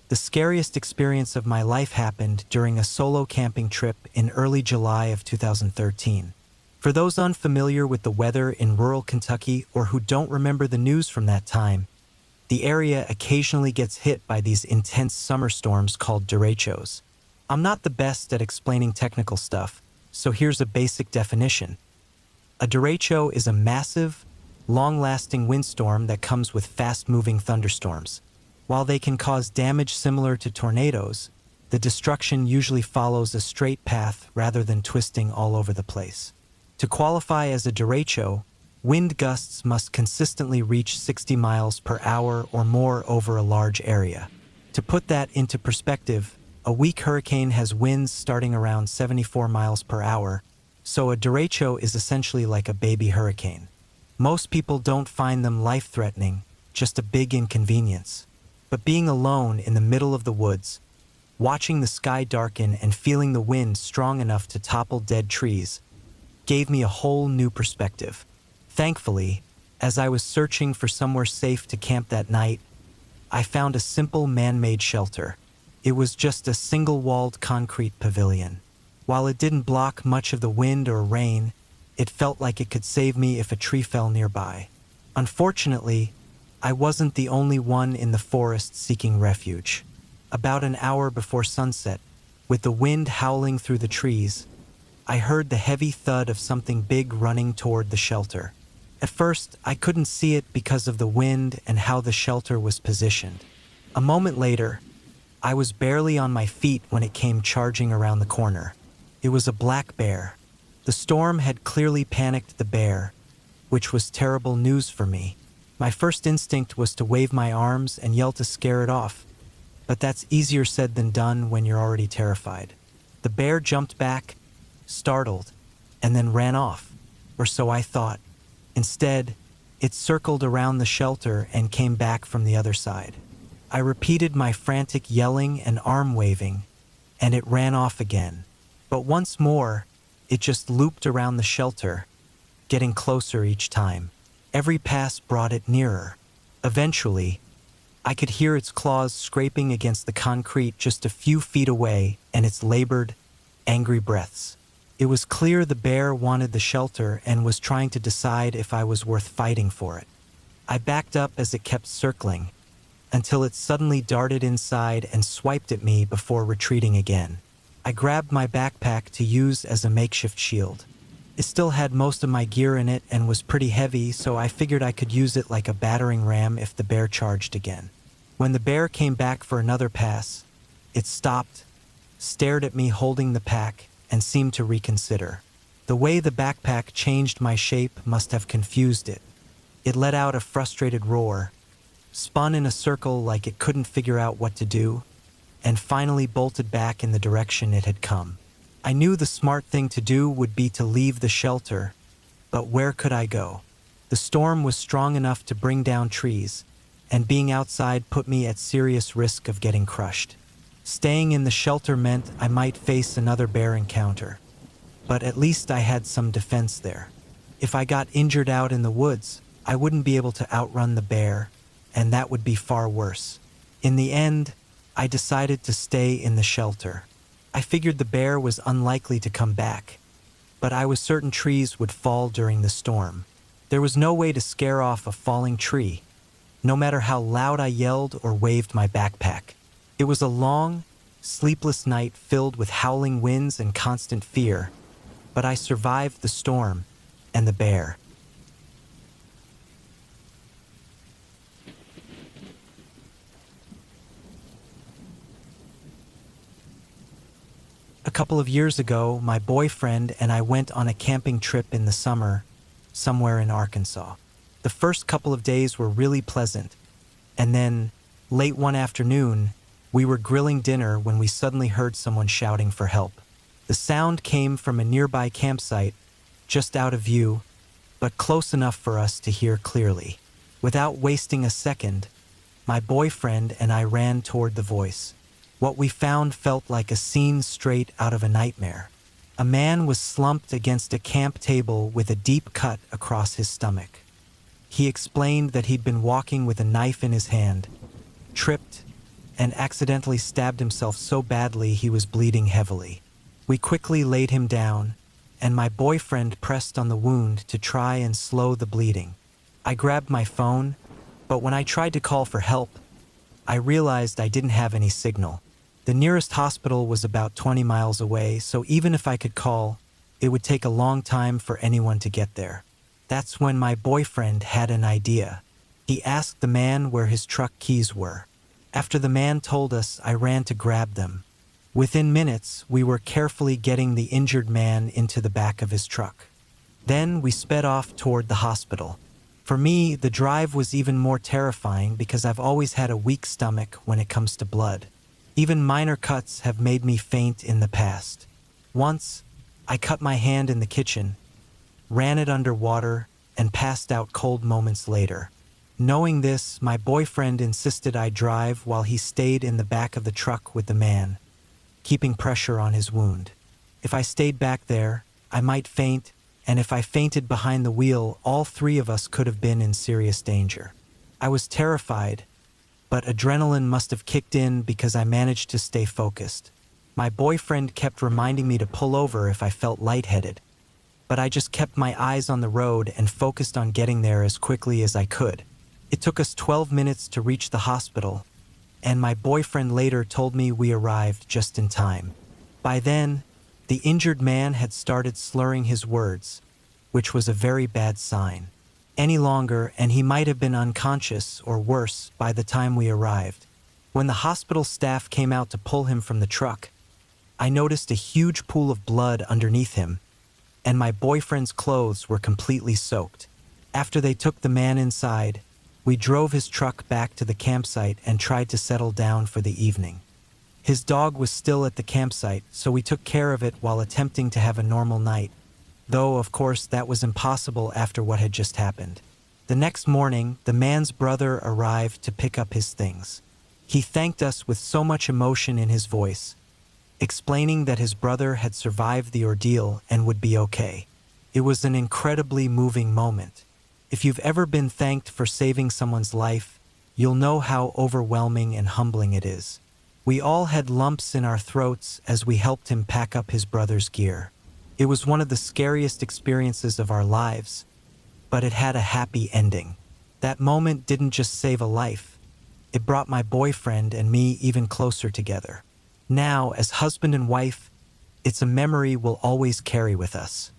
The scariest experience of my life happened during a solo camping trip in early July of 2013. For those unfamiliar with the weather in rural Kentucky or who don't remember the news from that time, the area occasionally gets hit by these intense summer storms called derechos. I'm not the best at explaining technical stuff, so here's a basic definition. A derecho is a massive, long-lasting windstorm that comes with fast-moving thunderstorms. While they can cause damage similar to tornadoes, the destruction usually follows a straight path rather than twisting all over the place. To qualify as a derecho, wind gusts must consistently reach 60 miles per hour or more over a large area. To put that into perspective, a weak hurricane has winds starting around 74 miles per hour, so a derecho is essentially like a baby hurricane. Most people don't find them life-threatening, just a big inconvenience. But being alone in the middle of the woods, watching the sky darken and feeling the wind strong enough to topple dead trees, gave me a whole new perspective. Thankfully, as I was searching for somewhere safe to camp that night, I found a simple man-made shelter. It was just a single-walled concrete pavilion. While it didn't block much of the wind or rain, it felt like it could save me if a tree fell nearby. Unfortunately, I wasn't the only one in the forest seeking refuge. About an hour before sunset, with the wind howling through the trees, I heard the heavy thud of something big running toward the shelter. At first, I couldn't see it because of the wind and how the shelter was positioned. A moment later, I was barely on my feet when it came charging around the corner. It was a black bear. The storm had clearly panicked the bear, which was terrible news for me. My first instinct was to wave my arms and yell to scare it off, but that's easier said than done when you're already terrified. The bear jumped back, startled, and then ran off, or so I thought. Instead, it circled around the shelter and came back from the other side. I repeated my frantic yelling and arm waving, and it ran off again. But once more, it just looped around the shelter, getting closer each time. Every pass brought it nearer. Eventually, I could hear its claws scraping against the concrete just a few feet away and its labored, angry breaths. It was clear the bear wanted the shelter and was trying to decide if I was worth fighting for it. I backed up as it kept circling, until it suddenly darted inside and swiped at me before retreating again. I grabbed my backpack to use as a makeshift shield. It still had most of my gear in it and was pretty heavy, so I figured I could use it like a battering ram if the bear charged again. When the bear came back for another pass, it stopped, stared at me holding the pack, and seemed to reconsider. The way the backpack changed my shape must have confused it. It let out a frustrated roar, spun in a circle like it couldn't figure out what to do, and finally bolted back in the direction it had come. I knew the smart thing to do would be to leave the shelter, but where could I go? The storm was strong enough to bring down trees, and being outside put me at serious risk of getting crushed. Staying in the shelter meant I might face another bear encounter, but at least I had some defense there. If I got injured out in the woods, I wouldn't be able to outrun the bear, and that would be far worse. In the end, I decided to stay in the shelter. I figured the bear was unlikely to come back, but I was certain trees would fall during the storm. There was no way to scare off a falling tree, no matter how loud I yelled or waved my backpack. It was a long, sleepless night filled with howling winds and constant fear, but I survived the storm and the bear. A couple of years ago, my boyfriend and I went on a camping trip in the summer, somewhere in Arkansas. The first couple of days were really pleasant, and then, late one afternoon, we were grilling dinner when we suddenly heard someone shouting for help. The sound came from a nearby campsite, just out of view, but close enough for us to hear clearly. Without wasting a second, my boyfriend and I ran toward the voice. What we found felt like a scene straight out of a nightmare. A man was slumped against a camp table with a deep cut across his stomach. He explained that he'd been walking with a knife in his hand, tripped, and accidentally stabbed himself so badly he was bleeding heavily. We quickly laid him down, and my boyfriend pressed on the wound to try and slow the bleeding. I grabbed my phone, but when I tried to call for help, I realized I didn't have any signal. The nearest hospital was about 20 miles away, so even if I could call, it would take a long time for anyone to get there. That's when my boyfriend had an idea. He asked the man where his truck keys were. After the man told us, I ran to grab them. Within minutes, we were carefully getting the injured man into the back of his truck. Then we sped off toward the hospital. For me, the drive was even more terrifying because I've always had a weak stomach when it comes to blood. Even minor cuts have made me faint in the past. Once, I cut my hand in the kitchen, ran it under water, and passed out cold moments later. Knowing this, my boyfriend insisted I drive while he stayed in the back of the truck with the man, keeping pressure on his wound. If I stayed back there, I might faint, and if I fainted behind the wheel, all three of us could have been in serious danger. I was terrified, but adrenaline must have kicked in because I managed to stay focused. My boyfriend kept reminding me to pull over if I felt lightheaded, but I just kept my eyes on the road and focused on getting there as quickly as I could. It took us 12 minutes to reach the hospital, and my boyfriend later told me we arrived just in time. By then, the injured man had started slurring his words, which was a very bad sign. Any longer, and he might have been unconscious or worse by the time we arrived. When the hospital staff came out to pull him from the truck, I noticed a huge pool of blood underneath him, and my boyfriend's clothes were completely soaked. After they took the man inside, we drove his truck back to the campsite and tried to settle down for the evening. His dog was still at the campsite, so we took care of it while attempting to have a normal night, though, of course, that was impossible after what had just happened. The next morning, the man's brother arrived to pick up his things. He thanked us with so much emotion in his voice, explaining that his brother had survived the ordeal and would be okay. It was an incredibly moving moment. If you've ever been thanked for saving someone's life, you'll know how overwhelming and humbling it is. We all had lumps in our throats as we helped him pack up his brother's gear. It was one of the scariest experiences of our lives, but it had a happy ending. That moment didn't just save a life, it brought my boyfriend and me even closer together. Now, as husband and wife, it's a memory we'll always carry with us.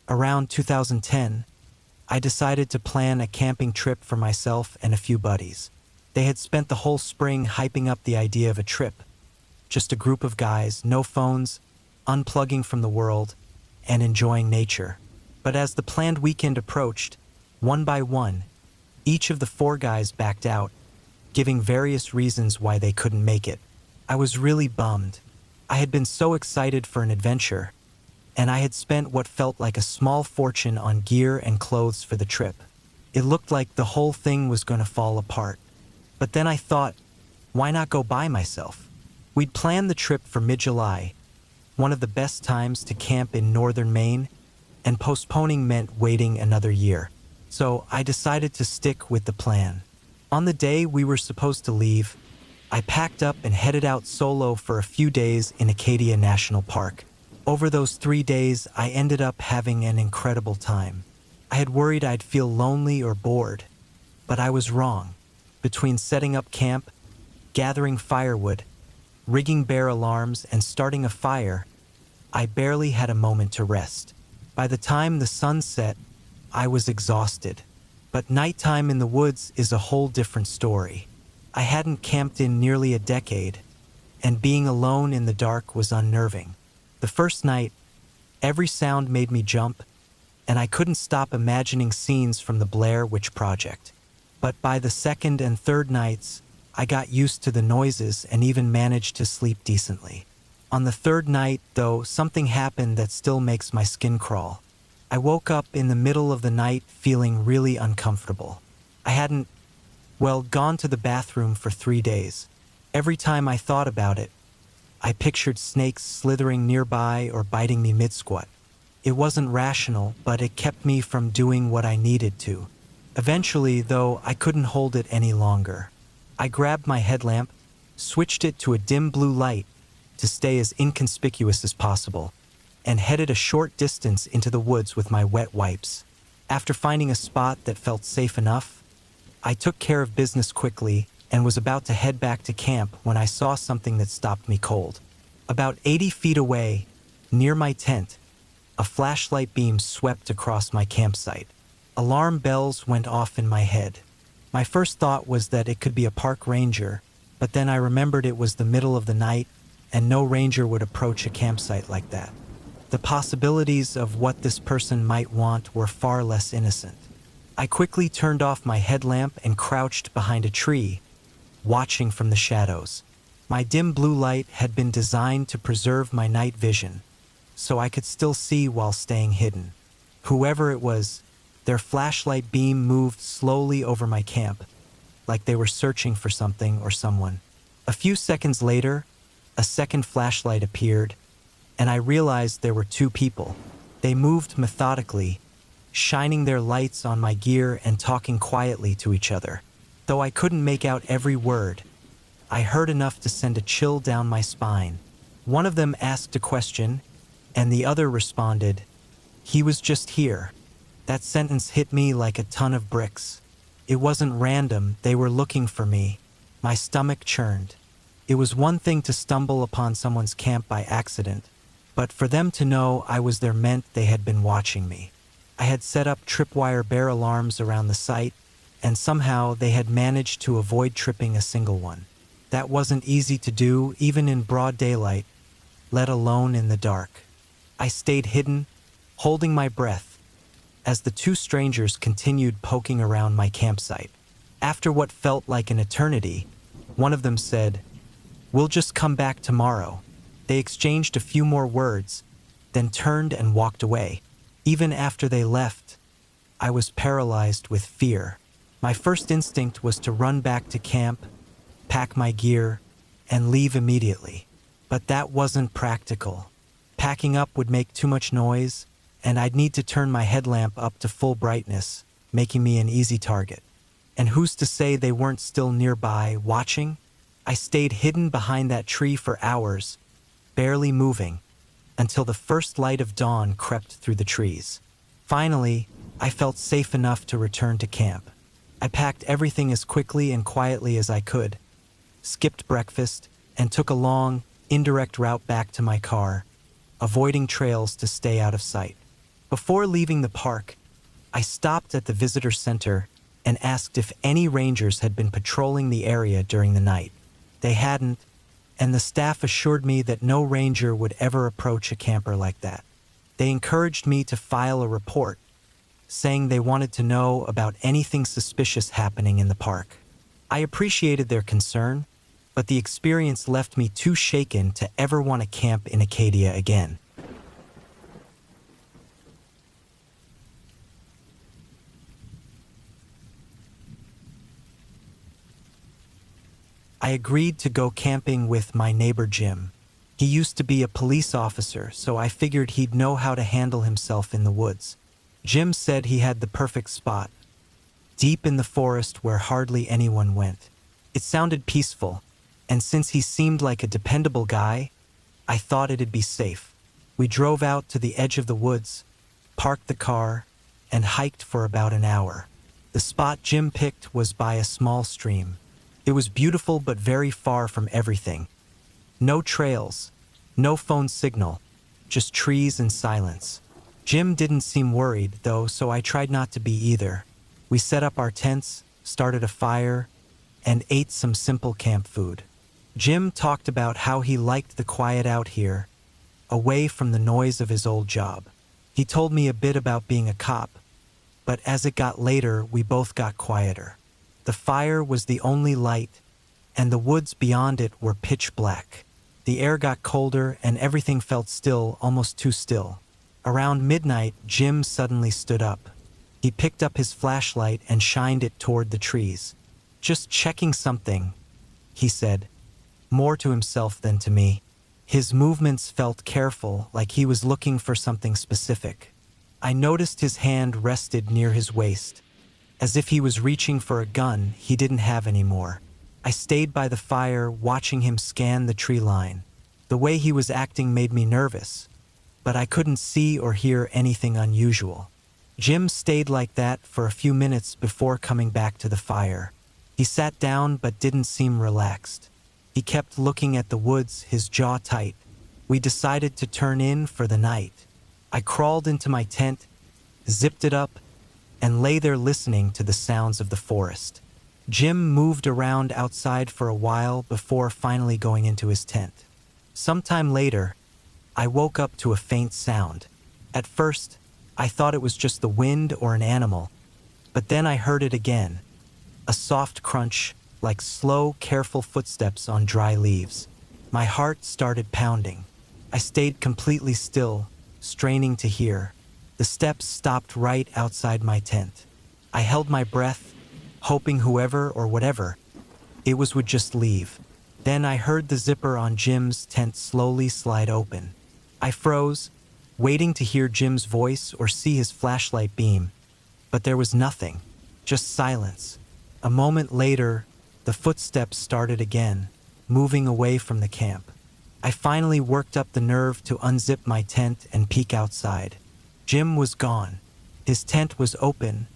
Around 2010, I decided to plan a camping trip for myself and a few buddies. They had spent the whole spring hyping up the idea of a trip. Just a group of guys, no phones, unplugging from the world, and enjoying nature. But as the planned weekend approached, one by one, each of the four guys backed out, giving various reasons why they couldn't make it. I was really bummed. I had been so excited for an adventure, and I had spent what felt like a small fortune on gear and clothes for the trip. It looked like the whole thing was going to fall apart. But then I thought, why not go by myself? We'd planned the trip for mid-July, one of the best times to camp in northern Maine, and postponing meant waiting another year. So I decided to stick with the plan. On the day we were supposed to leave, I packed up and headed out solo for a few days in Acadia National Park. Over those 3 days, I ended up having an incredible time. I had worried I'd feel lonely or bored, but I was wrong. Between setting up camp, gathering firewood, rigging bear alarms, and starting a fire, I barely had a moment to rest. By the time the sun set, I was exhausted. But nighttime in the woods is a whole different story. I hadn't camped in nearly a decade, and being alone in the dark was unnerving. The first night, every sound made me jump, and I couldn't stop imagining scenes from the Blair Witch Project. But by the second and third nights, I got used to the noises and even managed to sleep decently. On the third night, though, something happened that still makes my skin crawl. I woke up in the middle of the night feeling really uncomfortable. I hadn't, gone to the bathroom for 3 days. Every time I thought about it, I pictured snakes slithering nearby or biting me mid-squat. It wasn't rational, but it kept me from doing what I needed to. Eventually, though, I couldn't hold it any longer. I grabbed my headlamp, switched it to a dim blue light to stay as inconspicuous as possible, and headed a short distance into the woods with my wet wipes. After finding a spot that felt safe enough, I took care of business quickly and was about to head back to camp when I saw something that stopped me cold. About 80 feet away, near my tent, a flashlight beam swept across my campsite. Alarm bells went off in my head. My first thought was that it could be a park ranger, but then I remembered it was the middle of the night and no ranger would approach a campsite like that. The possibilities of what this person might want were far less innocent. I quickly turned off my headlamp and crouched behind a tree, watching from the shadows. My dim blue light had been designed to preserve my night vision, so I could still see while staying hidden. Whoever it was, their flashlight beam moved slowly over my camp, like they were searching for something or someone. A few seconds later, a second flashlight appeared, and I realized there were two people. They moved methodically, shining their lights on my gear and talking quietly to each other. Though I couldn't make out every word, I heard enough to send a chill down my spine. One of them asked a question, and the other responded, "He was just here." That sentence hit me like a ton of bricks. It wasn't random, they were looking for me. My stomach churned. It was one thing to stumble upon someone's camp by accident, but for them to know I was there meant they had been watching me. I had set up tripwire bear alarms around the site, and somehow they had managed to avoid tripping a single one. That wasn't easy to do, even in broad daylight, let alone in the dark. I stayed hidden, holding my breath, as the two strangers continued poking around my campsite. After what felt like an eternity, one of them said, "We'll just come back tomorrow." They exchanged a few more words, then turned and walked away. Even after they left, I was paralyzed with fear. My first instinct was to run back to camp, pack my gear, and leave immediately. But that wasn't practical. Packing up would make too much noise, and I'd need to turn my headlamp up to full brightness, making me an easy target. And who's to say they weren't still nearby, watching? I stayed hidden behind that tree for hours, barely moving, until the first light of dawn crept through the trees. Finally, I felt safe enough to return to camp. I packed everything as quickly and quietly as I could, skipped breakfast, and took a long, indirect route back to my car, avoiding trails to stay out of sight. Before leaving the park, I stopped at the visitor center and asked if any rangers had been patrolling the area during the night. They hadn't, and the staff assured me that no ranger would ever approach a camper like that. They encouraged me to file a report, saying they wanted to know about anything suspicious happening in the park. I appreciated their concern, but the experience left me too shaken to ever want to camp in Acadia again. I agreed to go camping with my neighbor Jim. He used to be a police officer, so I figured he'd know how to handle himself in the woods. Jim said he had the perfect spot, deep in the forest where hardly anyone went. It sounded peaceful, and since he seemed like a dependable guy, I thought it'd be safe. We drove out to the edge of the woods, parked the car, and hiked for about an hour. The spot Jim picked was by a small stream. It was beautiful but very far from everything. No trails, no phone signal, just trees and silence. Jim didn't seem worried, though, so I tried not to be either. We set up our tents, started a fire, and ate some simple camp food. Jim talked about how he liked the quiet out here, away from the noise of his old job. He told me a bit about being a cop, but as it got later, we both got quieter. The fire was the only light, and the woods beyond it were pitch black. The air got colder, and everything felt still, almost too still. Around midnight, Jim suddenly stood up. He picked up his flashlight and shined it toward the trees. "Just checking something," he said, more to himself than to me. His movements felt careful, like he was looking for something specific. I noticed his hand rested near his waist, as if he was reaching for a gun he didn't have anymore. I stayed by the fire, watching him scan the tree line. The way he was acting made me nervous, but I couldn't see or hear anything unusual. Jim stayed like that for a few minutes before coming back to the fire. He sat down but didn't seem relaxed. He kept looking at the woods, his jaw tight. We decided to turn in for the night. I crawled into my tent, zipped it up, and lay there listening to the sounds of the forest. Jim moved around outside for a while before finally going into his tent. Sometime later, I woke up to a faint sound. At first, I thought it was just the wind or an animal, but then I heard it again. A soft crunch, like slow, careful footsteps on dry leaves. My heart started pounding. I stayed completely still, straining to hear. The steps stopped right outside my tent. I held my breath, hoping whoever or whatever it was would just leave. Then I heard the zipper on Jim's tent slowly slide open. I froze, waiting to hear Jim's voice or see his flashlight beam, but there was nothing, just silence. A moment later, the footsteps started again, moving away from the camp. I finally worked up the nerve to unzip my tent and peek outside. Jim was gone. His tent was open,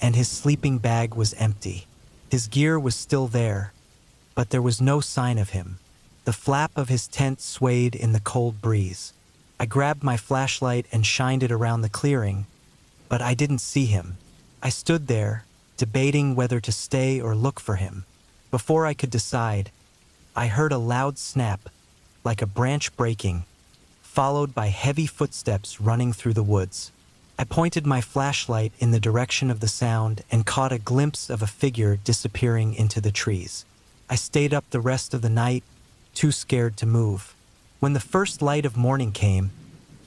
and his sleeping bag was empty. His gear was still there, but there was no sign of him. The flap of his tent swayed in the cold breeze. I grabbed my flashlight and shined it around the clearing, but I didn't see him. I stood there, debating whether to stay or look for him. Before I could decide, I heard a loud snap, like a branch breaking, followed by heavy footsteps running through the woods. I pointed my flashlight in the direction of the sound and caught a glimpse of a figure disappearing into the trees. I stayed up the rest of the night, too scared to move. When the first light of morning came,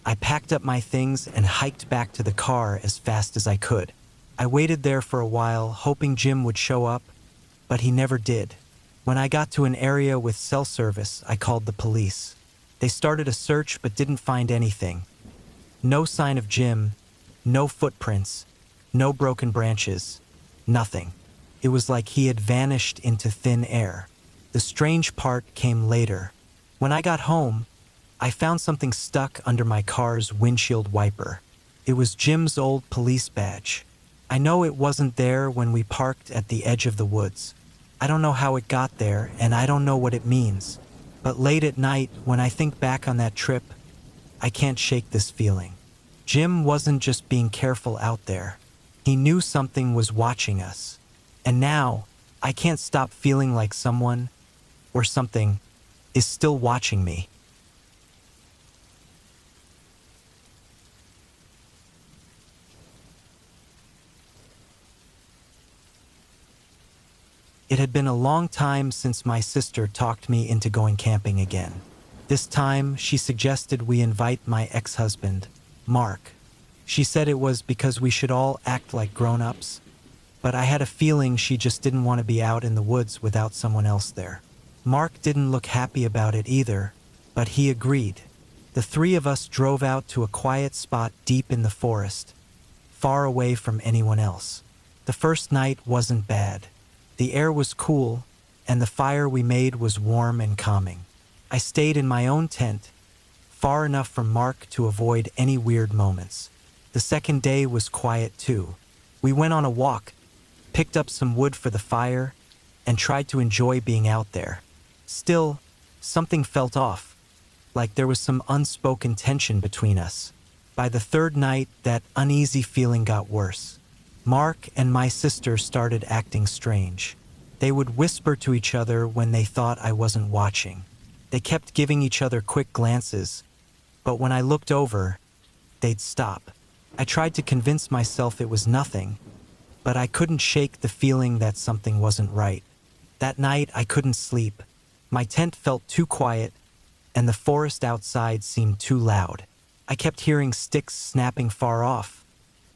I packed up my things and hiked back to the car as fast as I could. I waited there for a while, hoping Jim would show up, but he never did. When I got to an area with cell service, I called the police. They started a search but didn't find anything. No sign of Jim, no footprints, no broken branches, nothing. It was like he had vanished into thin air. The strange part came later. When I got home, I found something stuck under my car's windshield wiper. It was Jim's old police badge. I know it wasn't there when we parked at the edge of the woods. I don't know how it got there, and I don't know what it means. But late at night, when I think back on that trip, I can't shake this feeling. Jim wasn't just being careful out there. He knew something was watching us. And now, I can't stop feeling like someone, or something, is still watching me. It had been a long time since my sister talked me into going camping again. This time, she suggested we invite my ex-husband, Mark. She said it was because we should all act like grown-ups, but I had a feeling she just didn't want to be out in the woods without someone else there. Mark didn't look happy about it either, but he agreed. The three of us drove out to a quiet spot deep in the forest, far away from anyone else. The first night wasn't bad. The air was cool, and the fire we made was warm and calming. I stayed in my own tent, far enough from Mark to avoid any weird moments. The second day was quiet too. We went on a walk, picked up some wood for the fire, and tried to enjoy being out there. Still, something felt off, like there was some unspoken tension between us. By the third night, that uneasy feeling got worse. Mark and my sister started acting strange. They would whisper to each other when they thought I wasn't watching. They kept giving each other quick glances, but when I looked over, they'd stop. I tried to convince myself it was nothing, but I couldn't shake the feeling that something wasn't right. That night, I couldn't sleep. My tent felt too quiet, and the forest outside seemed too loud. I kept hearing sticks snapping far off,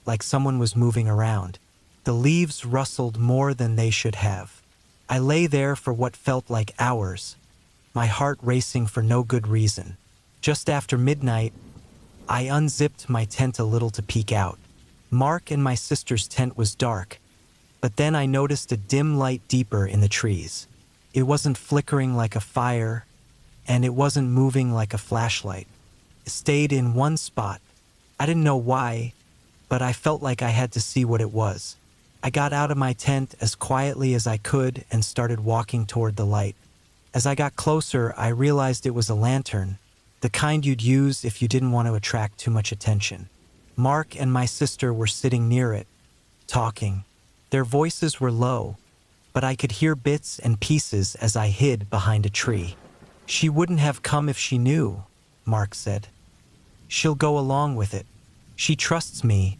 like someone was moving around. The leaves rustled more than they should have. I lay there for what felt like hours, my heart racing for no good reason. Just after midnight, I unzipped my tent a little to peek out. Mark and my sister's tent was dark, but then I noticed a dim light deeper in the trees. It wasn't flickering like a fire, and it wasn't moving like a flashlight. It stayed in one spot. I didn't know why, but I felt like I had to see what it was. I got out of my tent as quietly as I could and started walking toward the light. As I got closer, I realized it was a lantern, the kind you'd use if you didn't want to attract too much attention. Mark and my sister were sitting near it, talking. Their voices were low, but I could hear bits and pieces as I hid behind a tree. "She wouldn't have come if she knew," Mark said. "She'll go along with it. She trusts me,"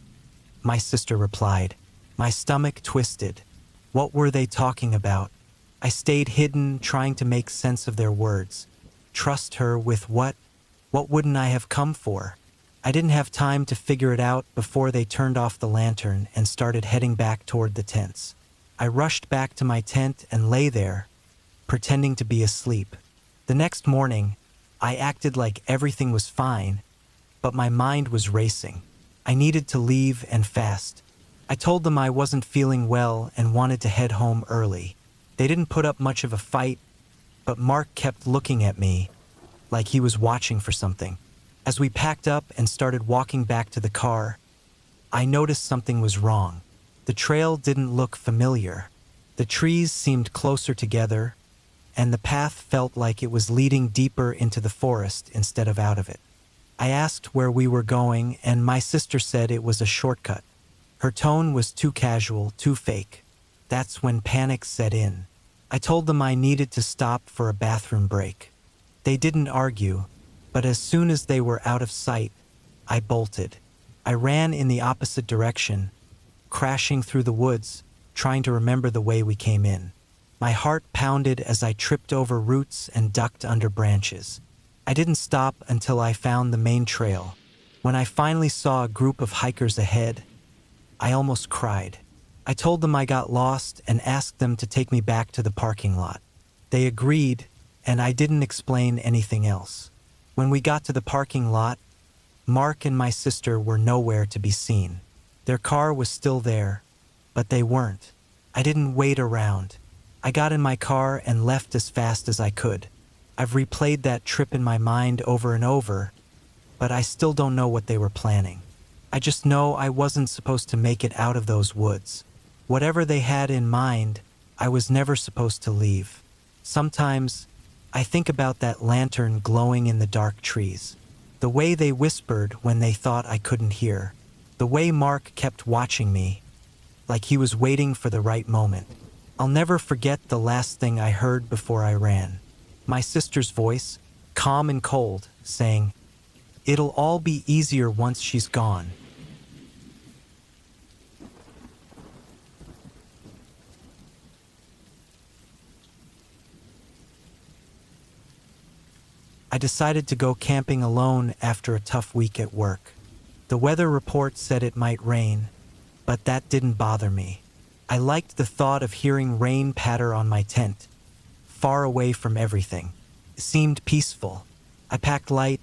my sister replied. My stomach twisted. What were they talking about? I stayed hidden, trying to make sense of their words. Trust her with what? What wouldn't I have come for? I didn't have time to figure it out before they turned off the lantern and started heading back toward the tents. I rushed back to my tent and lay there, pretending to be asleep. The next morning, I acted like everything was fine, but my mind was racing. I needed to leave and fast. I told them I wasn't feeling well and wanted to head home early. They didn't put up much of a fight, but Mark kept looking at me like he was watching for something. As we packed up and started walking back to the car, I noticed something was wrong. The trail didn't look familiar. The trees seemed closer together, and the path felt like it was leading deeper into the forest instead of out of it. I asked where we were going, and my sister said it was a shortcut. Her tone was too casual, too fake. That's when panic set in. I told them I needed to stop for a bathroom break. They didn't argue, but as soon as they were out of sight, I bolted. I ran in the opposite direction, crashing through the woods, trying to remember the way we came in. My heart pounded as I tripped over roots and ducked under branches. I didn't stop until I found the main trail. When I finally saw a group of hikers ahead, I almost cried. I told them I got lost and asked them to take me back to the parking lot. They agreed, and I didn't explain anything else. When we got to the parking lot, Mark and my sister were nowhere to be seen. Their car was still there, but they weren't. I didn't wait around. I got in my car and left as fast as I could. I've replayed that trip in my mind over and over, but I still don't know what they were planning. I just know I wasn't supposed to make it out of those woods. Whatever they had in mind, I was never supposed to leave. Sometimes, I think about that lantern glowing in the dark trees. The way they whispered when they thought I couldn't hear. The way Mark kept watching me, like he was waiting for the right moment. I'll never forget the last thing I heard before I ran. My sister's voice, calm and cold, saying, "It'll all be easier once she's gone." I decided to go camping alone after a tough week at work. The weather report said it might rain, but that didn't bother me. I liked the thought of hearing rain patter on my tent, far away from everything. It seemed peaceful. I packed light,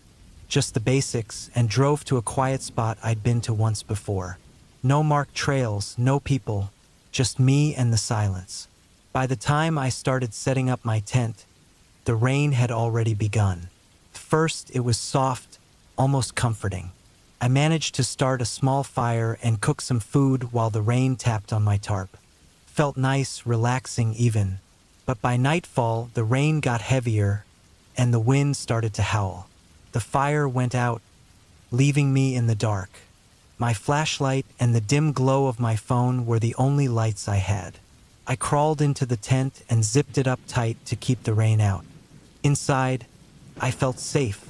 just the basics, and drove to a quiet spot I'd been to once before. No marked trails, no people, just me and the silence. By the time I started setting up my tent, the rain had already begun. First, it was soft, almost comforting. I managed to start a small fire and cook some food while the rain tapped on my tarp. Felt nice, relaxing even. But by nightfall, the rain got heavier and the wind started to howl. The fire went out, leaving me in the dark. My flashlight and the dim glow of my phone were the only lights I had. I crawled into the tent and zipped it up tight to keep the rain out. Inside, I felt safe,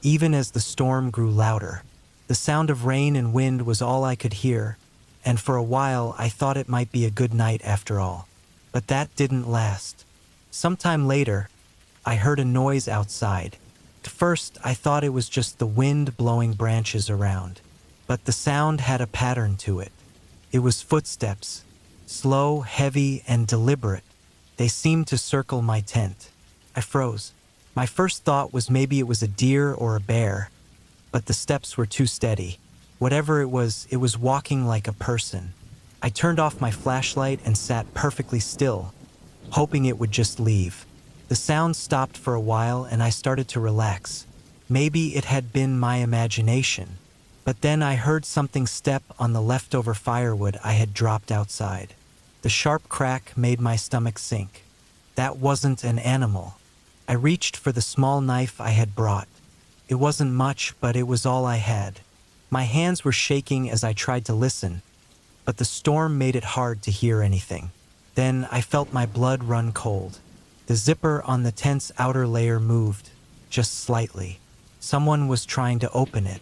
even as the storm grew louder. The sound of rain and wind was all I could hear, and for a while I thought it might be a good night after all. But that didn't last. Sometime later, I heard a noise outside. At first, I thought it was just the wind blowing branches around, but the sound had a pattern to it. It was footsteps, slow, heavy, and deliberate. They seemed to circle my tent. I froze. My first thought was maybe it was a deer or a bear, but the steps were too steady. Whatever it was walking like a person. I turned off my flashlight and sat perfectly still, hoping it would just leave. The sound stopped for a while and I started to relax. Maybe it had been my imagination. But then I heard something step on the leftover firewood I had dropped outside. The sharp crack made my stomach sink. That wasn't an animal. I reached for the small knife I had brought. It wasn't much, but it was all I had. My hands were shaking as I tried to listen, but the storm made it hard to hear anything. Then I felt my blood run cold. The zipper on the tent's outer layer moved, just slightly. Someone was trying to open it.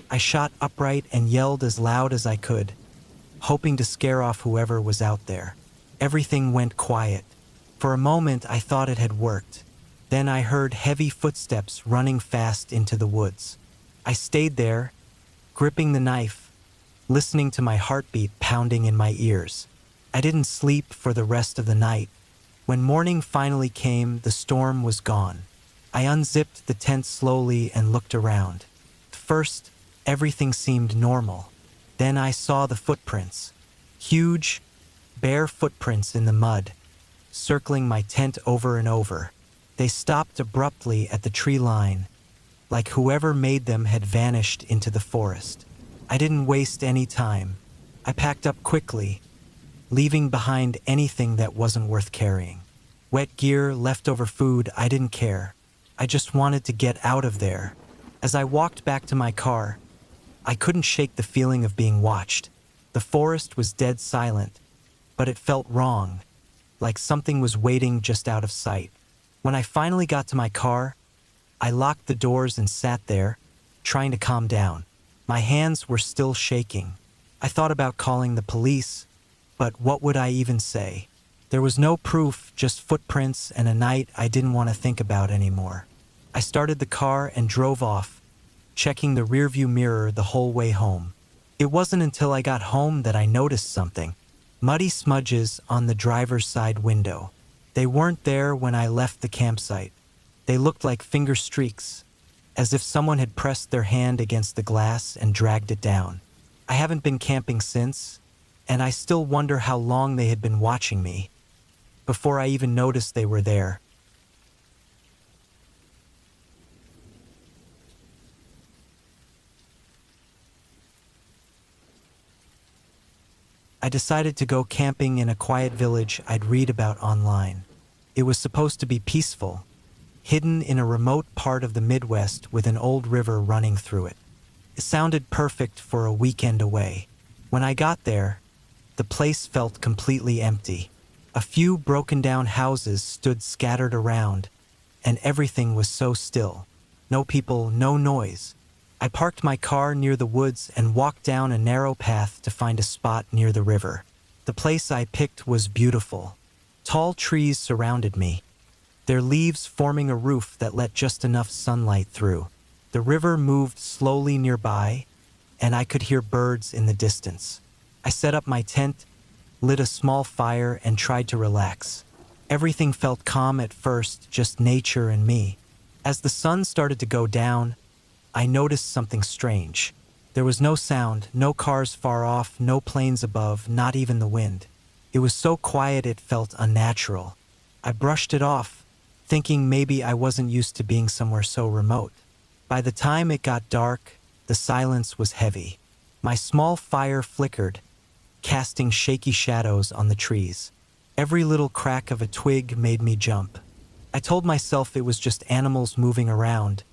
I shot upright and yelled as loud as I could, hoping to scare off whoever was out there. Everything went quiet. For a moment I thought it had worked. Then I heard heavy footsteps running fast into the woods. I stayed there, gripping the knife, listening to my heartbeat pounding in my ears. I didn't sleep for the rest of the night. When morning finally came, the storm was gone. I unzipped the tent slowly and looked around. First, everything seemed normal. Then I saw the footprints. Huge, bare footprints in the mud, circling my tent over and over. They stopped abruptly at the tree line, like whoever made them had vanished into the forest. I didn't waste any time. I packed up quickly, leaving behind anything that wasn't worth carrying. Wet gear, leftover food, I didn't care. I just wanted to get out of there. As I walked back to my car, I couldn't shake the feeling of being watched. The forest was dead silent, but it felt wrong, like something was waiting just out of sight. When I finally got to my car, I locked the doors and sat there, trying to calm down. My hands were still shaking. I thought about calling the police, but what would I even say? There was no proof, just footprints and a night I didn't want to think about anymore. I started the car and drove off, checking the rearview mirror the whole way home. It wasn't until I got home that I noticed something. Muddy smudges on the driver's side window. They weren't there when I left the campsite. They looked like finger streaks, as if someone had pressed their hand against the glass and dragged it down. I haven't been camping since, and I still wonder how long they had been watching me, before I even noticed they were there. I decided to go camping in a quiet village I'd read about online. It was supposed to be peaceful, hidden in a remote part of the Midwest with an old river running through it. It sounded perfect for a weekend away. When I got there, the place felt completely empty. A few broken down houses stood scattered around, and everything was so still. No people, no noise. I parked my car near the woods and walked down a narrow path to find a spot near the river. The place I picked was beautiful. Tall trees surrounded me, their leaves forming a roof that let just enough sunlight through. The river moved slowly nearby, and I could hear birds in the distance. I set up my tent, lit a small fire, and tried to relax. Everything felt calm at first, just nature and me. As the sun started to go down, I noticed something strange. There was no sound, no cars far off, no planes above, not even the wind. It was so quiet it felt unnatural. I brushed it off, thinking maybe I wasn't used to being somewhere so remote. By the time it got dark, the silence was heavy. My small fire flickered, casting shaky shadows on the trees. Every little crack of a twig made me jump. I told myself it was just animals moving around,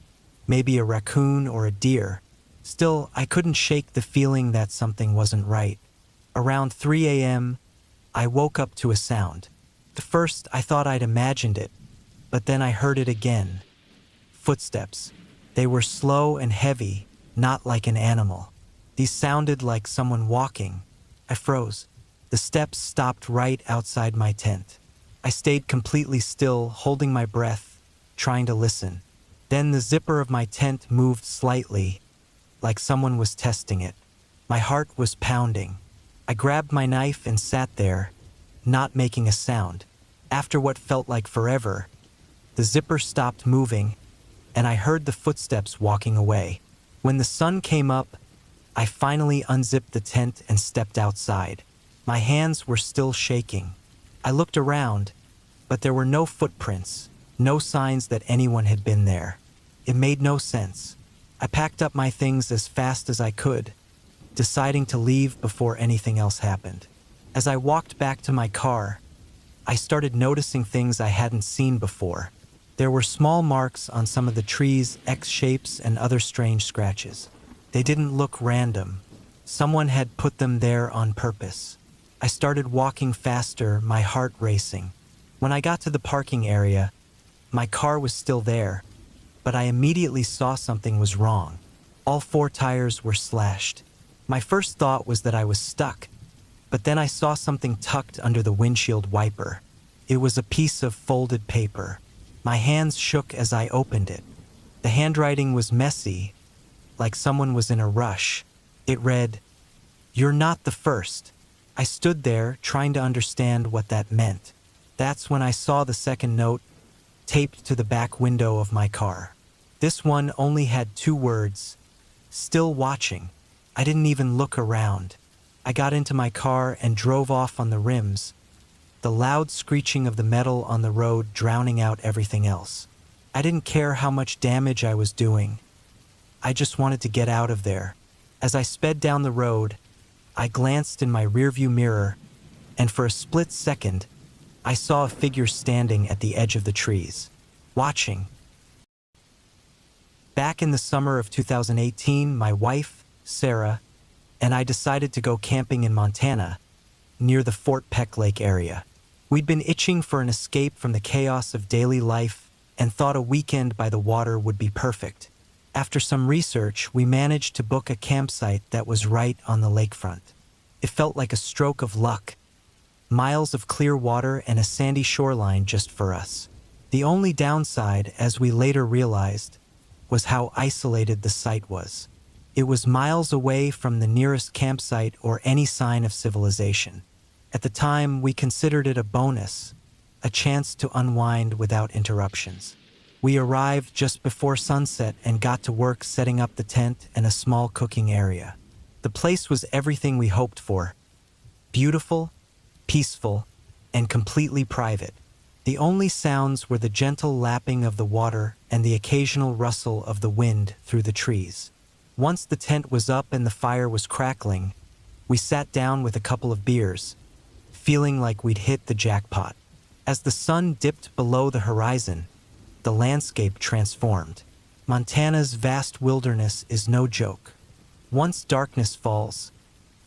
maybe a raccoon or a deer. Still, I couldn't shake the feeling that something wasn't right. Around 3 a.m., I woke up to a sound. At first, I thought I'd imagined it, but then I heard it again. Footsteps. They were slow and heavy, not like an animal. These sounded like someone walking. I froze. The steps stopped right outside my tent. I stayed completely still, holding my breath, trying to listen. Then the zipper of my tent moved slightly, like someone was testing it. My heart was pounding. I grabbed my knife and sat there, not making a sound. After what felt like forever, The zipper stopped moving, and I heard the footsteps walking away. When the sun came up, I finally unzipped the tent and stepped outside. My hands were still shaking. I looked around, but there were no footprints, no signs that anyone had been there. It made no sense. I packed up my things as fast as I could, deciding to leave before anything else happened. As I walked back to my car, I started noticing things I hadn't seen before. There were small marks on some of the trees, X-shapes, and other strange scratches. They didn't look random. Someone had put them there on purpose. I started walking faster, my heart racing. When I got to the parking area, my car was still there, but I immediately saw something was wrong. All 4 tires were slashed. My first thought was that I was stuck, but then I saw something tucked under the windshield wiper. It was a piece of folded paper. My hands shook as I opened it. The handwriting was messy, like someone was in a rush. It read, "You're not the first." I stood there, trying to understand what that meant. That's when I saw the second note taped to the back window of my car. This one only had 2 words, "Still watching." I didn't even look around. I got into my car and drove off on the rims, the loud screeching of the metal on the road drowning out everything else. I didn't care how much damage I was doing. I just wanted to get out of there. As I sped down the road, I glanced in my rearview mirror, and for a split second, I saw a figure standing at the edge of the trees, watching. Back in the summer of 2018, my wife, Sarah, and I decided to go camping in Montana, near the Fort Peck Lake area. We'd been itching for an escape from the chaos of daily life and thought a weekend by the water would be perfect. After some research, we managed to book a campsite that was right on the lakefront. It felt like a stroke of luck. Miles of clear water and a sandy shoreline just for us. The only downside, as we later realized, was how isolated the site was. It was miles away from the nearest campsite or any sign of civilization. At the time, we considered it a bonus, a chance to unwind without interruptions. We arrived just before sunset and got to work setting up the tent and a small cooking area. The place was everything we hoped for. Beautiful, peaceful, and completely private. The only sounds were the gentle lapping of the water and the occasional rustle of the wind through the trees. Once the tent was up and the fire was crackling, we sat down with a couple of beers, feeling like we'd hit the jackpot. As the sun dipped below the horizon, the landscape transformed. Montana's vast wilderness is no joke. Once darkness falls,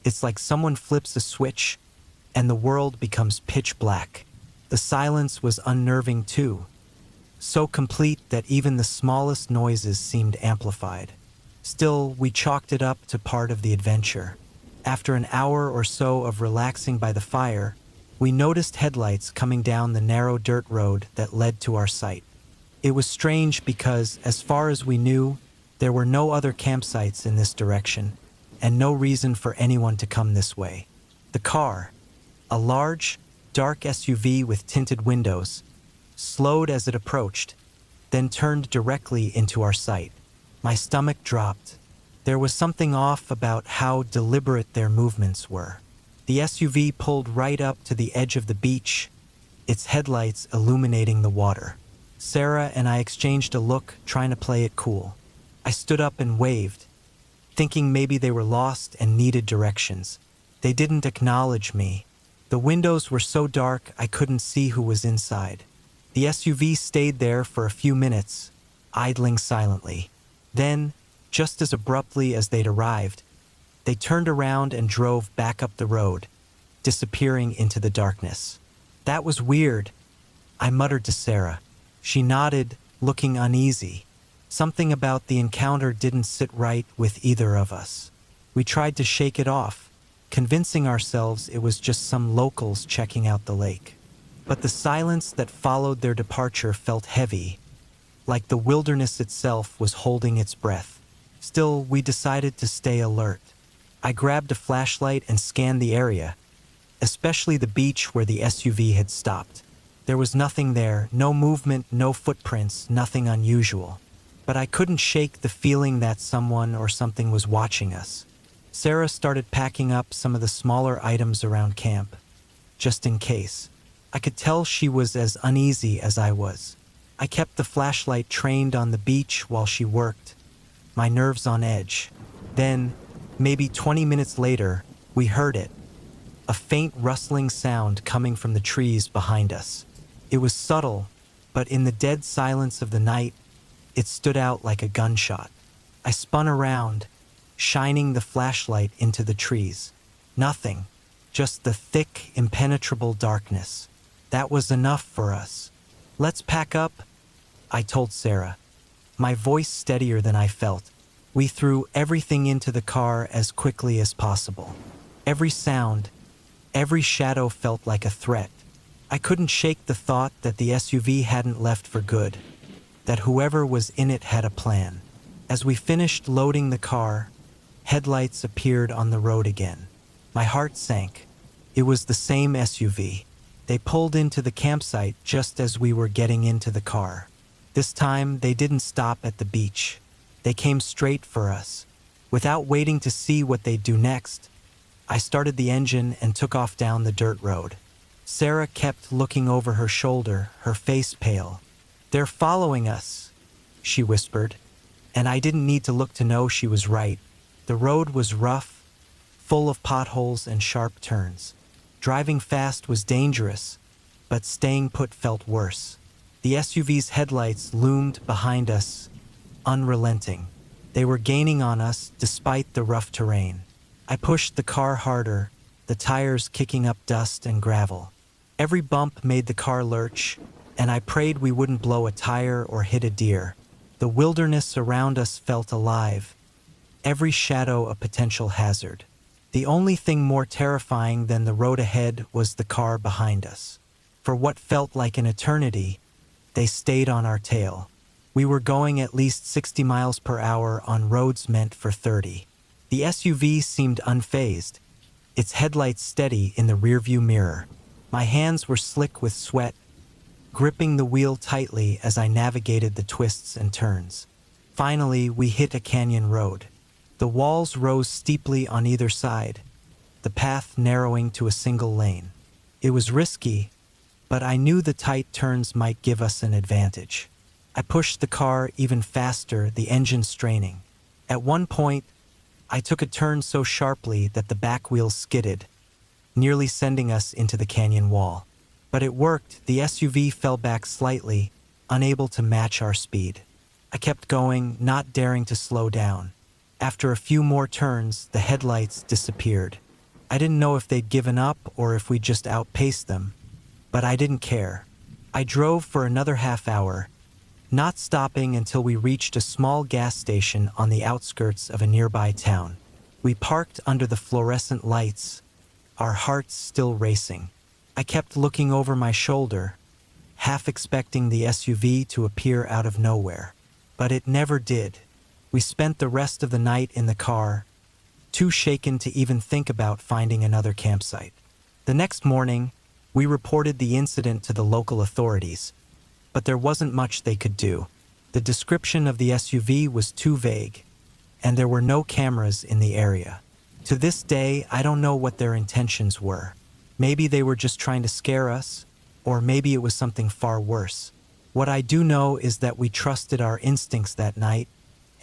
it's like someone flips a switch and the world becomes pitch black. The silence was unnerving too, so complete that even the smallest noises seemed amplified. Still, we chalked it up to part of the adventure. After an hour or so of relaxing by the fire, we noticed headlights coming down the narrow dirt road that led to our site. It was strange because, as far as we knew, there were no other campsites in this direction, and no reason for anyone to come this way. The car, a large, dark SUV with tinted windows, slowed as it approached, then turned directly into our site. My stomach dropped. There was something off about how deliberate their movements were. The SUV pulled right up to the edge of the beach, its headlights illuminating the water. Sarah and I exchanged a look, trying to play it cool. I stood up and waved, thinking maybe they were lost and needed directions. They didn't acknowledge me. The windows were so dark I couldn't see who was inside. The SUV stayed there for a few minutes, idling silently. Then, just as abruptly as they'd arrived, they turned around and drove back up the road, disappearing into the darkness. "That was weird," I muttered to Sarah. She nodded, looking uneasy. Something about the encounter didn't sit right with either of us. We tried to shake it off, convincing ourselves it was just some locals checking out the lake. But the silence that followed their departure felt heavy, like the wilderness itself was holding its breath. Still, we decided to stay alert. I grabbed a flashlight and scanned the area, especially the beach where the SUV had stopped. There was nothing there, no movement, no footprints, nothing unusual. But I couldn't shake the feeling that someone or something was watching us. Sarah started packing up some of the smaller items around camp, just in case. I could tell she was as uneasy as I was. I kept the flashlight trained on the beach while she worked, my nerves on edge. Then, maybe 20 minutes later, we heard it. A faint rustling sound coming from the trees behind us. It was subtle, but in the dead silence of the night, it stood out like a gunshot. I spun around, shining the flashlight into the trees. Nothing, just the thick, impenetrable darkness. That was enough for us. "Let's pack up," I told Sarah, my voice steadier than I felt. We threw everything into the car as quickly as possible. Every sound, every shadow felt like a threat. I couldn't shake the thought that the SUV hadn't left for good, that whoever was in it had a plan. As we finished loading the car, headlights appeared on the road again. My heart sank. It was the same SUV. They pulled into the campsite just as we were getting into the car. This time, they didn't stop at the beach. They came straight for us. Without waiting to see what they'd do next, I started the engine and took off down the dirt road. Sarah kept looking over her shoulder, her face pale. "They're following us," she whispered, and I didn't need to look to know she was right. The road was rough, full of potholes and sharp turns. Driving fast was dangerous, but staying put felt worse. The SUV's headlights loomed behind us, unrelenting. They were gaining on us despite the rough terrain. I pushed the car harder, the tires kicking up dust and gravel. Every bump made the car lurch, and I prayed we wouldn't blow a tire or hit a deer. The wilderness around us felt alive, every shadow a potential hazard. The only thing more terrifying than the road ahead was the car behind us. For what felt like an eternity, they stayed on our tail. We were going at least 60 miles per hour on roads meant for 30. The SUV seemed unfazed, its headlights steady in the rearview mirror. My hands were slick with sweat, gripping the wheel tightly as I navigated the twists and turns. Finally, we hit a canyon road. The walls rose steeply on either side, the path narrowing to a single lane. It was risky, but I knew the tight turns might give us an advantage. I pushed the car even faster, the engine straining. At one point, I took a turn so sharply that the back wheels skidded, nearly sending us into the canyon wall. But it worked. The SUV fell back slightly, unable to match our speed. I kept going, not daring to slow down. After a few more turns, the headlights disappeared. I didn't know if they'd given up or if we'd just outpaced them, but I didn't care. I drove for another half hour, not stopping until we reached a small gas station on the outskirts of a nearby town. We parked under the fluorescent lights, our hearts still racing. I kept looking over my shoulder, half expecting the SUV to appear out of nowhere. But it never did. We spent the rest of the night in the car, too shaken to even think about finding another campsite. The next morning, we reported the incident to the local authorities, but there wasn't much they could do. The description of the SUV was too vague, and there were no cameras in the area. To this day, I don't know what their intentions were. Maybe they were just trying to scare us, or maybe it was something far worse. What I do know is that we trusted our instincts that night,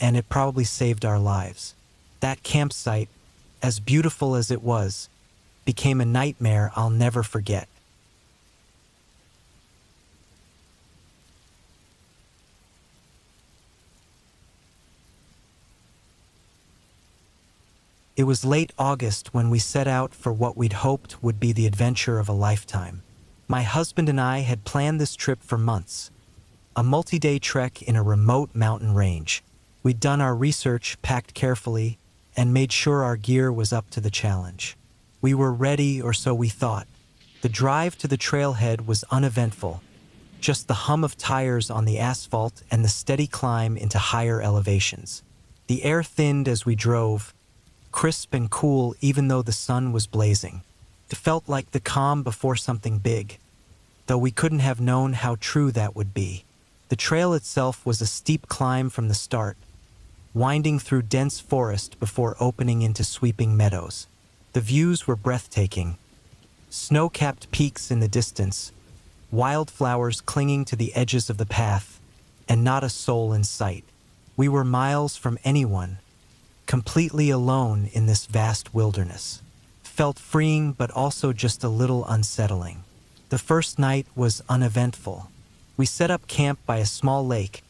and it probably saved our lives. That campsite, as beautiful as it was, became a nightmare I'll never forget. It was late August when we set out for what we'd hoped would be the adventure of a lifetime. My husband and I had planned this trip for months, a multi-day trek in a remote mountain range. We'd done our research, packed carefully, and made sure our gear was up to the challenge. We were ready, or so we thought. The drive to the trailhead was uneventful, just the hum of tires on the asphalt and the steady climb into higher elevations. The air thinned as we drove, crisp and cool even though the sun was blazing. It felt like the calm before something big. though we couldn't have known how true that would be. The trail itself was a steep climb from the start, winding through dense forest before opening into sweeping meadows. The views were breathtaking. Snow-capped peaks in the distance, wildflowers clinging to the edges of the path, and not a soul in sight. We were miles from anyone, completely alone in this vast wilderness. Felt freeing, but also just a little unsettling. The first night was uneventful. We set up camp by a small lake,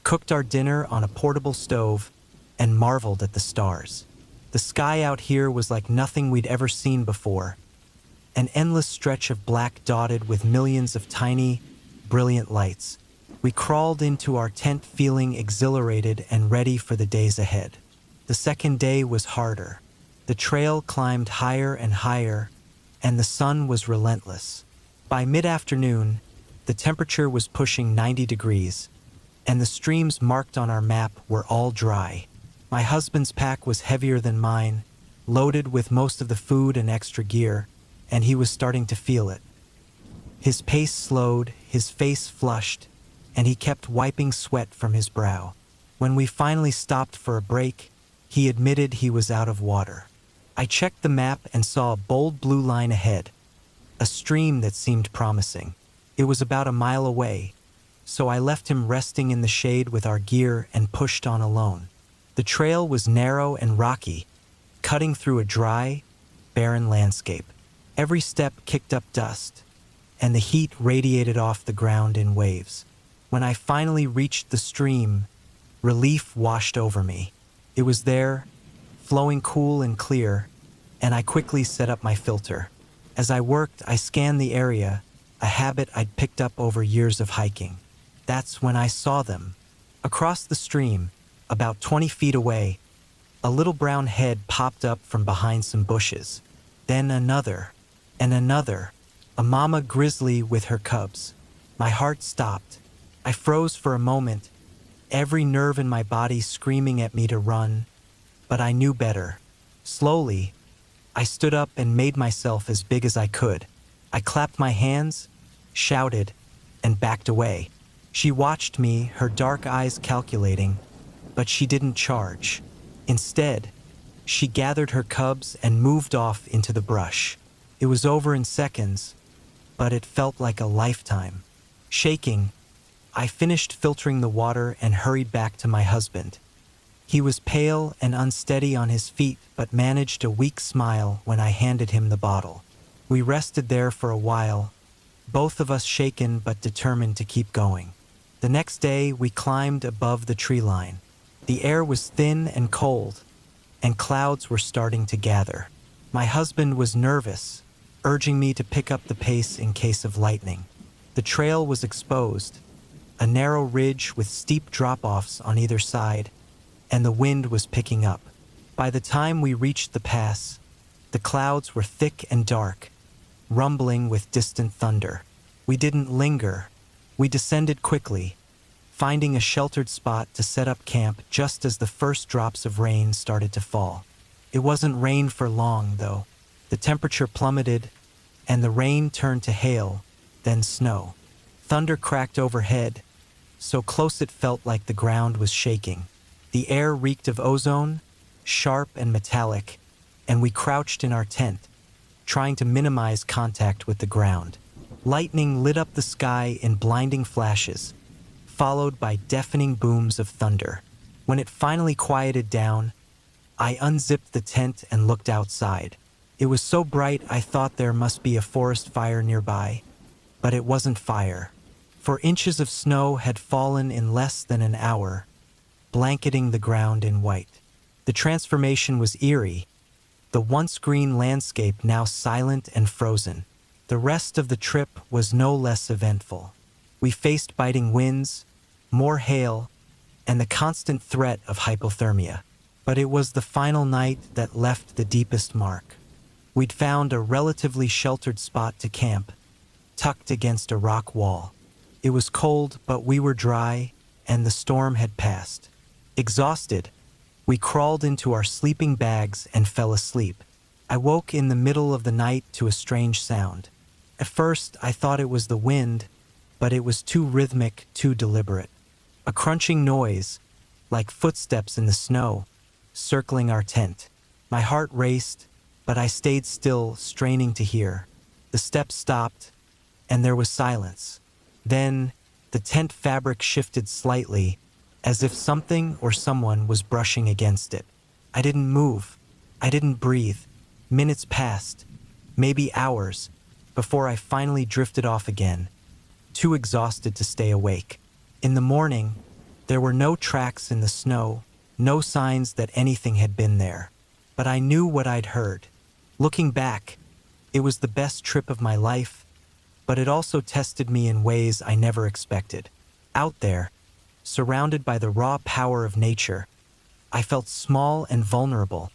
cooked our dinner on a portable stove, and marveled at the stars. The sky out here was like nothing we'd ever seen before, an endless stretch of black dotted with millions of tiny, brilliant lights. We crawled into our tent feeling exhilarated and ready for the days ahead. The second day was harder. The trail climbed higher and higher, and the sun was relentless. By mid-afternoon, the temperature was pushing 90 degrees, and the streams marked on our map were all dry. My husband's pack was heavier than mine, loaded with most of the food and extra gear, and he was starting to feel it. His pace slowed, his face flushed, and he kept wiping sweat from his brow. When we finally stopped for a break, he admitted he was out of water. I checked the map and saw a bold blue line ahead, a stream that seemed promising. It was about a mile away, so I left him resting in the shade with our gear and pushed on alone. The trail was narrow and rocky, cutting through a dry, barren landscape. Every step kicked up dust, and the heat radiated off the ground in waves. When I finally reached the stream, relief washed over me. It was there, flowing cool and clear, and I quickly set up my filter. As I worked, I scanned the area, a habit I'd picked up over years of hiking. That's when I saw them. Across the stream, about 20 feet away, a little brown head popped up from behind some bushes. Then another, and another, a mama grizzly with her cubs. My heart stopped. I froze for a moment, every nerve in my body screaming at me to run, but I knew better. Slowly, I stood up and made myself as big as I could. I clapped my hands, shouted, and backed away. She watched me, her dark eyes calculating, but she didn't charge. Instead, she gathered her cubs and moved off into the brush. It was over in seconds, but it felt like a lifetime. Shaking, I finished filtering the water and hurried back to my husband. He was pale and unsteady on his feet, but managed a weak smile when I handed him the bottle. We rested there for a while, both of us shaken but determined to keep going. The next day, we climbed above the tree line. The air was thin and cold, and clouds were starting to gather. My husband was nervous, urging me to pick up the pace in case of lightning. The trail was exposed, a narrow ridge with steep drop-offs on either side, and the wind was picking up. By the time we reached the pass, the clouds were thick and dark, rumbling with distant thunder. We didn't linger. We descended quickly, finding a sheltered spot to set up camp just as the first drops of rain started to fall. It wasn't rain for long, though. The temperature plummeted, and the rain turned to hail, then snow. Thunder cracked overhead, so close it felt like the ground was shaking. The air reeked of ozone, sharp and metallic, and we crouched in our tent, trying to minimize contact with the ground. Lightning lit up the sky in blinding flashes, followed by deafening booms of thunder. When it finally quieted down, I unzipped the tent and looked outside. It was so bright I thought there must be a forest fire nearby, but it wasn't fire. For inches of snow had fallen in less than an hour, blanketing the ground in white. The transformation was eerie, the once green landscape now silent and frozen. The rest of the trip was no less eventful. We faced biting winds, more hail, and the constant threat of hypothermia. But it was the final night that left the deepest mark. We'd found a relatively sheltered spot to camp, tucked against a rock wall. It was cold, but we were dry, and the storm had passed. Exhausted, we crawled into our sleeping bags and fell asleep. I woke in the middle of the night to a strange sound, At first, I thought it was the wind, but it was too rhythmic, too deliberate. A crunching noise, like footsteps in the snow, circling our tent. My heart raced, but I stayed still, straining to hear. The steps stopped, and there was silence. Then, the tent fabric shifted slightly, as if something or someone was brushing against it. I didn't move. I didn't breathe. Minutes passed, maybe hours, before I finally drifted off again, too exhausted to stay awake. In the morning, there were no tracks in the snow, no signs that anything had been there. But I knew what I'd heard. Looking back, it was the best trip of my life, but it also tested me in ways I never expected. Out there, surrounded by the raw power of nature, I felt small and vulnerable,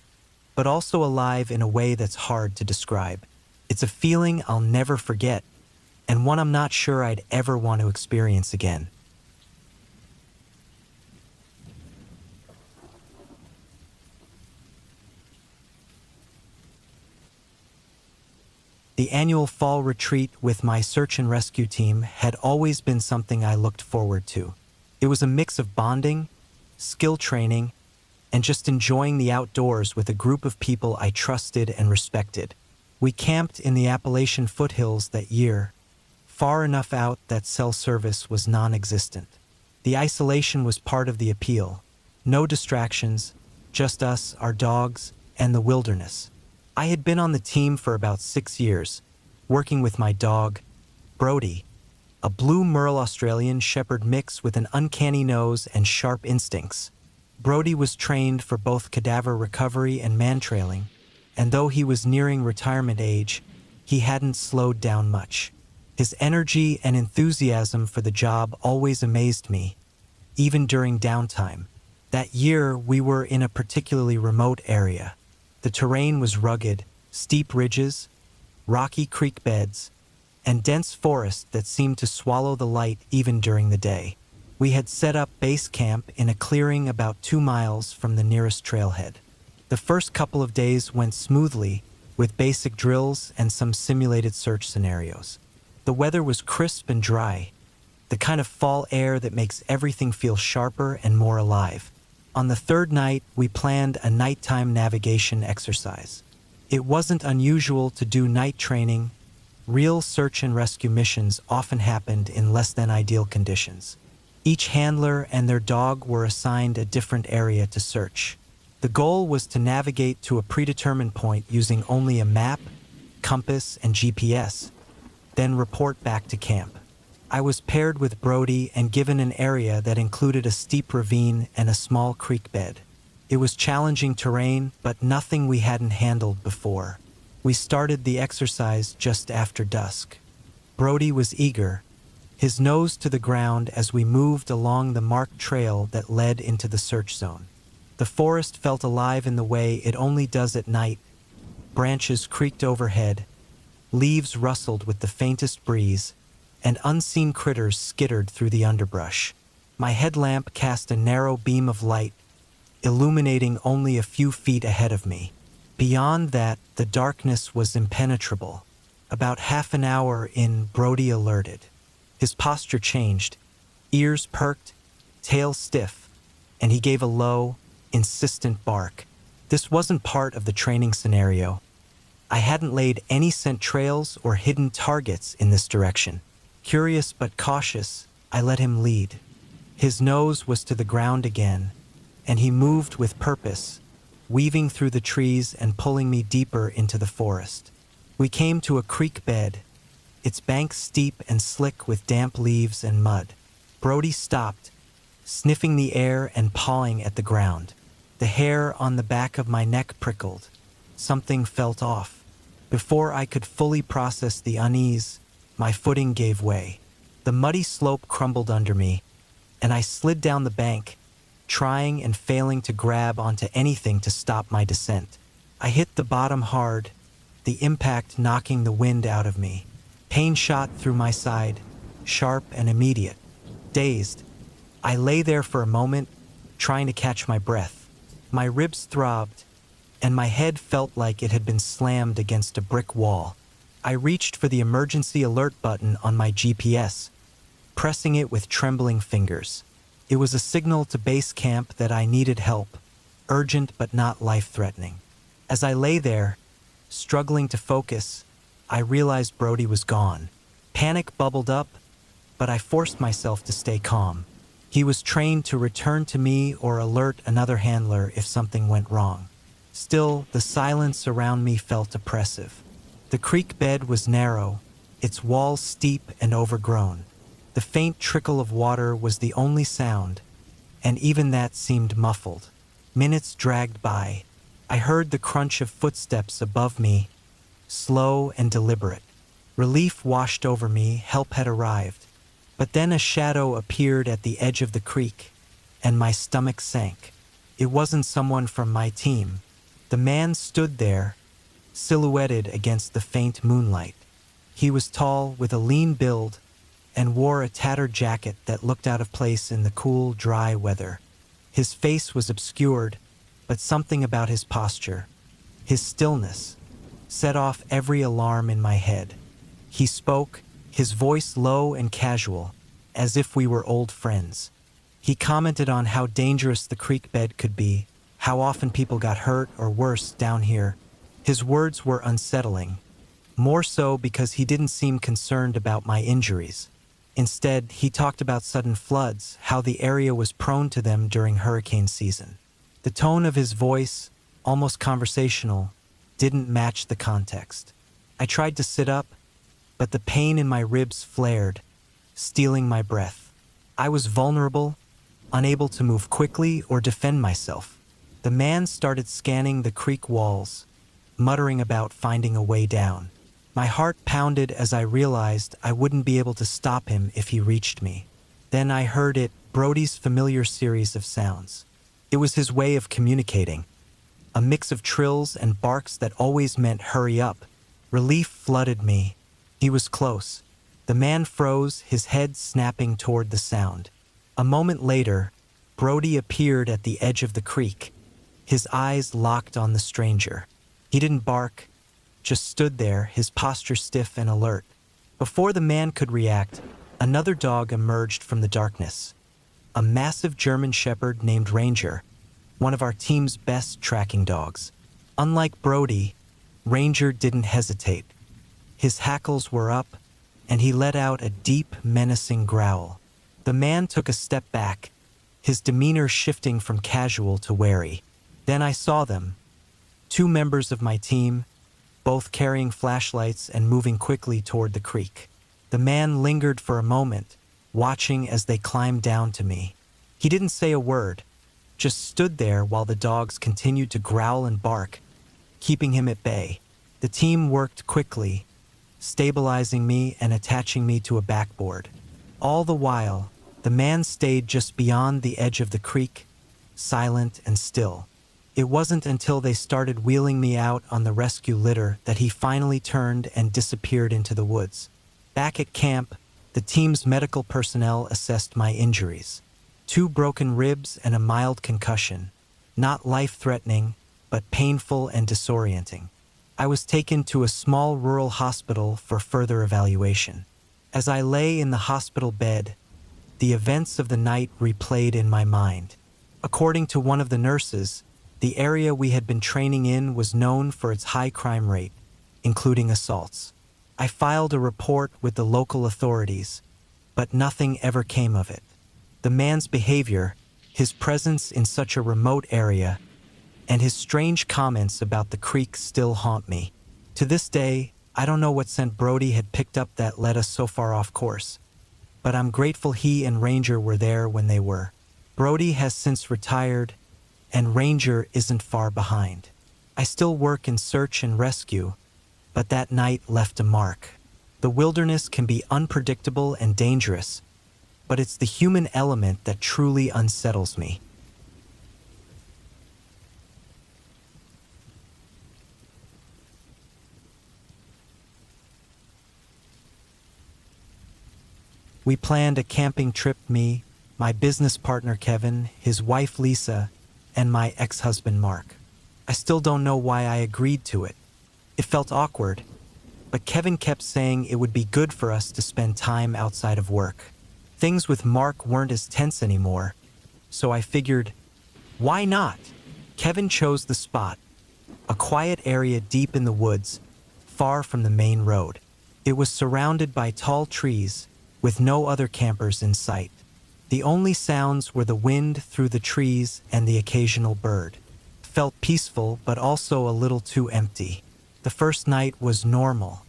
but also alive in a way that's hard to describe. It's a feeling I'll never forget, and one I'm not sure I'd ever want to experience again. The annual fall retreat with my search and rescue team had always been something I looked forward to. It was a mix of bonding, skill training, and just enjoying the outdoors with a group of people I trusted and respected. We camped in the Appalachian foothills that year, far enough out that cell service was non-existent. The isolation was part of the appeal. No distractions, just us, our dogs, and the wilderness. I had been on the team for about 6 years, working with my dog, Brody, a blue Merle Australian Shepherd mix with an uncanny nose and sharp instincts. Brody was trained for both cadaver recovery and man-trailing, and though he was nearing retirement age, he hadn't slowed down much. His energy and enthusiasm for the job always amazed me, even during downtime. That year, we were in a particularly remote area. The terrain was rugged, steep ridges, rocky creek beds, and dense forest that seemed to swallow the light even during the day. We had set up base camp in a clearing about 2 miles from the nearest trailhead. The first couple of days went smoothly, with basic drills and some simulated search scenarios. The weather was crisp and dry, the kind of fall air that makes everything feel sharper and more alive. On the third night, we planned a nighttime navigation exercise. It wasn't unusual to do night training. Real search and rescue missions often happened in less than ideal conditions. Each handler and their dog were assigned a different area to search. The goal was to navigate to a predetermined point using only a map, compass, and GPS, then report back to camp. I was paired with Brody and given an area that included a steep ravine and a small creek bed. It was challenging terrain, but nothing we hadn't handled before. We started the exercise just after dusk. Brody was eager, his nose to the ground as we moved along the marked trail that led into the search zone. The forest felt alive in the way it only does at night. Branches creaked overhead, leaves rustled with the faintest breeze, and unseen critters skittered through the underbrush. My headlamp cast a narrow beam of light, illuminating only a few feet ahead of me. Beyond that, the darkness was impenetrable. About half an hour in, Brody alerted. His posture changed, ears perked, tail stiff, and he gave a low, insistent bark. This wasn't part of the training scenario. I hadn't laid any scent trails or hidden targets in this direction. Curious but cautious, I let him lead. His nose was to the ground again, and he moved with purpose, weaving through the trees and pulling me deeper into the forest. We came to a creek bed, its banks steep and slick with damp leaves and mud. Brody stopped, sniffing the air and pawing at the ground. The hair on the back of my neck prickled. Something felt off. Before I could fully process the unease, my footing gave way. The muddy slope crumbled under me, and I slid down the bank, trying and failing to grab onto anything to stop my descent. I hit the bottom hard, the impact knocking the wind out of me. Pain shot through my side, sharp and immediate. Dazed, I lay there for a moment, trying to catch my breath. My ribs throbbed, and my head felt like it had been slammed against a brick wall. I reached for the emergency alert button on my GPS, pressing it with trembling fingers. It was a signal to base camp that I needed help, urgent but not life-threatening. As I lay there, struggling to focus, I realized Brody was gone. Panic bubbled up, but I forced myself to stay calm. He was trained to return to me or alert another handler if something went wrong. Still, the silence around me felt oppressive. The creek bed was narrow, its walls steep and overgrown. The faint trickle of water was the only sound, and even that seemed muffled. Minutes dragged by. I heard the crunch of footsteps above me, slow and deliberate. Relief washed over me, help had arrived. But then a shadow appeared at the edge of the creek, and my stomach sank. It wasn't someone from my team. The man stood there, silhouetted against the faint moonlight. He was tall, with a lean build, and wore a tattered jacket that looked out of place in the cool, dry weather. His face was obscured, but something about his posture, his stillness, set off every alarm in my head. He spoke, his voice low and casual, as if we were old friends. He commented on how dangerous the creek bed could be, how often people got hurt or worse down here. His words were unsettling, more so because he didn't seem concerned about my injuries. Instead, he talked about sudden floods, how the area was prone to them during hurricane season. The tone of his voice, almost conversational, didn't match the context. I tried to sit up, but the pain in my ribs flared, stealing my breath. I was vulnerable, unable to move quickly or defend myself. The man started scanning the creek walls, muttering about finding a way down. My heart pounded as I realized I wouldn't be able to stop him if he reached me. Then I heard it, Brody's familiar series of sounds. It was his way of communicating, a mix of trills and barks that always meant hurry up. Relief flooded me. He was close. The man froze, his head snapping toward the sound. A moment later, Brody appeared at the edge of the creek, his eyes locked on the stranger. He didn't bark, just stood there, his posture stiff and alert. Before the man could react, another dog emerged from the darkness. A massive German shepherd named Ranger, one of our team's best tracking dogs. Unlike Brody, Ranger didn't hesitate. His hackles were up, and he let out a deep, menacing growl. The man took a step back, his demeanor shifting from casual to wary. Then I saw them, two members of my team, both carrying flashlights and moving quickly toward the creek. The man lingered for a moment, watching as they climbed down to me. He didn't say a word, just stood there while the dogs continued to growl and bark, keeping him at bay. The team worked quickly, stabilizing me and attaching me to a backboard. All the while, the man stayed just beyond the edge of the creek, silent and still. It wasn't until they started wheeling me out on the rescue litter that he finally turned and disappeared into the woods. Back at camp, the team's medical personnel assessed my injuries. 2 broken ribs and a mild concussion. Not life-threatening, but painful and disorienting. I was taken to a small rural hospital for further evaluation. As I lay in the hospital bed, the events of the night replayed in my mind. According to one of the nurses, the area we had been training in was known for its high crime rate, including assaults. I filed a report with the local authorities, but nothing ever came of it. The man's behavior, his presence in such a remote area, and his strange comments about the creek still haunt me. To this day, I don't know what scent Brody had picked up that led us so far off course, but I'm grateful he and Ranger were there when they were. Brody has since retired, and Ranger isn't far behind. I still work in search and rescue, but that night left a mark. The wilderness can be unpredictable and dangerous, but it's the human element that truly unsettles me. We planned a camping trip, me, my business partner Kevin, his wife Lisa, and my ex-husband Mark. I still don't know why I agreed to it. It felt awkward, but Kevin kept saying it would be good for us to spend time outside of work. Things with Mark weren't as tense anymore, so I figured, why not? Kevin chose the spot, a quiet area deep in the woods, far from the main road. It was surrounded by tall trees, with no other campers in sight. The only sounds were the wind through the trees and the occasional bird. It felt peaceful, but also a little too empty. The first night was normal.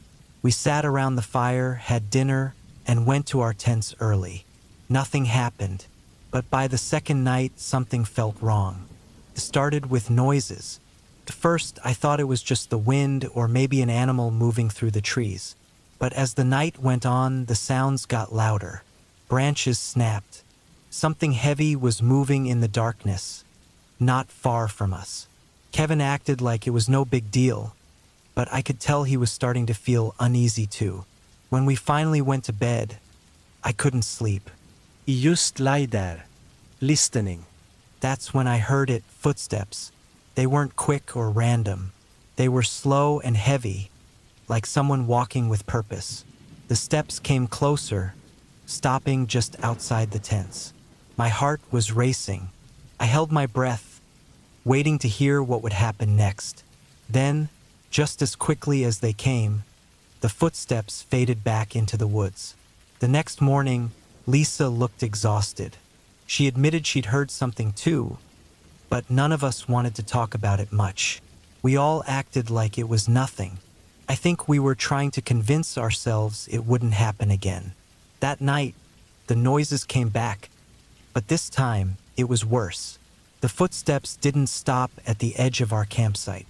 We sat around the fire, had dinner, and went to our tents early. Nothing happened, but by the second night, something felt wrong. It started with noises. At first, I thought it was just the wind or maybe an animal moving through the trees. But as the night went on, the sounds got louder. Branches snapped. Something heavy was moving in the darkness, not far from us. Kevin acted like it was no big deal, but I could tell he was starting to feel uneasy too. When we finally went to bed, I couldn't sleep. You just lie there, listening. That's when I heard it, footsteps. They weren't quick or random. They were slow and heavy, like someone walking with purpose. The steps came closer, stopping just outside the tents. My heart was racing. I held my breath, waiting to hear what would happen next. Then, just as quickly as they came, the footsteps faded back into the woods. The next morning, Lisa looked exhausted. She admitted she'd heard something too, but none of us wanted to talk about it much. We all acted like it was nothing. I think we were trying to convince ourselves it wouldn't happen again. That night, the noises came back, but this time, it was worse. The footsteps didn't stop at the edge of our campsite.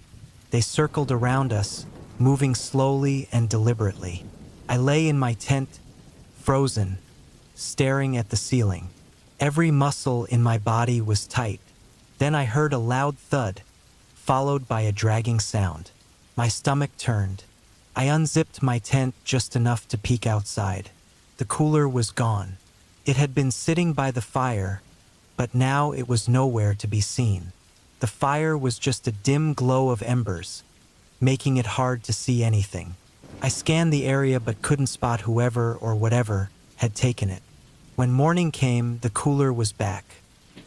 They circled around us, moving slowly and deliberately. I lay in my tent, frozen, staring at the ceiling. Every muscle in my body was tight. Then I heard a loud thud, followed by a dragging sound. My stomach turned. I unzipped my tent just enough to peek outside. The cooler was gone. It had been sitting by the fire, but now it was nowhere to be seen. The fire was just a dim glow of embers, making it hard to see anything. I scanned the area but couldn't spot whoever or whatever had taken it. When morning came, the cooler was back.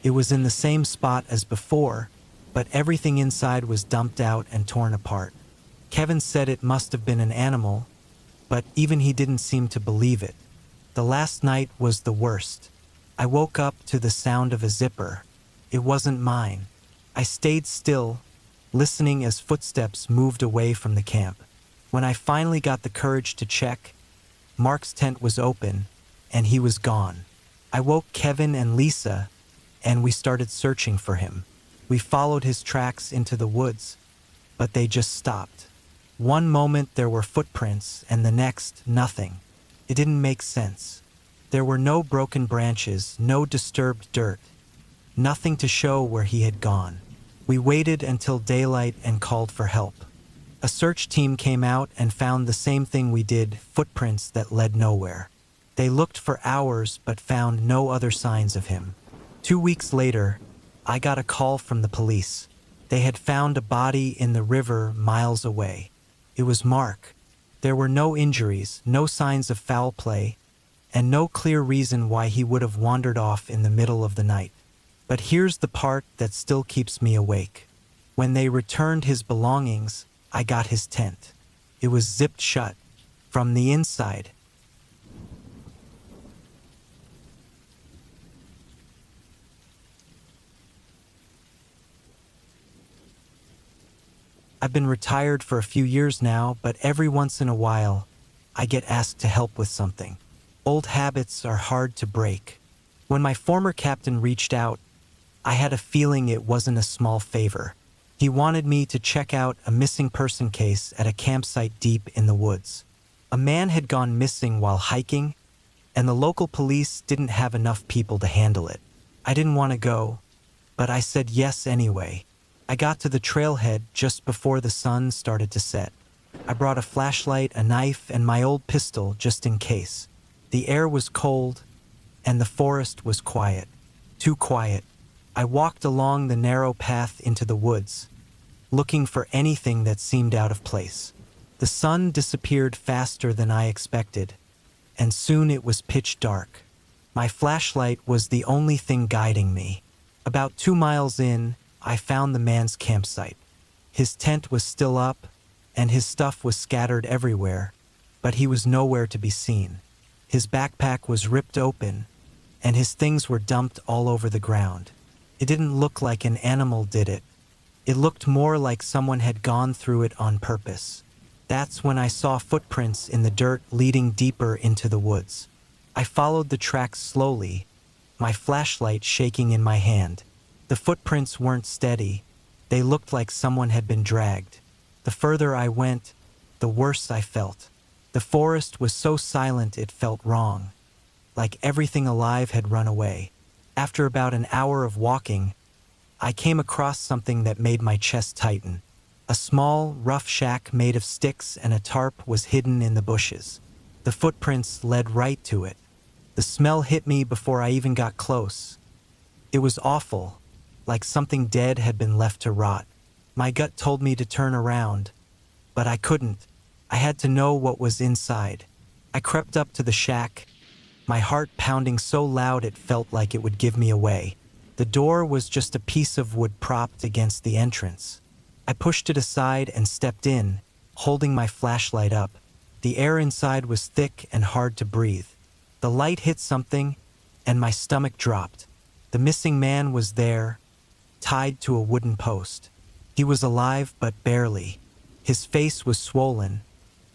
It was in the same spot as before, but everything inside was dumped out and torn apart. Kevin said it must have been an animal, but even he didn't seem to believe it. The last night was the worst. I woke up to the sound of a zipper. It wasn't mine. I stayed still, listening as footsteps moved away from the camp. When I finally got the courage to check, Mark's tent was open, and he was gone. I woke Kevin and Lisa, and we started searching for him. We followed his tracks into the woods, but they just stopped. One moment there were footprints, and the next, nothing. It didn't make sense. There were no broken branches, no disturbed dirt, nothing to show where he had gone. We waited until daylight and called for help. A search team came out and found the same thing we did, footprints that led nowhere. They looked for hours but found no other signs of him. 2 weeks later, I got a call from the police. They had found a body in the river miles away. It was Mark. There were no injuries, no signs of foul play, and no clear reason why he would have wandered off in the middle of the night. But here's the part that still keeps me awake. When they returned his belongings, I got his tent. It was zipped shut from the inside. I've been retired for a few years now, but every once in a while, I get asked to help with something. Old habits are hard to break. When my former captain reached out, I had a feeling it wasn't a small favor. He wanted me to check out a missing person case at a campsite deep in the woods. A man had gone missing while hiking, and the local police didn't have enough people to handle it. I didn't want to go, but I said yes anyway. I got to the trailhead just before the sun started to set. I brought a flashlight, a knife, and my old pistol just in case. The air was cold, and the forest was quiet. Too quiet. I walked along the narrow path into the woods, looking for anything that seemed out of place. The sun disappeared faster than I expected, and soon it was pitch dark. My flashlight was the only thing guiding me. About 2 miles in, I found the man's campsite. His tent was still up, and his stuff was scattered everywhere, but he was nowhere to be seen. His backpack was ripped open, and his things were dumped all over the ground. It didn't look like an animal did it. It looked more like someone had gone through it on purpose. That's when I saw footprints in the dirt leading deeper into the woods. I followed the tracks slowly, my flashlight shaking in my hand. The footprints weren't steady. They looked like someone had been dragged. The further I went, the worse I felt. The forest was so silent it felt wrong, like everything alive had run away. After about an hour of walking, I came across something that made my chest tighten. A small, rough shack made of sticks and a tarp was hidden in the bushes. The footprints led right to it. The smell hit me before I even got close. It was awful, like something dead had been left to rot. My gut told me to turn around, but I couldn't. I had to know what was inside. I crept up to the shack, my heart pounding so loud it felt like it would give me away. The door was just a piece of wood propped against the entrance. I pushed it aside and stepped in, holding my flashlight up. The air inside was thick and hard to breathe. The light hit something, and my stomach dropped. The missing man was there, tied to a wooden post. He was alive, but barely. His face was swollen,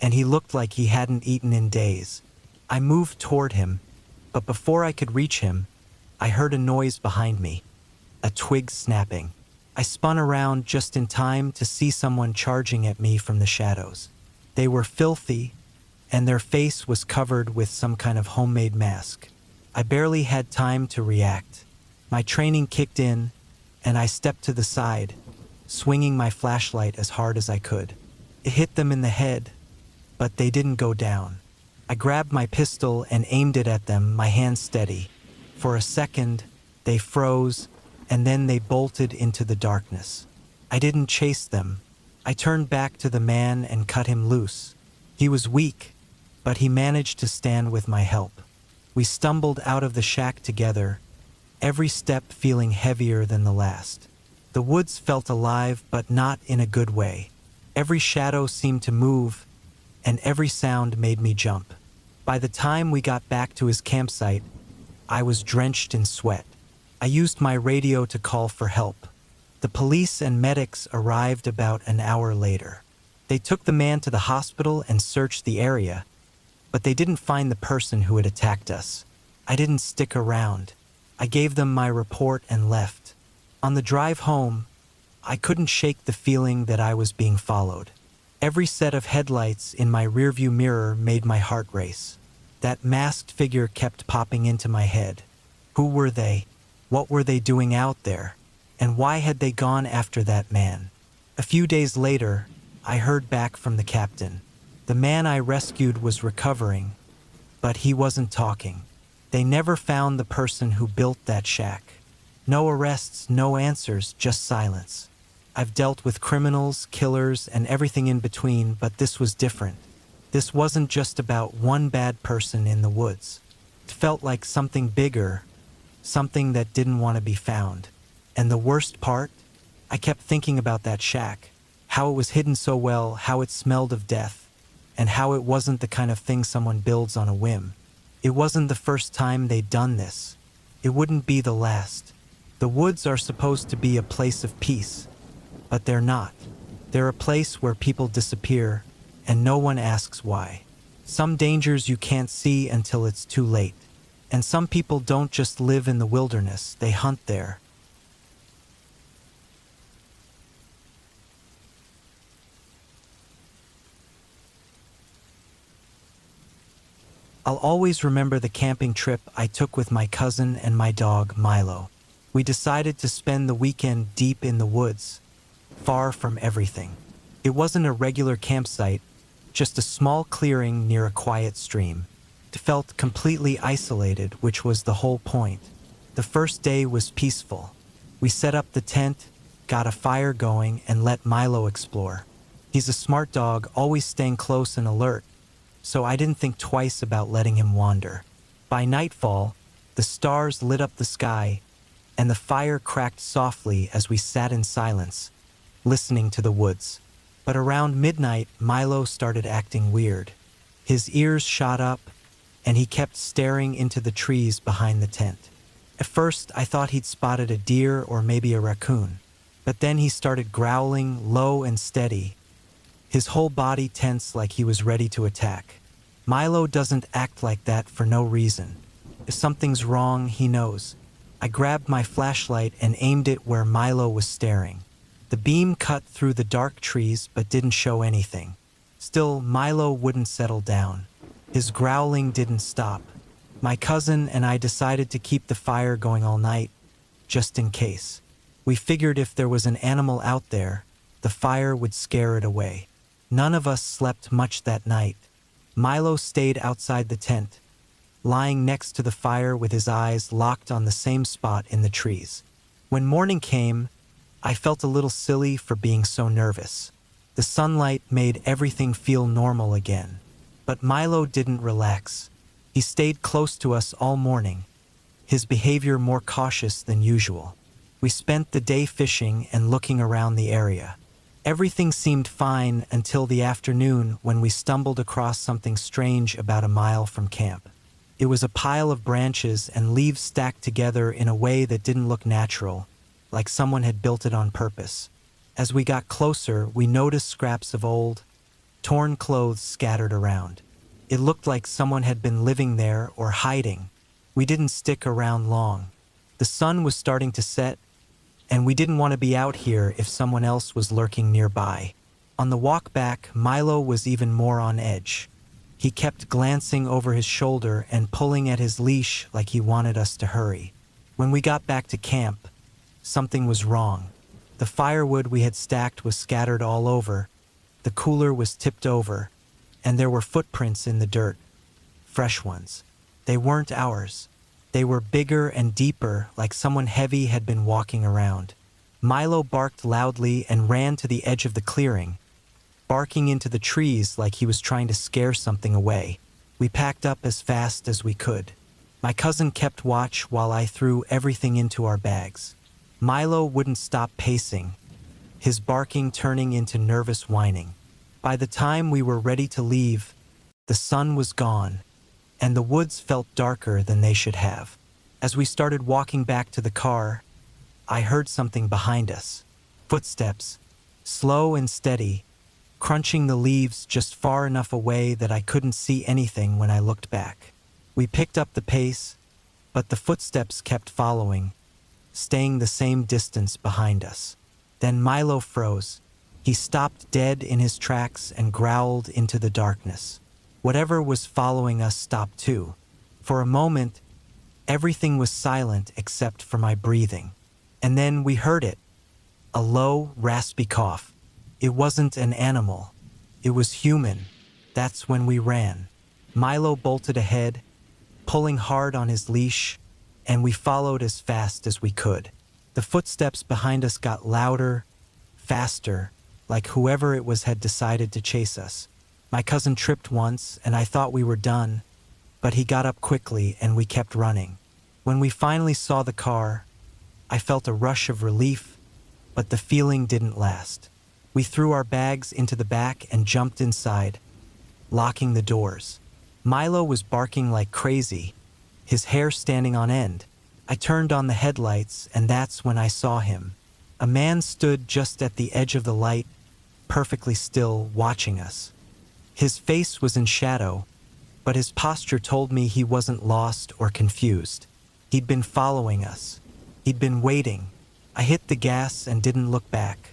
and he looked like he hadn't eaten in days. I moved toward him, but before I could reach him, I heard a noise behind me, a twig snapping. I spun around just in time to see someone charging at me from the shadows. They were filthy, and their face was covered with some kind of homemade mask. I barely had time to react. My training kicked in, and I stepped to the side, swinging my flashlight as hard as I could. It hit them in the head, but they didn't go down. I grabbed my pistol and aimed it at them, my hand steady. For a second, they froze, and then they bolted into the darkness. I didn't chase them. I turned back to the man and cut him loose. He was weak, but he managed to stand with my help. We stumbled out of the shack together, every step feeling heavier than the last. The woods felt alive, but not in a good way. Every shadow seemed to move, and every sound made me jump. By the time we got back to his campsite, I was drenched in sweat. I used my radio to call for help. The police and medics arrived about an hour later. They took the man to the hospital and searched the area, but they didn't find the person who had attacked us. I didn't stick around. I gave them my report and left. On the drive home, I couldn't shake the feeling that I was being followed. Every set of headlights in my rearview mirror made my heart race. That masked figure kept popping into my head. Who were they? What were they doing out there? And why had they gone after that man? A few days later, I heard back from the captain. The man I rescued was recovering, but he wasn't talking. They never found the person who built that shack. No arrests, no answers, just silence. I've dealt with criminals, killers, and everything in between, but this was different. This wasn't just about one bad person in the woods. It felt like something bigger, something that didn't want to be found. And the worst part? I kept thinking about that shack, how it was hidden so well, how it smelled of death, and how it wasn't the kind of thing someone builds on a whim. It wasn't the first time they'd done this. It wouldn't be the last. The woods are supposed to be a place of peace, but they're not. They're a place where people disappear, and no one asks why. Some dangers you can't see until it's too late. And some people don't just live in the wilderness, they hunt there. I'll always remember the camping trip I took with my cousin and my dog, Milo. We decided to spend the weekend deep in the woods, far from everything. It wasn't a regular campsite, just a small clearing near a quiet stream. It felt completely isolated, which was the whole point. The first day was peaceful. We set up the tent, got a fire going, and let Milo explore. He's a smart dog, always staying close and alert, so I didn't think twice about letting him wander. By nightfall, the stars lit up the sky, and the fire cracked softly as we sat in silence, listening to the woods. But around midnight, Milo started acting weird. His ears shot up, and he kept staring into the trees behind the tent. At first, I thought he'd spotted a deer or maybe a raccoon, but then he started growling low and steady, his whole body tense like he was ready to attack. Milo doesn't act like that for no reason. If something's wrong, he knows. I grabbed my flashlight and aimed it where Milo was staring. The beam cut through the dark trees but didn't show anything. Still, Milo wouldn't settle down. His growling didn't stop. My cousin and I decided to keep the fire going all night, just in case. We figured if there was an animal out there, the fire would scare it away. None of us slept much that night. Milo stayed outside the tent, lying next to the fire with his eyes locked on the same spot in the trees. When morning came, I felt a little silly for being so nervous. The sunlight made everything feel normal again. But Milo didn't relax. He stayed close to us all morning, his behavior more cautious than usual. We spent the day fishing and looking around the area. Everything seemed fine until the afternoon when we stumbled across something strange about a mile from camp. It was a pile of branches and leaves stacked together in a way that didn't look natural, like someone had built it on purpose. As we got closer, we noticed scraps of old, torn clothes scattered around. It looked like someone had been living there or hiding. We didn't stick around long. The sun was starting to set, and we didn't want to be out here if someone else was lurking nearby. On the walk back, Milo was even more on edge. He kept glancing over his shoulder and pulling at his leash like he wanted us to hurry. When we got back to camp, something was wrong. The firewood we had stacked was scattered all over, the cooler was tipped over, and there were footprints in the dirt. Fresh ones. They weren't ours. They were bigger and deeper, like someone heavy had been walking around. Milo barked loudly and ran to the edge of the clearing, barking into the trees like he was trying to scare something away. We packed up as fast as we could. My cousin kept watch while I threw everything into our bags. Milo wouldn't stop pacing, his barking turning into nervous whining. By the time we were ready to leave, the sun was gone, and the woods felt darker than they should have. As we started walking back to the car, I heard something behind us. Footsteps, slow and steady, crunching the leaves just far enough away that I couldn't see anything when I looked back. We picked up the pace, but the footsteps kept following, staying the same distance behind us. Then Milo froze. He stopped dead in his tracks and growled into the darkness. Whatever was following us stopped too. For a moment, everything was silent except for my breathing. And then we heard it. A low, raspy cough. It wasn't an animal. It was human. That's when we ran. Milo bolted ahead, pulling hard on his leash, and we followed as fast as we could. The footsteps behind us got louder, faster, like whoever it was had decided to chase us. My cousin tripped once, and I thought we were done, but he got up quickly and we kept running. When we finally saw the car, I felt a rush of relief, but the feeling didn't last. We threw our bags into the back and jumped inside, locking the doors. Milo was barking like crazy, his hair standing on end. I turned on the headlights, and that's when I saw him. A man stood just at the edge of the light, perfectly still, watching us. His face was in shadow, but his posture told me he wasn't lost or confused. He'd been following us. He'd been waiting. I hit the gas and didn't look back.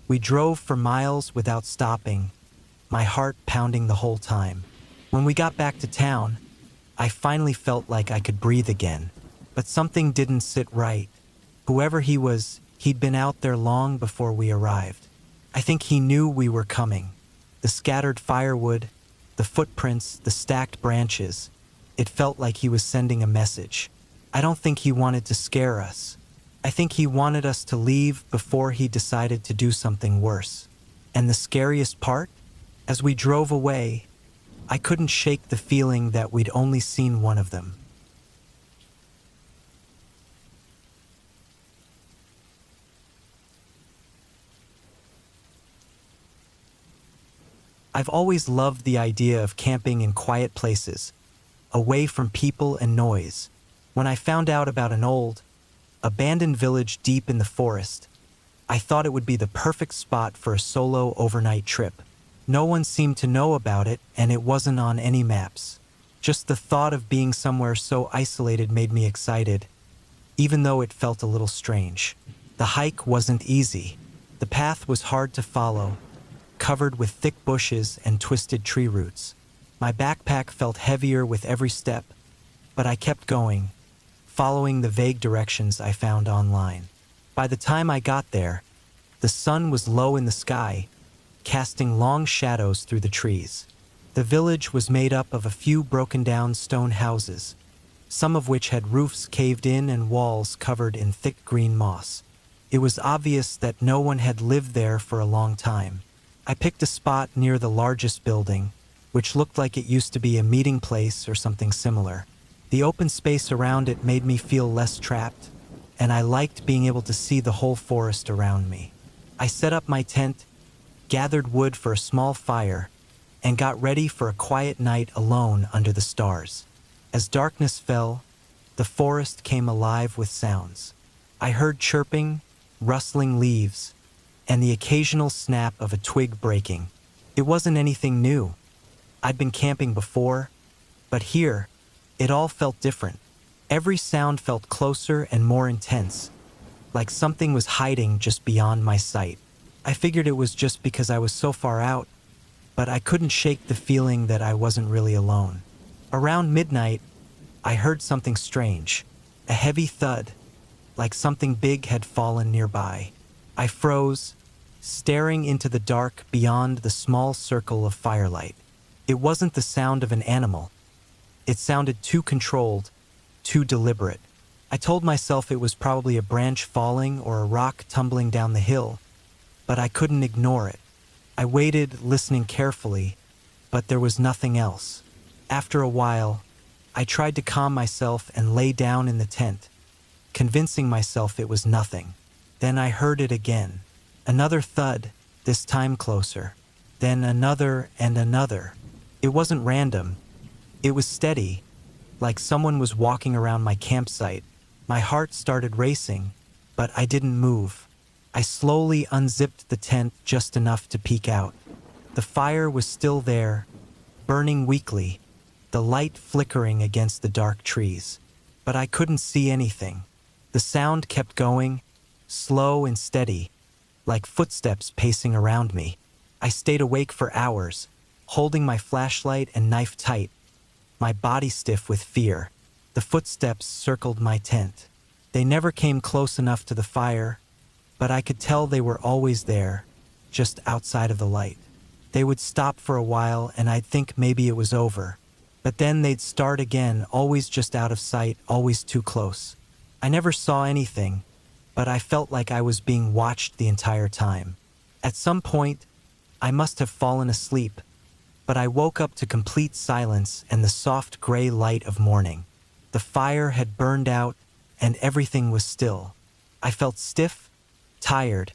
We drove for miles without stopping, my heart pounding the whole time. When we got back to town, I finally felt like I could breathe again. But something didn't sit right. Whoever he was, he'd been out there long before we arrived. I think he knew we were coming. The scattered firewood, the footprints, the stacked branches. It felt like he was sending a message. I don't think he wanted to scare us. I think he wanted us to leave before he decided to do something worse. And the scariest part? As we drove away, I couldn't shake the feeling that we'd only seen one of them. I've always loved the idea of camping in quiet places, away from people and noise. When I found out about an old, abandoned village deep in the forest, I thought it would be the perfect spot for a solo overnight trip. No one seemed to know about it, and it wasn't on any maps. Just the thought of being somewhere so isolated made me excited, even though it felt a little strange. The hike wasn't easy. The path was hard to follow, covered with thick bushes and twisted tree roots. My backpack felt heavier with every step, but I kept going, following the vague directions I found online. By the time I got there, the sun was low in the sky, casting long shadows through the trees. The village was made up of a few broken-down stone houses, some of which had roofs caved in and walls covered in thick green moss. It was obvious that no one had lived there for a long time. I picked a spot near the largest building, which looked like it used to be a meeting place or something similar. The open space around it made me feel less trapped, and I liked being able to see the whole forest around me. I set up my tent, gathered wood for a small fire, and got ready for a quiet night alone under the stars. As darkness fell, the forest came alive with sounds. I heard chirping, rustling leaves, and the occasional snap of a twig breaking. It wasn't anything new. I'd been camping before, but here, it all felt different. Every sound felt closer and more intense, like something was hiding just beyond my sight. I figured it was just because I was so far out, but I couldn't shake the feeling that I wasn't really alone. Around midnight, I heard something strange, a heavy thud, like something big had fallen nearby. I froze, staring into the dark beyond the small circle of firelight. It wasn't the sound of an animal. It sounded too controlled, too deliberate. I told myself it was probably a branch falling or a rock tumbling down the hill, but I couldn't ignore it. I waited, listening carefully, but there was nothing else. After a while, I tried to calm myself and lay down in the tent, convincing myself it was nothing. Then I heard it again. Another thud, this time closer. Then another and another. It wasn't random. It was steady, like someone was walking around my campsite. My heart started racing, but I didn't move. I slowly unzipped the tent just enough to peek out. The fire was still there, burning weakly, the light flickering against the dark trees. But I couldn't see anything. The sound kept going, slow and steady, like footsteps pacing around me. I stayed awake for hours, holding my flashlight and knife tight, my body stiff with fear. The footsteps circled my tent. They never came close enough to the fire, but I could tell they were always there, just outside of the light. They would stop for a while and I'd think maybe it was over, but then they'd start again, always just out of sight, always too close. I never saw anything, but I felt like I was being watched the entire time. At some point, I must have fallen asleep, but I woke up to complete silence and the soft gray light of morning. The fire had burned out and everything was still. I felt stiff, tired,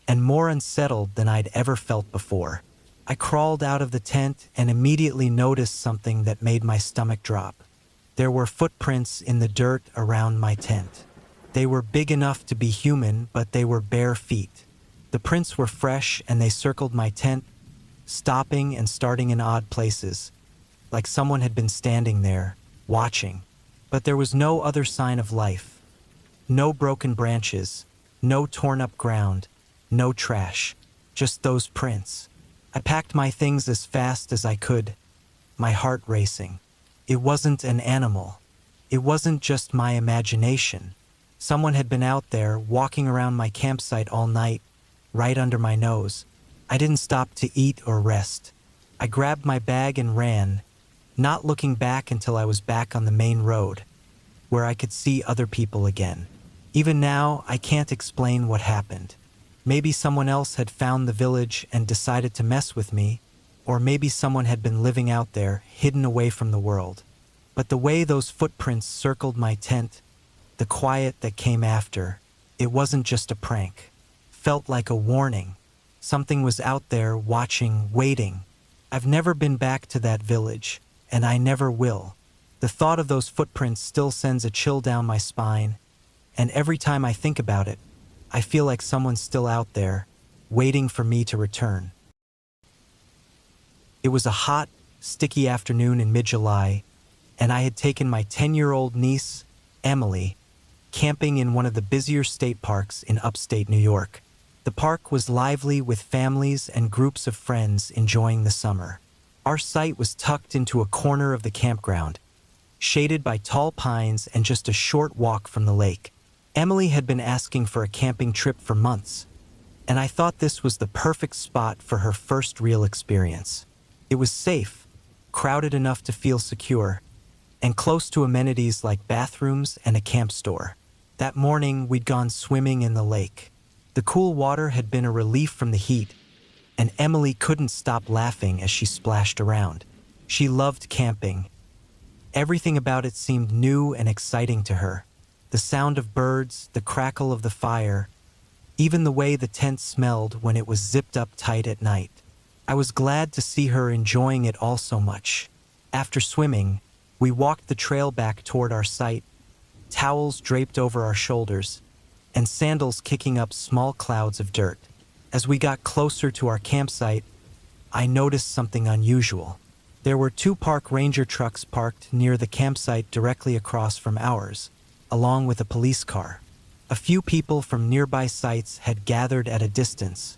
and more unsettled than I'd ever felt before. I crawled out of the tent and immediately noticed something that made my stomach drop. There were footprints in the dirt around my tent. They were big enough to be human, but they were bare feet. The prints were fresh and they circled my tent, stopping and starting in odd places, like someone had been standing there, watching. But there was no other sign of life. No broken branches, no torn up ground, no trash, just those prints. I packed my things as fast as I could, my heart racing. It wasn't an animal. It wasn't just my imagination. Someone had been out there, walking around my campsite all night, right under my nose. I didn't stop to eat or rest. I grabbed my bag and ran, not looking back until I was back on the main road, where I could see other people again. Even now, I can't explain what happened. Maybe someone else had found the village and decided to mess with me, or maybe someone had been living out there, hidden away from the world. But the way those footprints circled my tent, the quiet that came after, it wasn't just a prank. Felt like a warning. Something was out there watching, waiting. I've never been back to that village, and I never will. The thought of those footprints still sends a chill down my spine, and every time I think about it, I feel like someone's still out there, waiting for me to return. It was a hot, sticky afternoon in mid-July, and I had taken my 10-year-old niece, Emily, camping in one of the busier state parks in upstate New York. The park was lively with families and groups of friends enjoying the summer. Our site was tucked into a corner of the campground, shaded by tall pines and just a short walk from the lake. Emily had been asking for a camping trip for months, and I thought this was the perfect spot for her first real experience. It was safe, crowded enough to feel secure, and close to amenities like bathrooms and a camp store. That morning, we'd gone swimming in the lake. The cool water had been a relief from the heat, and Emily couldn't stop laughing as she splashed around. She loved camping. Everything about it seemed new and exciting to her. The sound of birds, the crackle of the fire, even the way the tent smelled when it was zipped up tight at night. I was glad to see her enjoying it all so much. After swimming, we walked the trail back toward our site, towels draped over our shoulders, and sandals kicking up small clouds of dirt. As we got closer to our campsite, I noticed something unusual. There were 2 park ranger trucks parked near the campsite directly across from ours, along with a police car. A few people from nearby sites had gathered at a distance,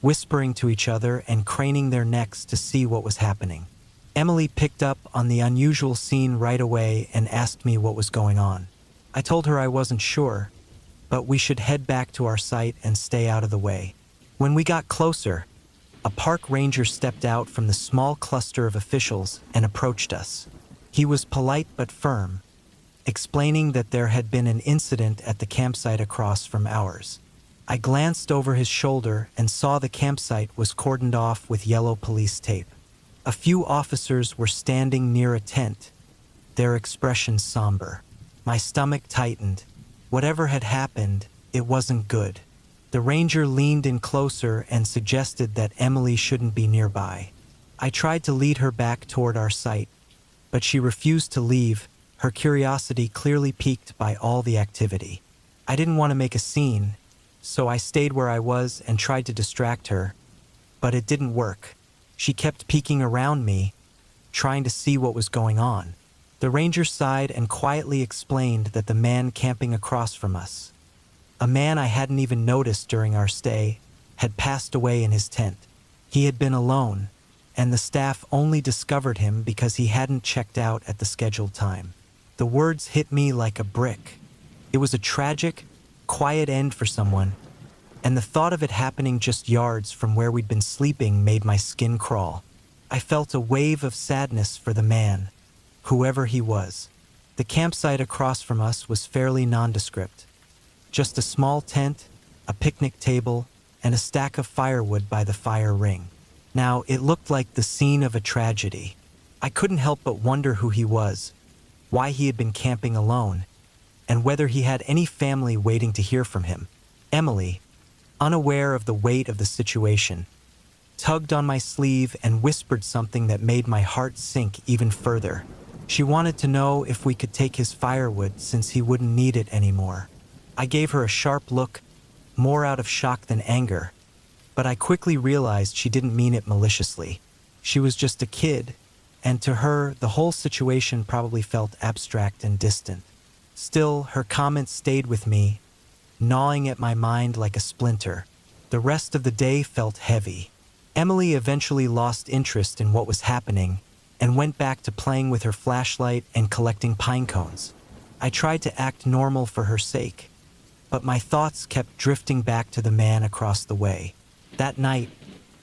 whispering to each other and craning their necks to see what was happening. Emily picked up on the unusual scene right away and asked me what was going on. I told her I wasn't sure, but we should head back to our site and stay out of the way. When we got closer, a park ranger stepped out from the small cluster of officials and approached us. He was polite but firm, explaining that there had been an incident at the campsite across from ours. I glanced over his shoulder and saw the campsite was cordoned off with yellow police tape. A few officers were standing near a tent, their expressions somber. My stomach tightened. Whatever had happened, it wasn't good. The ranger leaned in closer and suggested that Emily shouldn't be nearby. I tried to lead her back toward our site, but she refused to leave, her curiosity clearly piqued by all the activity. I didn't want to make a scene, so I stayed where I was and tried to distract her, but it didn't work. She kept peeking around me, trying to see what was going on. The ranger sighed and quietly explained that the man camping across from us, a man I hadn't even noticed during our stay, had passed away in his tent. He had been alone, and the staff only discovered him because he hadn't checked out at the scheduled time. The words hit me like a brick. It was a tragic, quiet end for someone, and the thought of it happening just yards from where we'd been sleeping made my skin crawl. I felt a wave of sadness for the man, whoever he was. The campsite across from us was fairly nondescript. Just a small tent, a picnic table, and a stack of firewood by the fire ring. Now, it looked like the scene of a tragedy. I couldn't help but wonder who he was, why he had been camping alone, and whether he had any family waiting to hear from him. Emily, unaware of the weight of the situation, tugged on my sleeve and whispered something that made my heart sink even further. She wanted to know if we could take his firewood since he wouldn't need it anymore. I gave her a sharp look, more out of shock than anger, but I quickly realized she didn't mean it maliciously. She was just a kid, and to her, the whole situation probably felt abstract and distant. Still, her comments stayed with me, gnawing at my mind like a splinter. The rest of the day felt heavy. Emily eventually lost interest in what was happening and went back to playing with her flashlight and collecting pine cones. I tried to act normal for her sake, but my thoughts kept drifting back to the man across the way. That night,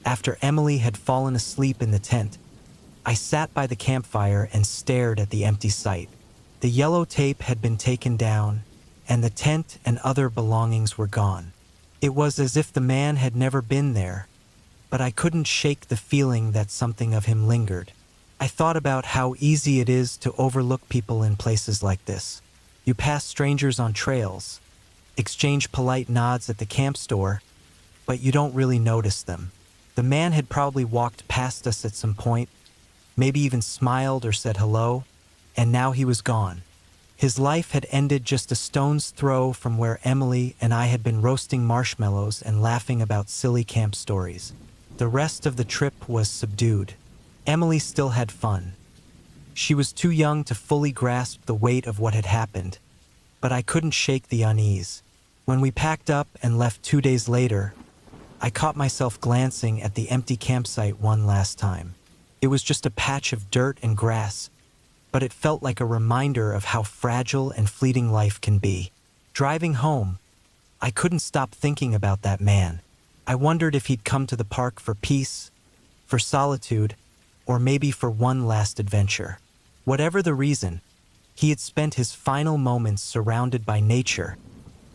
after Emily had fallen asleep in the tent, I sat by the campfire and stared at the empty site. The yellow tape had been taken down, and the tent and other belongings were gone. It was as if the man had never been there, but I couldn't shake the feeling that something of him lingered. I thought about how easy it is to overlook people in places like this. You pass strangers on trails, exchange polite nods at the camp store, but you don't really notice them. The man had probably walked past us at some point, maybe even smiled or said hello, and now he was gone. His life had ended just a stone's throw from where Emily and I had been roasting marshmallows and laughing about silly camp stories. The rest of the trip was subdued. Emily still had fun. She was too young to fully grasp the weight of what had happened, but I couldn't shake the unease. When we packed up and left 2 days later, I caught myself glancing at the empty campsite one last time. It was just a patch of dirt and grass, but it felt like a reminder of how fragile and fleeting life can be. Driving home, I couldn't stop thinking about that man. I wondered if he'd come to the park for peace, for solitude, or maybe for one last adventure. Whatever the reason, he had spent his final moments surrounded by nature,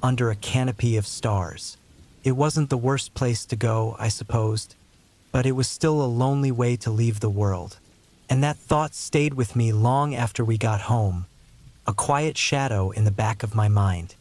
under a canopy of stars. It wasn't the worst place to go, I supposed, but it was still a lonely way to leave the world. And that thought stayed with me long after we got home, a quiet shadow in the back of my mind.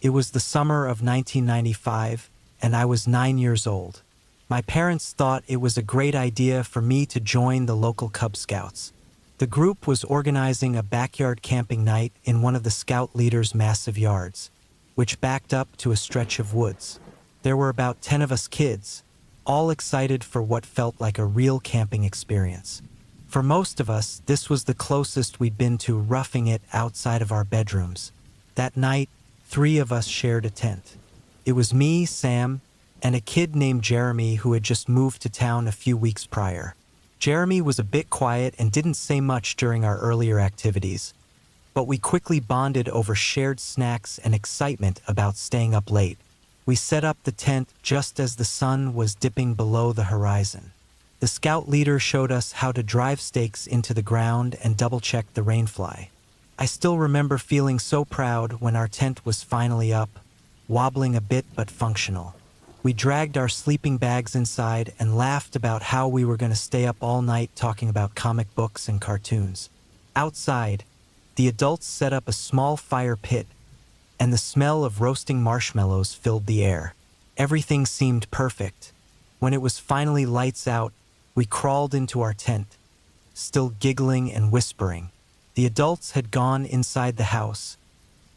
It was the summer of 1995, and I was 9 years old. My parents thought it was a great idea for me to join the local Cub Scouts. The group was organizing a backyard camping night in one of the scout leader's massive yards, which backed up to a stretch of woods. There were about 10 of us kids, all excited for what felt like a real camping experience. For most of us, this was the closest we'd been to roughing it outside of our bedrooms. That night, 3 of us shared a tent. It was me, Sam, and a kid named Jeremy who had just moved to town a few weeks prior. Jeremy was a bit quiet and didn't say much during our earlier activities, but we quickly bonded over shared snacks and excitement about staying up late. We set up the tent just as the sun was dipping below the horizon. The scout leader showed us how to drive stakes into the ground and double-check the rainfly. I still remember feeling so proud when our tent was finally up, wobbling a bit but functional. We dragged our sleeping bags inside and laughed about how we were going to stay up all night talking about comic books and cartoons. Outside, the adults set up a small fire pit, and the smell of roasting marshmallows filled the air. Everything seemed perfect. When it was finally lights out, we crawled into our tent, still giggling and whispering. The adults had gone inside the house,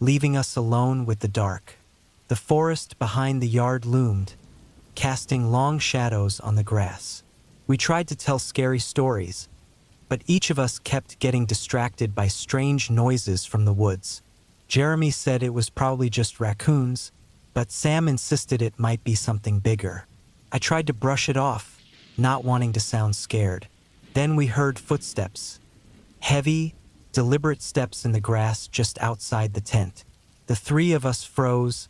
leaving us alone with the dark. The forest behind the yard loomed, casting long shadows on the grass. We tried to tell scary stories, but each of us kept getting distracted by strange noises from the woods. Jeremy said it was probably just raccoons, but Sam insisted it might be something bigger. I tried to brush it off, not wanting to sound scared. Then we heard footsteps. Heavy, deliberate steps in the grass just outside the tent. The 3 of us froze,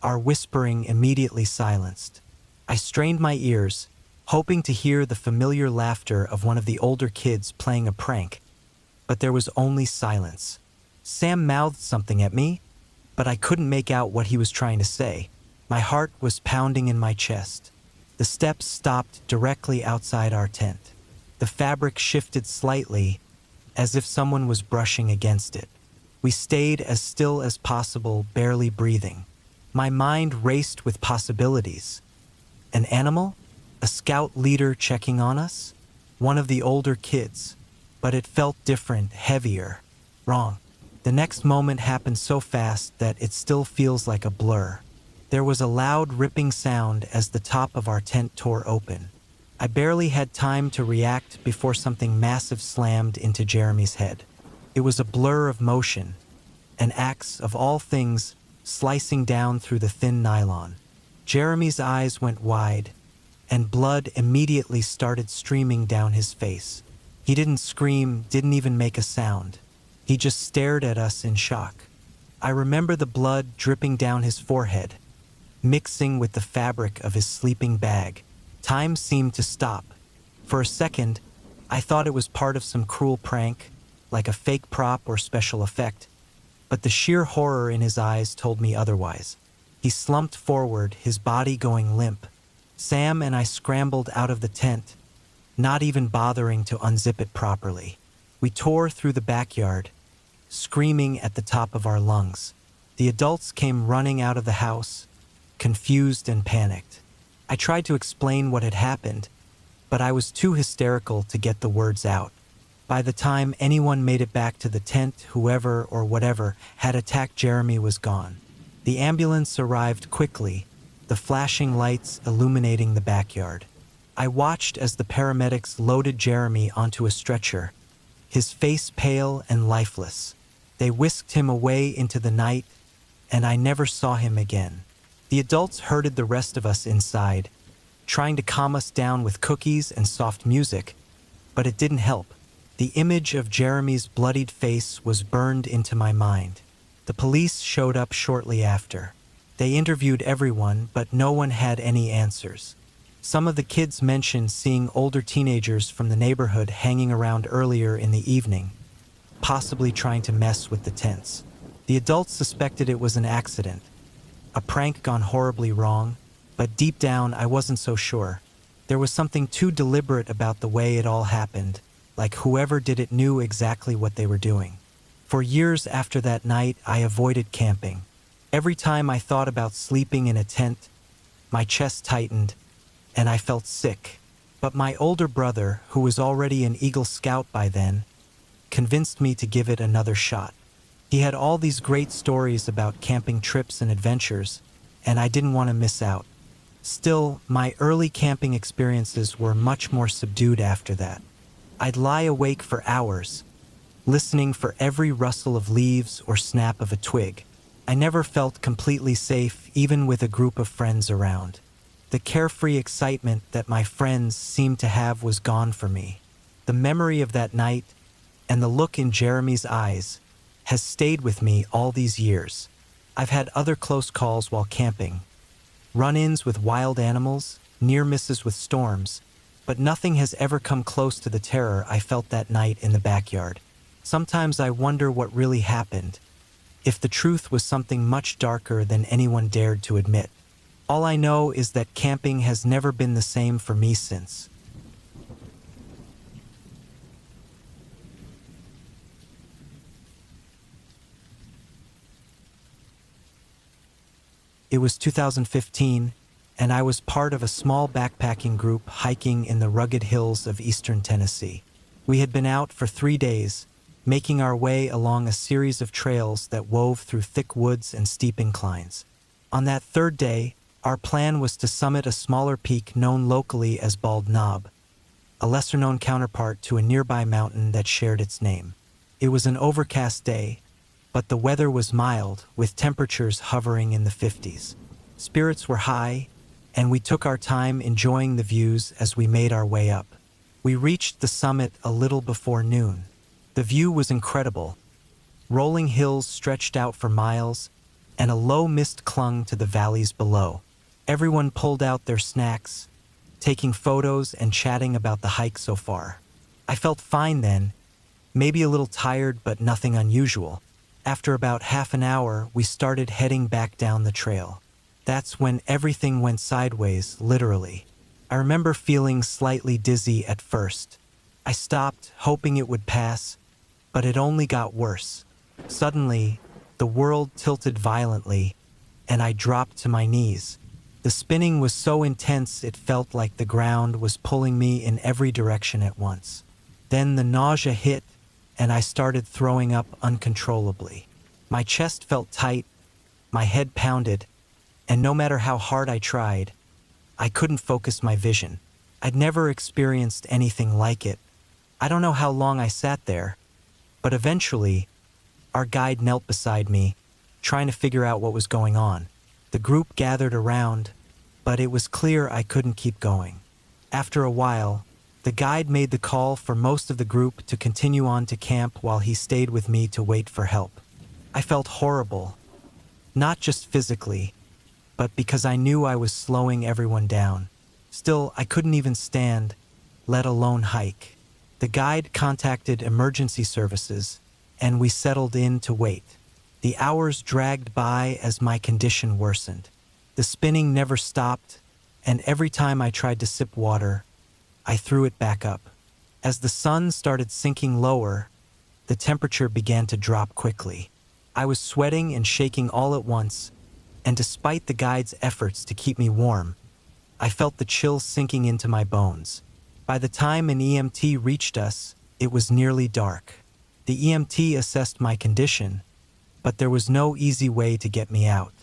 our whispering immediately silenced. I strained my ears, hoping to hear the familiar laughter of one of the older kids playing a prank, but there was only silence. Sam mouthed something at me, but I couldn't make out what he was trying to say. My heart was pounding in my chest. The steps stopped directly outside our tent. The fabric shifted slightly, as if someone was brushing against it. We stayed as still as possible, barely breathing. My mind raced with possibilities. An animal? A scout leader checking on us? One of the older kids? But it felt different, heavier. Wrong. The next moment happened so fast that it still feels like a blur. There was a loud ripping sound as the top of our tent tore open. I barely had time to react before something massive slammed into Jeremy's head. It was a blur of motion, an axe of all things slicing down through the thin nylon. Jeremy's eyes went wide, and blood immediately started streaming down his face. He didn't scream, didn't even make a sound. He just stared at us in shock. I remember the blood dripping down his forehead, mixing with the fabric of his sleeping bag. Time seemed to stop. For a second, I thought it was part of some cruel prank, like a fake prop or special effect, but the sheer horror in his eyes told me otherwise. He slumped forward, his body going limp. Sam and I scrambled out of the tent, not even bothering to unzip it properly. We tore through the backyard, screaming at the top of our lungs. The adults came running out of the house, confused and panicked. I tried to explain what had happened, but I was too hysterical to get the words out. By the time anyone made it back to the tent, whoever or whatever had attacked Jeremy was gone. The ambulance arrived quickly, the flashing lights illuminating the backyard. I watched as the paramedics loaded Jeremy onto a stretcher, his face pale and lifeless. They whisked him away into the night, and I never saw him again. The adults herded the rest of us inside, trying to calm us down with cookies and soft music, but it didn't help. The image of Jeremy's bloodied face was burned into my mind. The police showed up shortly after. They interviewed everyone, but no one had any answers. Some of the kids mentioned seeing older teenagers from the neighborhood hanging around earlier in the evening, possibly trying to mess with the tents. The adults suspected it was an accident, a prank gone horribly wrong, but deep down I wasn't so sure. There was something too deliberate about the way it all happened, like whoever did it knew exactly what they were doing. For years after that night, I avoided camping. Every time I thought about sleeping in a tent, my chest tightened, and I felt sick. But my older brother, who was already an Eagle Scout by then, convinced me to give it another shot. He had all these great stories about camping trips and adventures, and I didn't want to miss out. Still, my early camping experiences were much more subdued after that. I'd lie awake for hours, listening for every rustle of leaves or snap of a twig. I never felt completely safe, even with a group of friends around. The carefree excitement that my friends seemed to have was gone for me. The memory of that night and the look in Jeremy's eyes has stayed with me all these years. I've had other close calls while camping, run-ins with wild animals, near misses with storms, but nothing has ever come close to the terror I felt that night in the backyard. Sometimes I wonder what really happened, if the truth was something much darker than anyone dared to admit. All I know is that camping has never been the same for me since. It was 2015, and I was part of a small backpacking group hiking in the rugged hills of eastern Tennessee. We had been out for 3 days, making our way along a series of trails that wove through thick woods and steep inclines. On that third day, our plan was to summit a smaller peak known locally as Bald Knob, a lesser-known counterpart to a nearby mountain that shared its name. It was an overcast day, but the weather was mild, with temperatures hovering in the 50s. Spirits were high, and we took our time enjoying the views as we made our way up. We reached the summit a little before noon. The view was incredible. Rolling hills stretched out for miles, and a low mist clung to the valleys below. Everyone pulled out their snacks, taking photos and chatting about the hike so far. I felt fine then, maybe a little tired but nothing unusual. After about half an hour, we started heading back down the trail. That's when everything went sideways, literally. I remember feeling slightly dizzy at first. I stopped, hoping it would pass, but it only got worse. Suddenly, the world tilted violently, and I dropped to my knees. The spinning was so intense it felt like the ground was pulling me in every direction at once. Then the nausea hit, and I started throwing up uncontrollably. My chest felt tight, my head pounded, and no matter how hard I tried, I couldn't focus my vision. I'd never experienced anything like it. I don't know how long I sat there, but eventually, our guide knelt beside me, trying to figure out what was going on. The group gathered around, but it was clear I couldn't keep going. After a while, the guide made the call for most of the group to continue on to camp while he stayed with me to wait for help. I felt horrible, not just physically, but because I knew I was slowing everyone down. Still, I couldn't even stand, let alone hike. The guide contacted emergency services, and we settled in to wait. The hours dragged by as my condition worsened. The spinning never stopped, and every time I tried to sip water, I threw it back up. As the sun started sinking lower, the temperature began to drop quickly. I was sweating and shaking all at once, and despite the guide's efforts to keep me warm, I felt the chill sinking into my bones. By the time an EMT reached us, it was nearly dark. The EMT assessed my condition, but there was no easy way to get me out.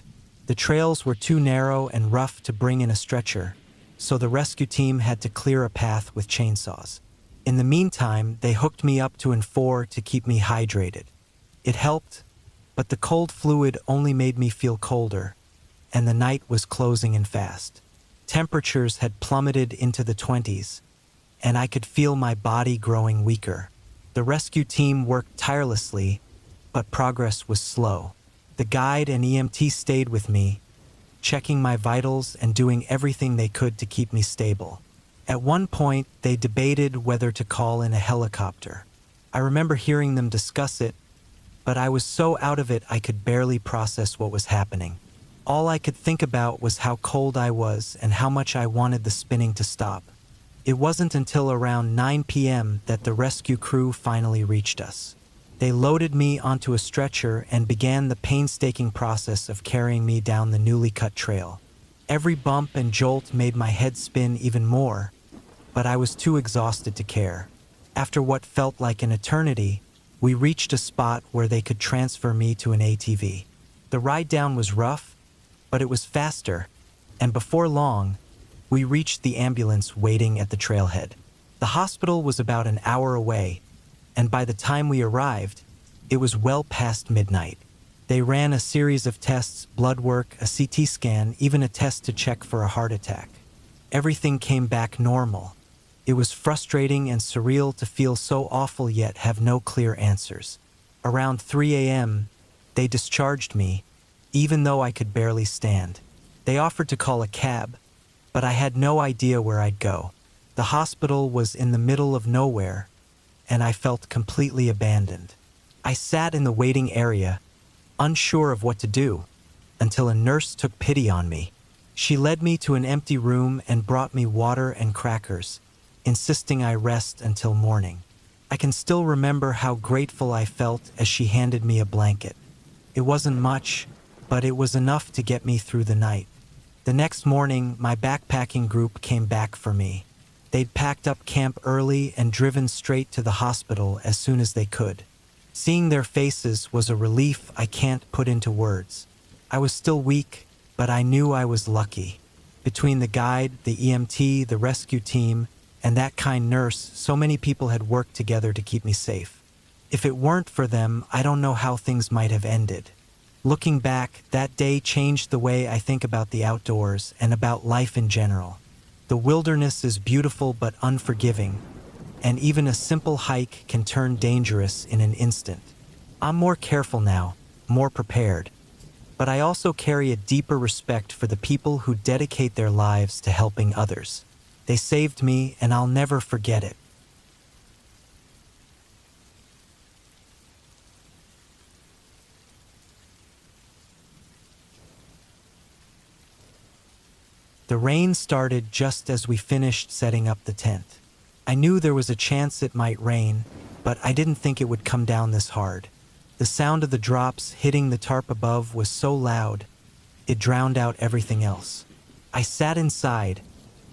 The trails were too narrow and rough to bring in a stretcher, so the rescue team had to clear a path with chainsaws. In the meantime, they hooked me up to N4 to keep me hydrated. It helped, but the cold fluid only made me feel colder, and the night was closing in fast. Temperatures had plummeted into the 20s, and I could feel my body growing weaker. The rescue team worked tirelessly, but progress was slow. The guide and EMT stayed with me, checking my vitals and doing everything they could to keep me stable. At one point, they debated whether to call in a helicopter. I remember hearing them discuss it, but I was so out of it I could barely process what was happening. All I could think about was how cold I was and how much I wanted the spinning to stop. It wasn't until around 9 p.m. that the rescue crew finally reached us. They loaded me onto a stretcher and began the painstaking process of carrying me down the newly cut trail. Every bump and jolt made my head spin even more, but I was too exhausted to care. After what felt like an eternity, we reached a spot where they could transfer me to an ATV. The ride down was rough, but it was faster, and before long, we reached the ambulance waiting at the trailhead. The hospital was about an hour away, and by the time we arrived, it was well past midnight. They ran a series of tests, blood work, a CT scan, even a test to check for a heart attack. Everything came back normal. It was frustrating and surreal to feel so awful yet have no clear answers. Around 3 a.m., they discharged me, even though I could barely stand. They offered to call a cab, but I had no idea where I'd go. The hospital was in the middle of nowhere, and I felt completely abandoned. I sat in the waiting area, unsure of what to do, until a nurse took pity on me. She led me to an empty room and brought me water and crackers, insisting I rest until morning. I can still remember how grateful I felt as she handed me a blanket. It wasn't much, but it was enough to get me through the night. The next morning, my backpacking group came back for me. They'd packed up camp early and driven straight to the hospital as soon as they could. Seeing their faces was a relief I can't put into words. I was still weak, but I knew I was lucky. Between the guide, the EMT, the rescue team, and that kind nurse, so many people had worked together to keep me safe. If it weren't for them, I don't know how things might have ended. Looking back, that day changed the way I think about the outdoors and about life in general. The wilderness is beautiful but unforgiving, and even a simple hike can turn dangerous in an instant. I'm more careful now, more prepared, but I also carry a deeper respect for the people who dedicate their lives to helping others. They saved me, and I'll never forget it. The rain started just as we finished setting up the tent. I knew there was a chance it might rain, but I didn't think it would come down this hard. The sound of the drops hitting the tarp above was so loud, it drowned out everything else. I sat inside,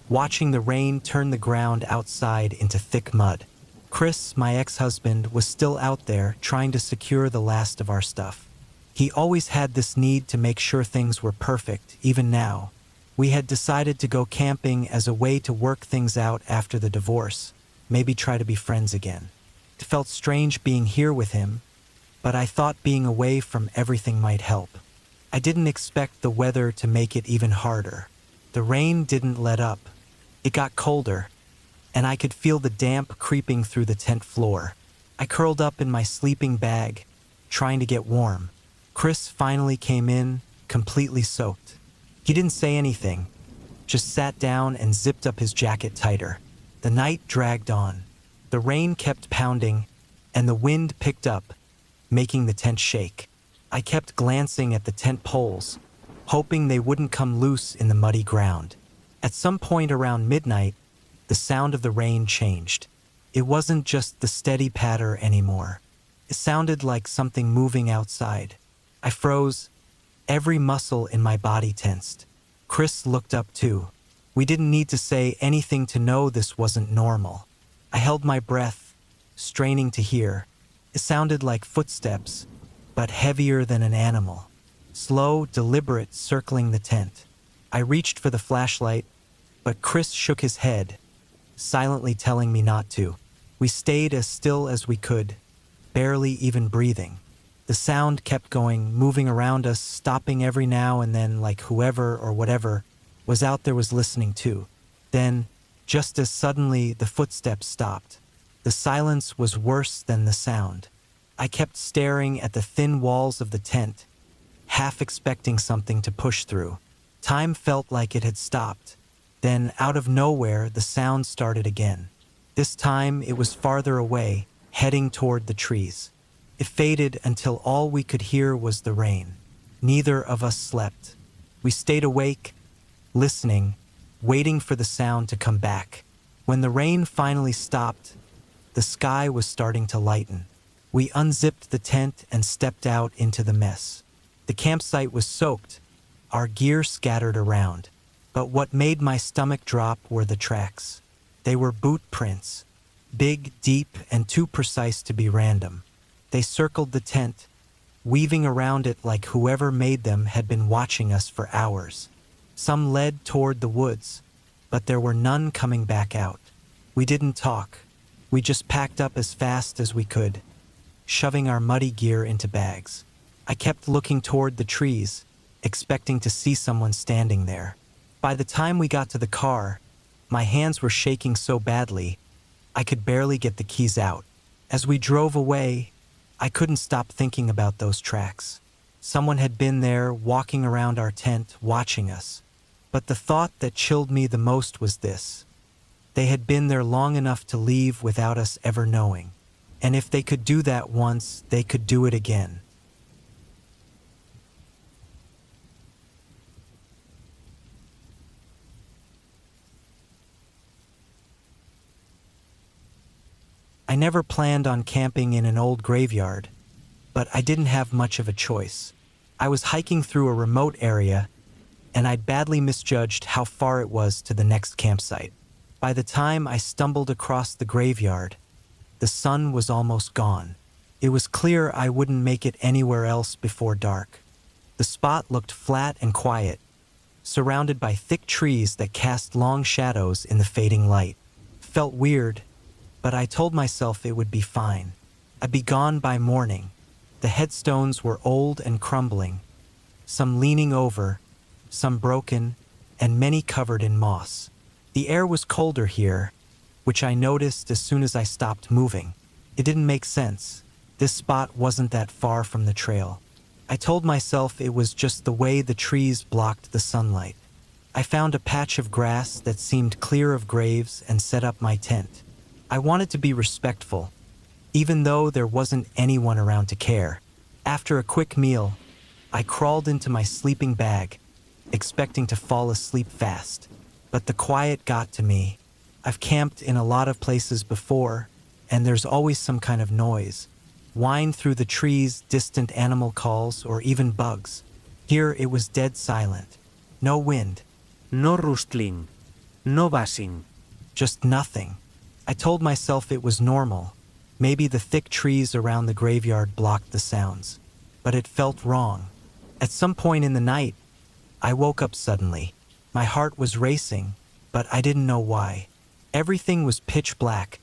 watching the rain turn the ground outside into thick mud. Chris, my ex-husband, was still out there trying to secure the last of our stuff. He always had this need to make sure things were perfect, even now. We had decided to go camping as a way to work things out after the divorce, maybe try to be friends again. It felt strange being here with him, but I thought being away from everything might help. I didn't expect the weather to make it even harder. The rain didn't let up. It got colder, and I could feel the damp creeping through the tent floor. I curled up in my sleeping bag, trying to get warm. Chris finally came in, completely soaked. He didn't say anything, just sat down and zipped up his jacket tighter. The night dragged on. The rain kept pounding, and the wind picked up, making the tent shake. I kept glancing at the tent poles, hoping they wouldn't come loose in the muddy ground. At some point around midnight, the sound of the rain changed. It wasn't just the steady patter anymore. It sounded like something moving outside. I froze. Every muscle in my body tensed. Chris looked up too. We didn't need to say anything to know this wasn't normal. I held my breath, straining to hear. It sounded like footsteps, but heavier than an animal. Slow, deliberate, circling the tent. I reached for the flashlight, but Chris shook his head, silently telling me not to. We stayed as still as we could, barely even breathing. The sound kept going, moving around us, stopping every now and then like whoever or whatever was out there was listening too. Then, just as suddenly, the footsteps stopped. The silence was worse than the sound. I kept staring at the thin walls of the tent, half expecting something to push through. Time felt like it had stopped. Then, out of nowhere, the sound started again. This time, it was farther away, heading toward the trees. It faded until all we could hear was the rain. Neither of us slept. We stayed awake, listening, waiting for the sound to come back. When the rain finally stopped, the sky was starting to lighten. We unzipped the tent and stepped out into the mess. The campsite was soaked, our gear scattered around. But what made my stomach drop were the tracks. They were boot prints, big, deep, and too precise to be random. They circled the tent, weaving around it like whoever made them had been watching us for hours. Some led toward the woods, but there were none coming back out. We didn't talk. We just packed up as fast as we could, shoving our muddy gear into bags. I kept looking toward the trees, expecting to see someone standing there. By the time we got to the car, my hands were shaking so badly, I could barely get the keys out. As we drove away, I couldn't stop thinking about those tracks. Someone had been there, walking around our tent, watching us. But the thought that chilled me the most was this. They had been there long enough to leave without us ever knowing. And if they could do that once, they could do it again. I never planned on camping in an old graveyard, but I didn't have much of a choice. I was hiking through a remote area, and I'd badly misjudged how far it was to the next campsite. By the time I stumbled across the graveyard, the sun was almost gone. It was clear I wouldn't make it anywhere else before dark. The spot looked flat and quiet, surrounded by thick trees that cast long shadows in the fading light. Felt weird, but I told myself it would be fine. I'd be gone by morning. The headstones were old and crumbling, some leaning over, some broken, and many covered in moss. The air was colder here, which I noticed as soon as I stopped moving. It didn't make sense. This spot wasn't that far from the trail. I told myself it was just the way the trees blocked the sunlight. I found a patch of grass that seemed clear of graves and set up my tent. I wanted to be respectful, even though there wasn't anyone around to care. After a quick meal, I crawled into my sleeping bag, expecting to fall asleep fast. But the quiet got to me. I've camped in a lot of places before, and there's always some kind of noise. Whine through the trees, distant animal calls, or even bugs. Here it was dead silent. No wind. No rustling. No buzzing. Just nothing. I told myself it was normal. Maybe the thick trees around the graveyard blocked the sounds. But it felt wrong. At some point in the night, I woke up suddenly. My heart was racing, but I didn't know why. Everything was pitch black,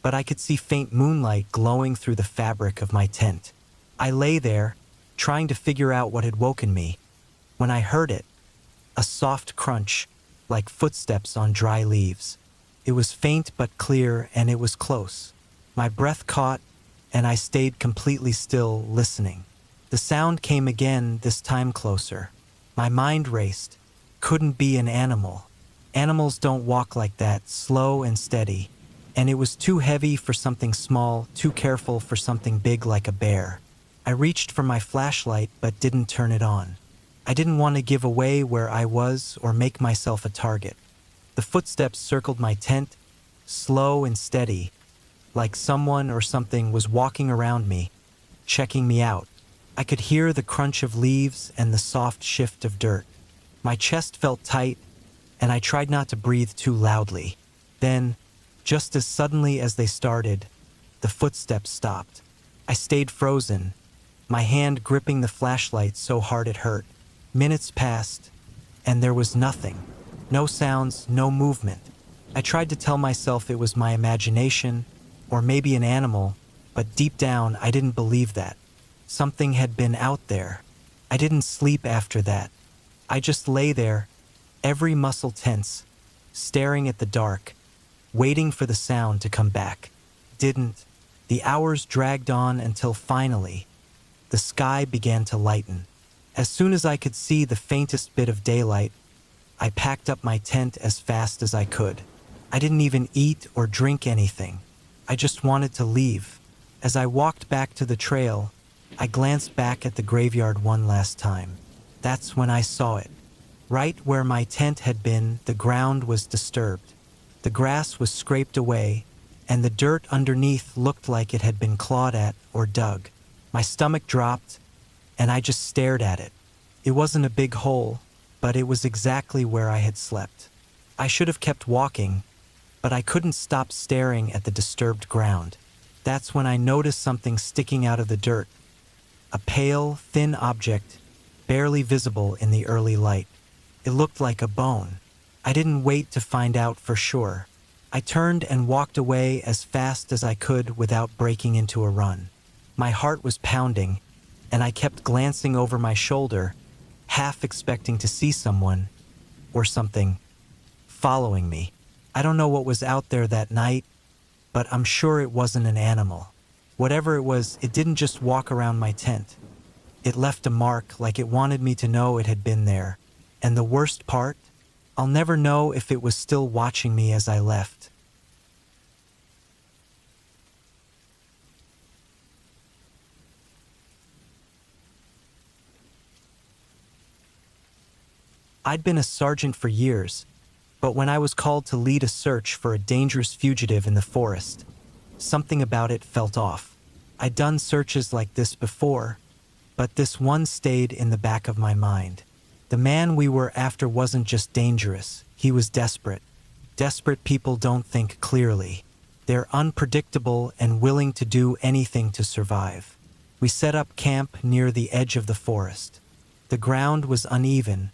but I could see faint moonlight glowing through the fabric of my tent. I lay there, trying to figure out what had woken me, when I heard it. A soft crunch, like footsteps on dry leaves. It was faint but clear, and it was close. My breath caught, and I stayed completely still, listening. The sound came again, this time closer. My mind raced. Couldn't be an animal. Animals don't walk like that, slow and steady. and it was too heavy for something small, too careful for something big like a bear. I reached for my flashlight but didn't turn it on. I didn't want to give away where I was or make myself a target. The footsteps circled my tent, slow and steady, like someone or something was walking around me, checking me out. I could hear the crunch of leaves and the soft shift of dirt. My chest felt tight, and I tried not to breathe too loudly. Then, just as suddenly as they started, the footsteps stopped. I stayed frozen, my hand gripping the flashlight so hard it hurt. Minutes passed, and there was nothing. No sounds, no movement. I tried to tell myself it was my imagination, or maybe an animal, but deep down I didn't believe that. Something had been out there. I didn't sleep after that. I just lay there, every muscle tense, staring at the dark, waiting for the sound to come back. Didn't. The hours dragged on until finally, the sky began to lighten. As soon as I could see the faintest bit of daylight, I packed up my tent as fast as I could. I didn't even eat or drink anything. I just wanted to leave. As I walked back to the trail, I glanced back at the graveyard one last time. That's when I saw it. Right where my tent had been, the ground was disturbed. The grass was scraped away, and the dirt underneath looked like it had been clawed at or dug. My stomach dropped, and I just stared at it. It wasn't a big hole, but it was exactly where I had slept. I should have kept walking, but I couldn't stop staring at the disturbed ground. That's when I noticed something sticking out of the dirt. A pale, thin object, barely visible in the early light. It looked like a bone. I didn't wait to find out for sure. I turned and walked away as fast as I could without breaking into a run. My heart was pounding, and I kept glancing over my shoulder, half expecting to see someone, or something, following me. I don't know what was out there that night, but I'm sure it wasn't an animal. Whatever it was, it didn't just walk around my tent. It left a mark like it wanted me to know it had been there. And the worst part, I'll never know if it was still watching me as I left. I'd been a sergeant for years, but when I was called to lead a search for a dangerous fugitive in the forest, something about it felt off. I'd done searches like this before, but this one stayed in the back of my mind. The man we were after wasn't just dangerous, he was desperate. Desperate people don't think clearly. They're unpredictable and willing to do anything to survive. We set up camp near the edge of the forest. The ground was uneven,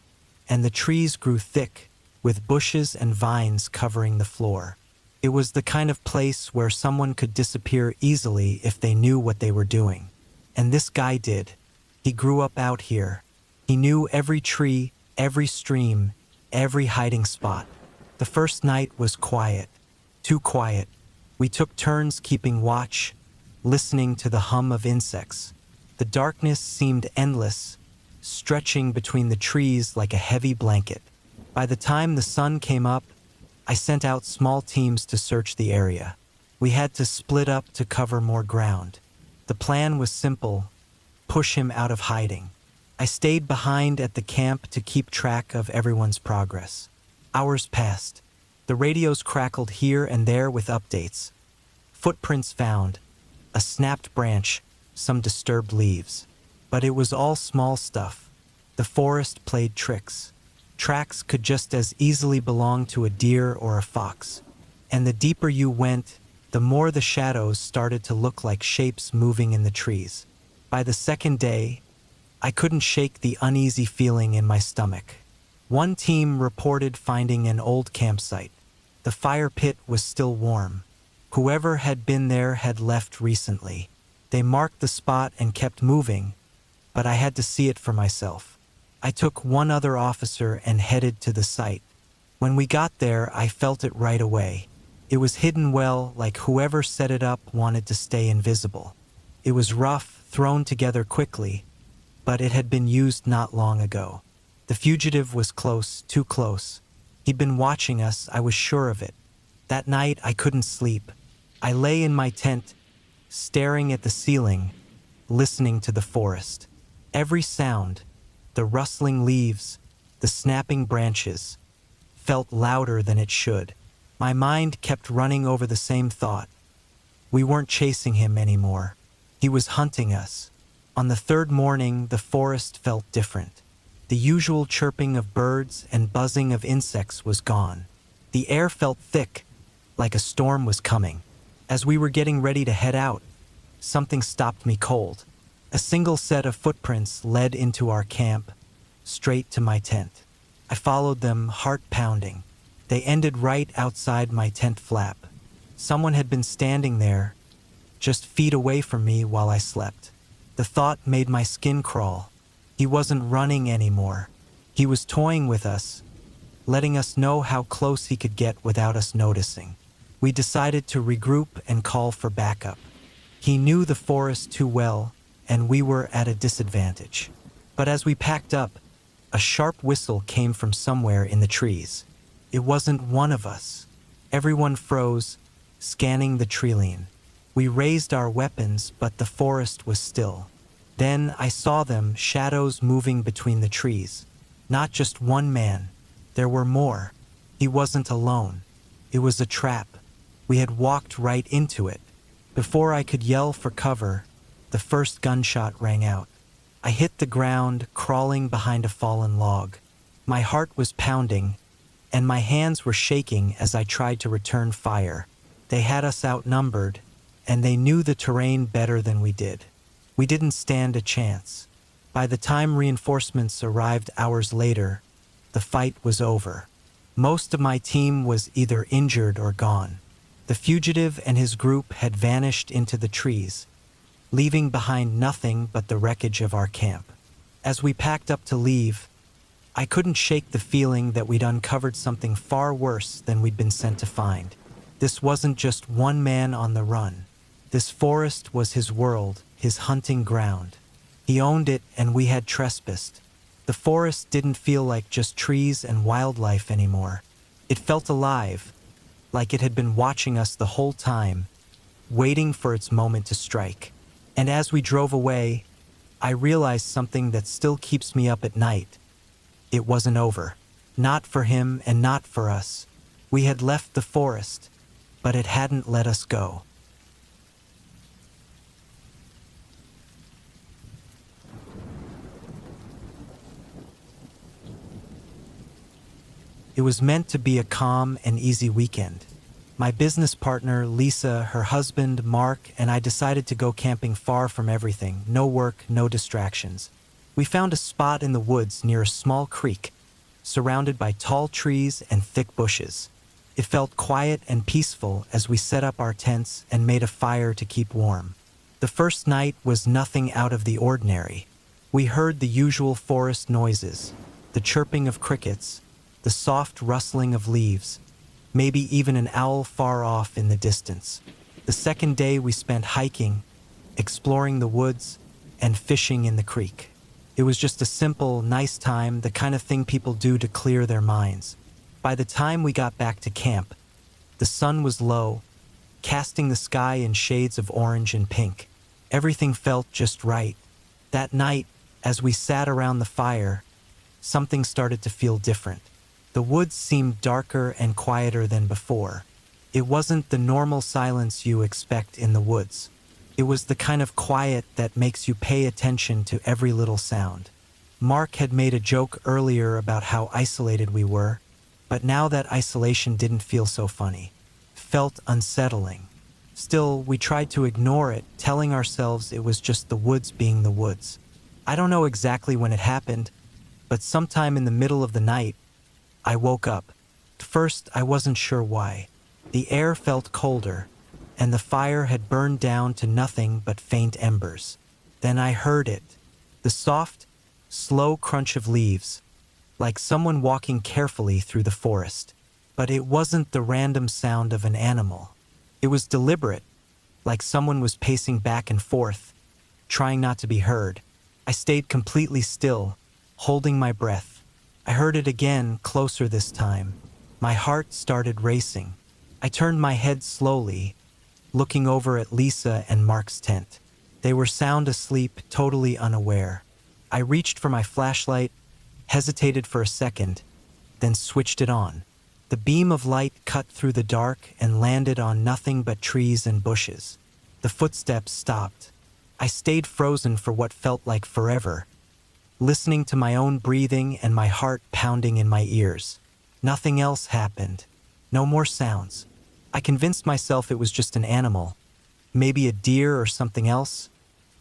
and the trees grew thick, with bushes and vines covering the floor. It was the kind of place where someone could disappear easily if they knew what they were doing. And this guy did. He grew up out here. He knew every tree, every stream, every hiding spot. The first night was quiet, too quiet. We took turns keeping watch, listening to the hum of insects. The darkness seemed endless, stretching between the trees like a heavy blanket. By the time the sun came up, I sent out small teams to search the area. We had to split up to cover more ground. The plan was simple: push him out of hiding. I stayed behind at the camp to keep track of everyone's progress. Hours passed. The radios crackled here and there with updates. Footprints found, a snapped branch, some disturbed leaves. But it was all small stuff. The forest played tricks. Tracks could just as easily belong to a deer or a fox. And the deeper you went, the more the shadows started to look like shapes moving in the trees. By the second day, I couldn't shake the uneasy feeling in my stomach. One team reported finding an old campsite. The fire pit was still warm. Whoever had been there had left recently. They marked the spot and kept moving, but I had to see it for myself. I took one other officer and headed to the site. When we got there, I felt it right away. It was hidden well, like whoever set it up wanted to stay invisible. It was rough, thrown together quickly, but it had been used not long ago. The fugitive was close, too close. He'd been watching us, I was sure of it. That night, I couldn't sleep. I lay in my tent, staring at the ceiling, listening to the forest. Every sound, the rustling leaves, the snapping branches, felt louder than it should. My mind kept running over the same thought. We weren't chasing him anymore. He was hunting us. On the third morning, the forest felt different. The usual chirping of birds and buzzing of insects was gone. The air felt thick, like a storm was coming. As we were getting ready to head out, something stopped me cold. A single set of footprints led into our camp, straight to my tent. I followed them, heart pounding. They ended right outside my tent flap. Someone had been standing there, just feet away from me while I slept. The thought made my skin crawl. He wasn't running anymore. He was toying with us, letting us know how close he could get without us noticing. We decided to regroup and call for backup. He knew the forest too well, and we were at a disadvantage. But as we packed up, a sharp whistle came from somewhere in the trees. It wasn't one of us. Everyone froze, scanning the treeline. We raised our weapons, but the forest was still. Then I saw them, shadows moving between the trees. Not just one man. There were more. He wasn't alone. It was a trap. We had walked right into it. Before I could yell for cover, the first gunshot rang out. I hit the ground, crawling behind a fallen log. My heart was pounding, and my hands were shaking as I tried to return fire. They had us outnumbered, and they knew the terrain better than we did. We didn't stand a chance. By the time reinforcements arrived hours later, the fight was over. Most of my team was either injured or gone. The fugitive and his group had vanished into the trees, leaving behind nothing but the wreckage of our camp. As we packed up to leave, I couldn't shake the feeling that we'd uncovered something far worse than we'd been sent to find. This wasn't just one man on the run. This forest was his world, his hunting ground. He owned it, and we had trespassed. The forest didn't feel like just trees and wildlife anymore. It felt alive, like it had been watching us the whole time, waiting for its moment to strike. And as we drove away, I realized something that still keeps me up at night. It wasn't over. Not for him and not for us. We had left the forest, but it hadn't let us go. It was meant to be a calm and easy weekend. My business partner, Lisa, her husband, Mark, and I decided to go camping far from everything. No work, no distractions. We found a spot in the woods near a small creek, surrounded by tall trees and thick bushes. It felt quiet and peaceful as we set up our tents and made a fire to keep warm. The first night was nothing out of the ordinary. We heard the usual forest noises, the chirping of crickets, the soft rustling of leaves, maybe even an owl far off in the distance. The second day we spent hiking, exploring the woods, and fishing in the creek. It was just a simple, nice time, the kind of thing people do to clear their minds. By the time we got back to camp, the sun was low, casting the sky in shades of orange and pink. Everything felt just right. That night, as we sat around the fire, something started to feel different. The woods seemed darker and quieter than before. It wasn't the normal silence you expect in the woods. It was the kind of quiet that makes you pay attention to every little sound. Mark had made a joke earlier about how isolated we were, but now that isolation didn't feel so funny. It felt unsettling. Still, we tried to ignore it, telling ourselves it was just the woods being the woods. I don't know exactly when it happened, but sometime in the middle of the night, I woke up. At first, I wasn't sure why. The air felt colder, and the fire had burned down to nothing but faint embers. Then I heard it, the soft, slow crunch of leaves, like someone walking carefully through the forest. But it wasn't the random sound of an animal. It was deliberate, like someone was pacing back and forth, trying not to be heard. I stayed completely still, holding my breath. I heard it again, closer this time. My heart started racing. I turned my head slowly, looking over at Lisa and Mark's tent. They were sound asleep, totally unaware. I reached for my flashlight, hesitated for a second, then switched it on. The beam of light cut through the dark and landed on nothing but trees and bushes. The footsteps stopped. I stayed frozen for what felt like forever, listening to my own breathing and my heart pounding in my ears. Nothing else happened. No more sounds. I convinced myself it was just an animal, maybe a deer or something else,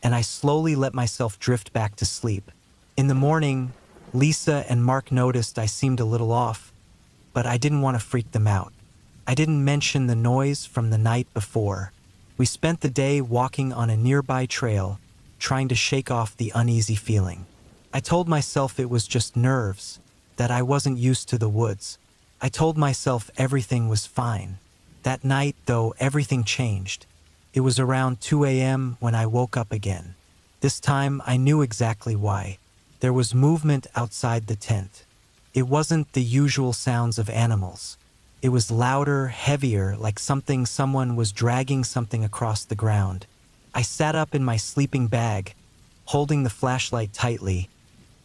and I slowly let myself drift back to sleep. In the morning, Lisa and Mark noticed I seemed a little off, but I didn't want to freak them out. I didn't mention the noise from the night before. We spent the day walking on a nearby trail, trying to shake off the uneasy feeling. I told myself it was just nerves, that I wasn't used to the woods. I told myself everything was fine. That night, though, everything changed. It was around 2 a.m. when I woke up again. This time, I knew exactly why. There was movement outside the tent. It wasn't the usual sounds of animals. It was louder, heavier, like someone was dragging something across the ground. I sat up in my sleeping bag, holding the flashlight tightly,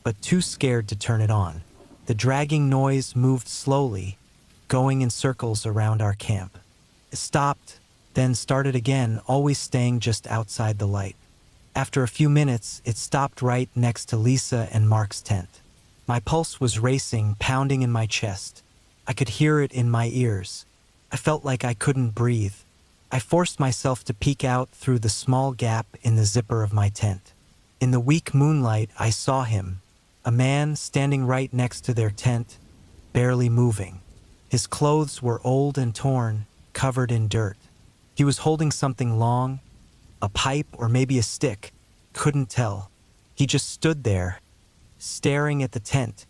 but too scared to turn it on. The dragging noise moved slowly, going in circles around our camp. It stopped, then started again, always staying just outside the light. After a few minutes, it stopped right next to Lisa and Mark's tent. My pulse was racing, pounding in my chest. I could hear it in my ears. I felt like I couldn't breathe. I forced myself to peek out through the small gap in the zipper of my tent. In the weak moonlight, I saw him, a man standing right next to their tent, barely moving. His clothes were old and torn, covered in dirt. He was holding something long, a pipe or maybe a stick, couldn't tell. He just stood there, staring at the tent,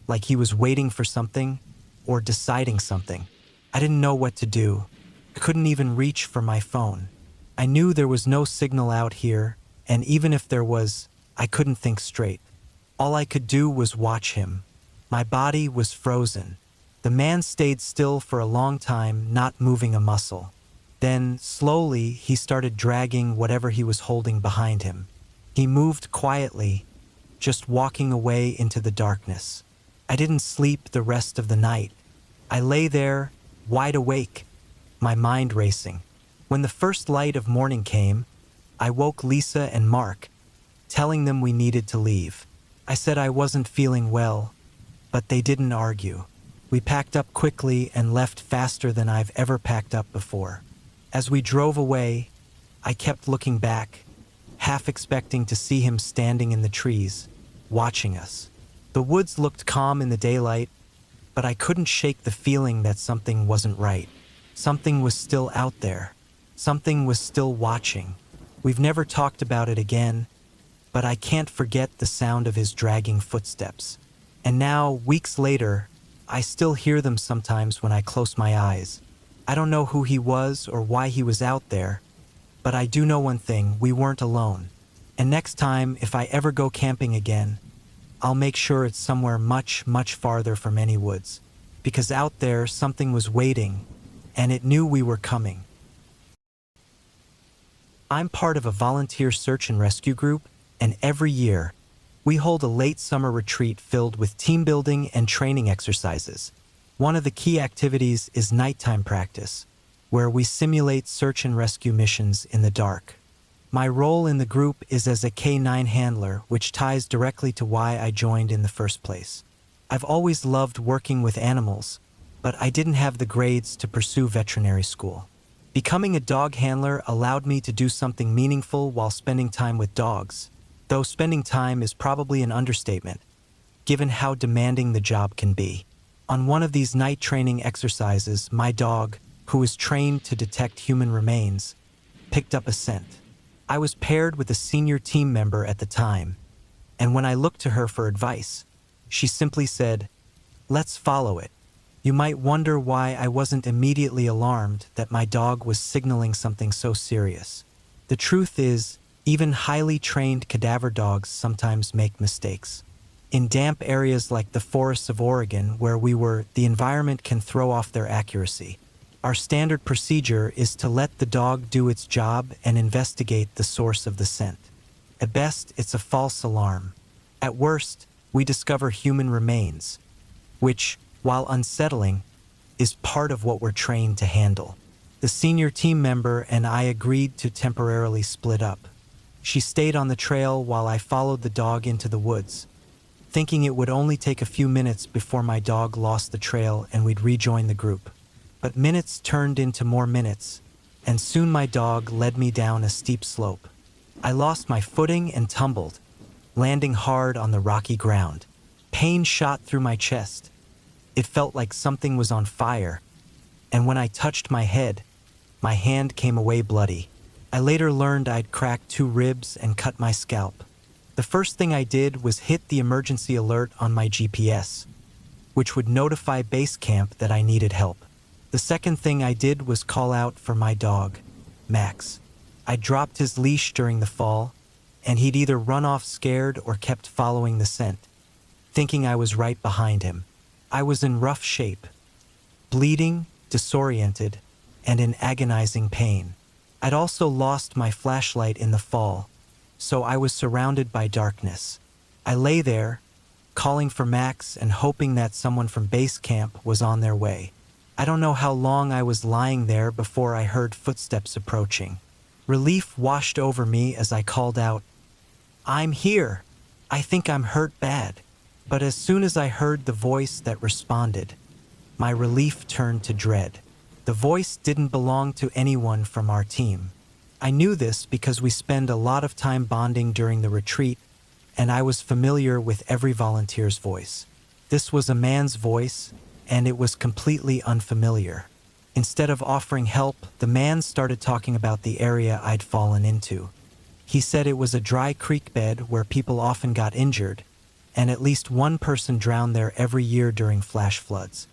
like he was waiting for something or deciding something. I didn't know what to do. I couldn't even reach for my phone. I knew there was no signal out here, and even if there was, I couldn't think straight. All I could do was watch him. My body was frozen. The man stayed still for a long time, not moving a muscle. Then, slowly, he started dragging whatever he was holding behind him. He moved quietly, just walking away into the darkness. I didn't sleep the rest of the night. I lay there, wide awake, my mind racing. When the first light of morning came, I woke Lisa and Mark, telling them we needed to leave. I said I wasn't feeling well, but they didn't argue. We packed up quickly and left faster than I've ever packed up before. As we drove away, I kept looking back, half expecting to see him standing in the trees, watching us. The woods looked calm in the daylight, but I couldn't shake the feeling that something wasn't right. Something was still out there. Something was still watching. We've never talked about it again, but I can't forget the sound of his dragging footsteps. And now, weeks later, I still hear them sometimes when I close my eyes. I don't know who he was or why he was out there, but I do know one thing: we weren't alone. And next time, if I ever go camping again, I'll make sure it's somewhere much, much farther from any woods, because out there something was waiting, and it knew we were coming. I'm part of a volunteer search and rescue group, and every year, we hold a late summer retreat filled with team building and training exercises. One of the key activities is nighttime practice, where we simulate search and rescue missions in the dark. My role in the group is as a K-9 handler, which ties directly to why I joined in the first place. I've always loved working with animals, but I didn't have the grades to pursue veterinary school. Becoming a dog handler allowed me to do something meaningful while spending time with dogs, though spending time is probably an understatement, given how demanding the job can be. On one of these night training exercises, my dog, who is trained to detect human remains, picked up a scent. I was paired with a senior team member at the time, and when I looked to her for advice, she simply said, "Let's follow it." You might wonder why I wasn't immediately alarmed that my dog was signaling something so serious. The truth is, even highly trained cadaver dogs sometimes make mistakes. In damp areas like the forests of Oregon where we were, the environment can throw off their accuracy. Our standard procedure is to let the dog do its job and investigate the source of the scent. At best, it's a false alarm. At worst, we discover human remains, which, while unsettling, is part of what we're trained to handle. The senior team member and I agreed to temporarily split up. She stayed on the trail while I followed the dog into the woods, thinking it would only take a few minutes before my dog lost the trail and we'd rejoin the group. But minutes turned into more minutes, and soon my dog led me down a steep slope. I lost my footing and tumbled, landing hard on the rocky ground. Pain shot through my chest. It felt like something was on fire, and when I touched my head, my hand came away bloody. I later learned I'd cracked 2 ribs and cut my scalp. The first thing I did was hit the emergency alert on my GPS, which would notify base camp that I needed help. The second thing I did was call out for my dog, Max. I dropped his leash during the fall, and he'd either run off scared or kept following the scent, thinking I was right behind him. I was in rough shape, bleeding, disoriented, and in agonizing pain. I'd also lost my flashlight in the fall, so I was surrounded by darkness. I lay there, calling for Max and hoping that someone from base camp was on their way. I don't know how long I was lying there before I heard footsteps approaching. Relief washed over me as I called out, "I'm here. I think I'm hurt bad." But as soon as I heard the voice that responded, my relief turned to dread. The voice didn't belong to anyone from our team. I knew this because we spend a lot of time bonding during the retreat, and I was familiar with every volunteer's voice. This was a man's voice, and it was completely unfamiliar. Instead of offering help, the man started talking about the area I'd fallen into. He said it was a dry creek bed where people often got injured, and at least one person drowned there every year during flash floods.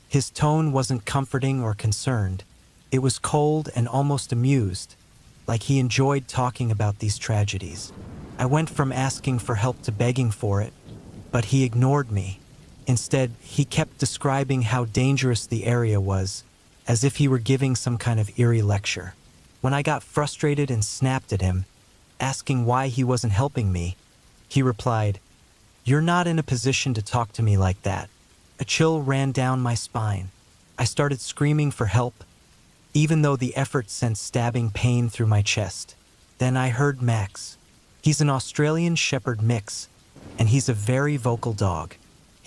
His tone wasn't comforting or concerned. It was cold and almost amused, like he enjoyed talking about these tragedies. I went from asking for help to begging for it, but he ignored me. Instead, he kept describing how dangerous the area was, as if he were giving some kind of eerie lecture. When I got frustrated and snapped at him, asking why he wasn't helping me, he replied, "You're not in a position to talk to me like that." A chill ran down my spine. I started screaming for help, even though the effort sent stabbing pain through my chest. Then I heard Max. He's an Australian Shepherd mix, and he's a very vocal dog.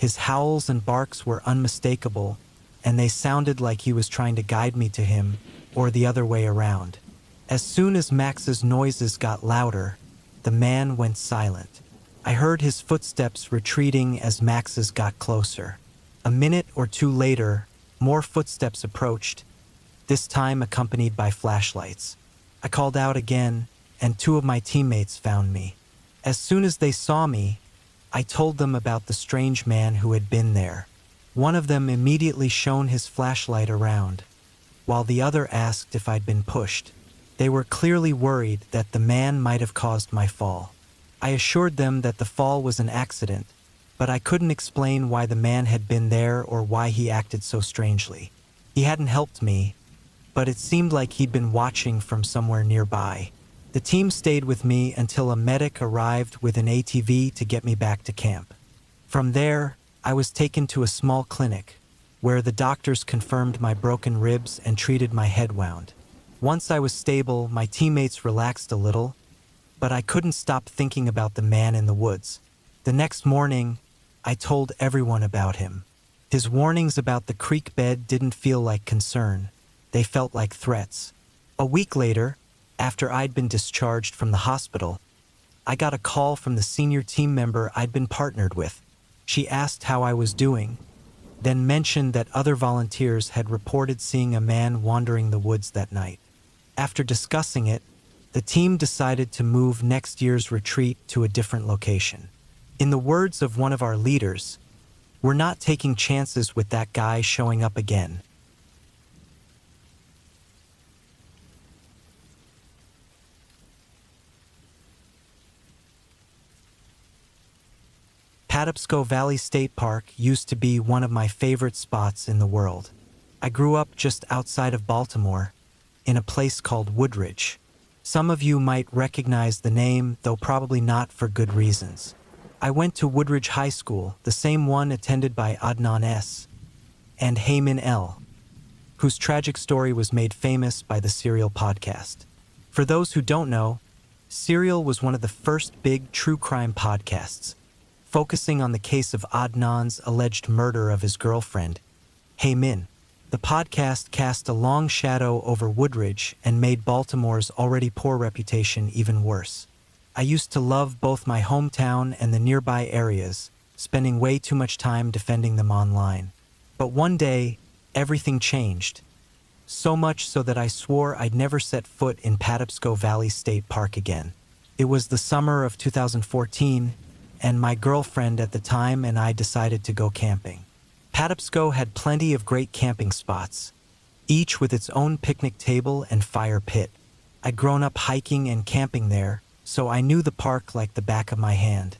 His howls and barks were unmistakable, and they sounded like he was trying to guide me to him, or the other way around. As soon as Max's noises got louder, the man went silent. I heard his footsteps retreating as Max's got closer. A minute or 2 later, more footsteps approached, this time accompanied by flashlights. I called out again, and 2 of my teammates found me. As soon as they saw me, I told them about the strange man who had been there. One of them immediately shone his flashlight around, while the other asked if I'd been pushed. They were clearly worried that the man might have caused my fall. I assured them that the fall was an accident, but I couldn't explain why the man had been there or why he acted so strangely. He hadn't helped me, but it seemed like he'd been watching from somewhere nearby. The team stayed with me until a medic arrived with an ATV to get me back to camp. From there, I was taken to a small clinic, where the doctors confirmed my broken ribs and treated my head wound. Once I was stable, my teammates relaxed a little, but I couldn't stop thinking about the man in the woods. The next morning, I told everyone about him. His warnings about the creek bed didn't feel like concern. They felt like threats. A week later, after I'd been discharged from the hospital, I got a call from the senior team member I'd been partnered with. She asked how I was doing, then mentioned that other volunteers had reported seeing a man wandering the woods that night. After discussing it, the team decided to move next year's retreat to a different location. In the words of one of our leaders, "We're not taking chances with that guy showing up again." Patapsco Valley State Park used to be one of my favorite spots in the world. I grew up just outside of Baltimore, in a place called Woodridge. Some of you might recognize the name, though probably not for good reasons. I went to Woodridge High School, the same one attended by Adnan S. and Heyman L., whose tragic story was made famous by the Serial podcast. For those who don't know, Serial was one of the first big true crime podcasts, focusing on the case of Adnan's alleged murder of his girlfriend, Heyman. The podcast cast a long shadow over Woodridge and made Baltimore's already poor reputation even worse. I used to love both my hometown and the nearby areas, spending way too much time defending them online. But one day, everything changed. So much so that I swore I'd never set foot in Patapsco Valley State Park again. It was the summer of 2014, and my girlfriend at the time and I decided to go camping. Patapsco had plenty of great camping spots, each with its own picnic table and fire pit. I'd grown up hiking and camping there, so I knew the park like the back of my hand.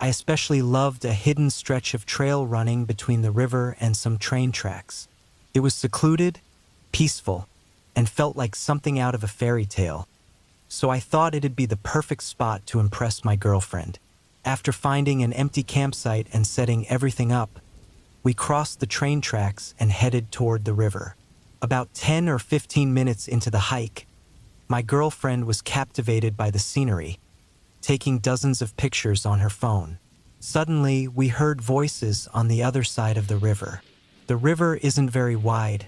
I especially loved a hidden stretch of trail running between the river and some train tracks. It was secluded, peaceful, and felt like something out of a fairy tale, so I thought it'd be the perfect spot to impress my girlfriend. After finding an empty campsite and setting everything up, we crossed the train tracks and headed toward the river. About 10 or 15 minutes into the hike, my girlfriend was captivated by the scenery, taking dozens of pictures on her phone. Suddenly, we heard voices on the other side of the river. The river isn't very wide,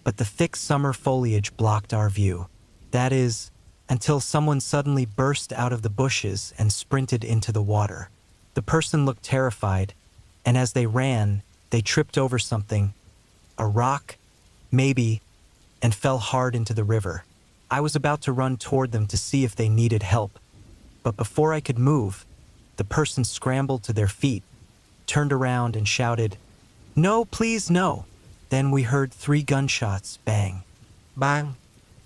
but the thick summer foliage blocked our view. That is, until someone suddenly burst out of the bushes and sprinted into the water. The person looked terrified, and as they ran, they tripped over something, a rock, maybe, and fell hard into the river. I was about to run toward them to see if they needed help, but before I could move, the person scrambled to their feet, turned around and shouted, "No, please, no." Then we heard 3 gunshots, bang, bang,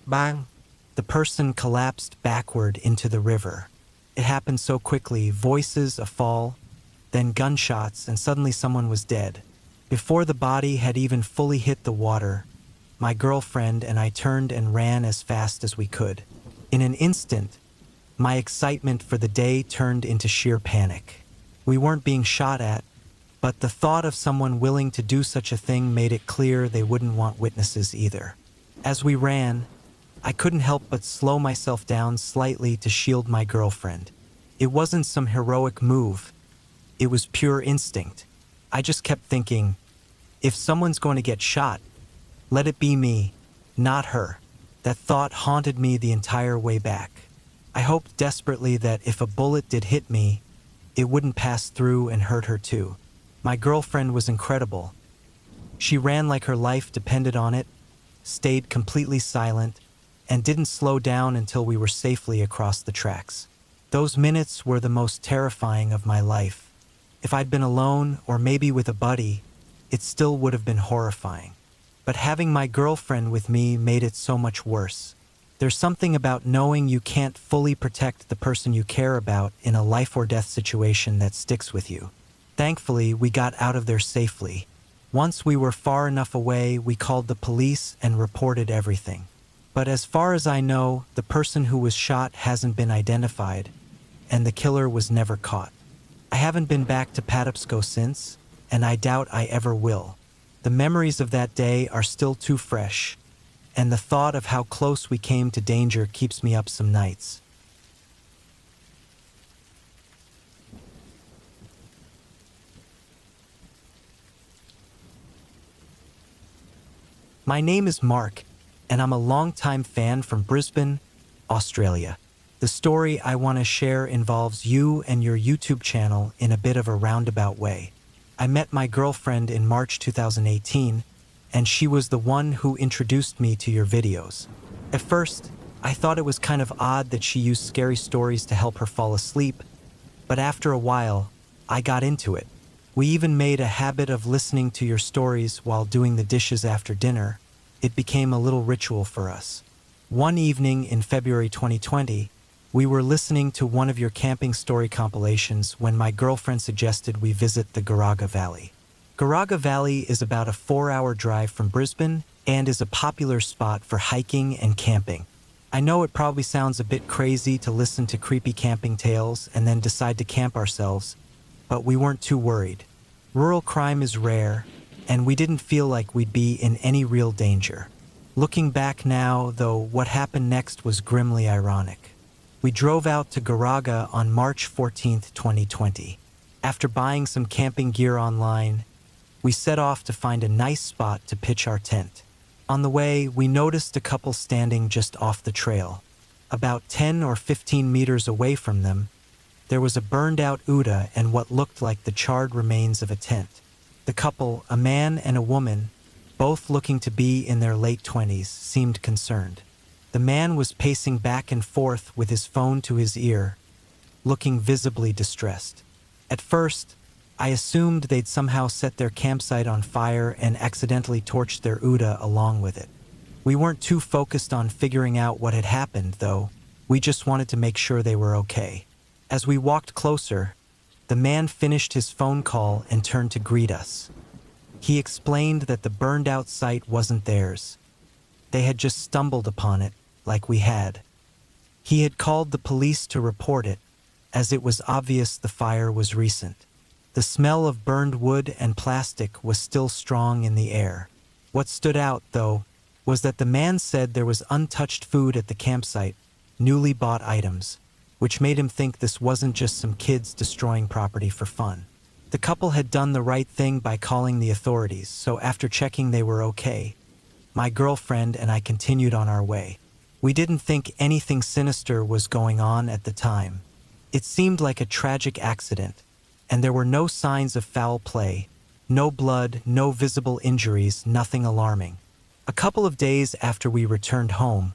bang. The person collapsed backward into the river. It happened so quickly, voices, a fall, then gunshots, and suddenly someone was dead. Before the body had even fully hit the water, my girlfriend and I turned and ran as fast as we could. In an instant, my excitement for the day turned into sheer panic. We weren't being shot at, but the thought of someone willing to do such a thing made it clear they wouldn't want witnesses either. As we ran, I couldn't help but slow myself down slightly to shield my girlfriend. It wasn't some heroic move. It was pure instinct. I just kept thinking, if someone's going to get shot, let it be me, not her. That thought haunted me the entire way back. I hoped desperately that if a bullet did hit me, it wouldn't pass through and hurt her too. My girlfriend was incredible. She ran like her life depended on it, stayed completely silent, and didn't slow down until we were safely across the tracks. Those minutes were the most terrifying of my life. If I'd been alone, or maybe with a buddy, it still would have been horrifying. But having my girlfriend with me made it so much worse. There's something about knowing you can't fully protect the person you care about in a life or death situation that sticks with you. Thankfully, we got out of there safely. Once we were far enough away, we called the police and reported everything. But as far as I know, the person who was shot hasn't been identified, and the killer was never caught. I haven't been back to Patapsco since, and I doubt I ever will. The memories of that day are still too fresh, and the thought of how close we came to danger keeps me up some nights. My name is Mark, and I'm a longtime fan from Brisbane, Australia. The story I want to share involves you and your YouTube channel in a bit of a roundabout way. I met my girlfriend in March 2018, and she was the one who introduced me to your videos. At first, I thought it was kind of odd that she used scary stories to help her fall asleep, but after a while, I got into it. We even made a habit of listening to your stories while doing the dishes after dinner. It became a little ritual for us. One evening in February 2020, we were listening to one of your camping story compilations when my girlfriend suggested we visit the Garaga Valley. Garaga Valley is about a 4-hour drive from Brisbane and is a popular spot for hiking and camping. I know it probably sounds a bit crazy to listen to creepy camping tales and then decide to camp ourselves, but we weren't too worried. Rural crime is rare, and we didn't feel like we'd be in any real danger. Looking back now, though, what happened next was grimly ironic. We drove out to Garaga on March 14, 2020. After buying some camping gear online, we set off to find a nice spot to pitch our tent. On the way, we noticed a couple standing just off the trail. About 10 or 15 meters away from them, there was a burned-out Uda and what looked like the charred remains of a tent. The couple, a man and a woman, both looking to be in their late 20s, seemed concerned. The man was pacing back and forth with his phone to his ear, looking visibly distressed. At first, I assumed they'd somehow set their campsite on fire and accidentally torched their Uda along with it. We weren't too focused on figuring out what had happened, though. We just wanted to make sure they were okay. As we walked closer, the man finished his phone call and turned to greet us. He explained that the burned-out site wasn't theirs. They had just stumbled upon it, like we had. He had called the police to report it, as it was obvious the fire was recent. The smell of burned wood and plastic was still strong in the air. What stood out, though, was that the man said there was untouched food at the campsite, newly bought items, which made him think this wasn't just some kids destroying property for fun. The couple had done the right thing by calling the authorities, so after checking they were okay, my girlfriend and I continued on our way. We didn't think anything sinister was going on at the time. It seemed like a tragic accident, and there were no signs of foul play, no blood, no visible injuries, nothing alarming. A couple of days after we returned home,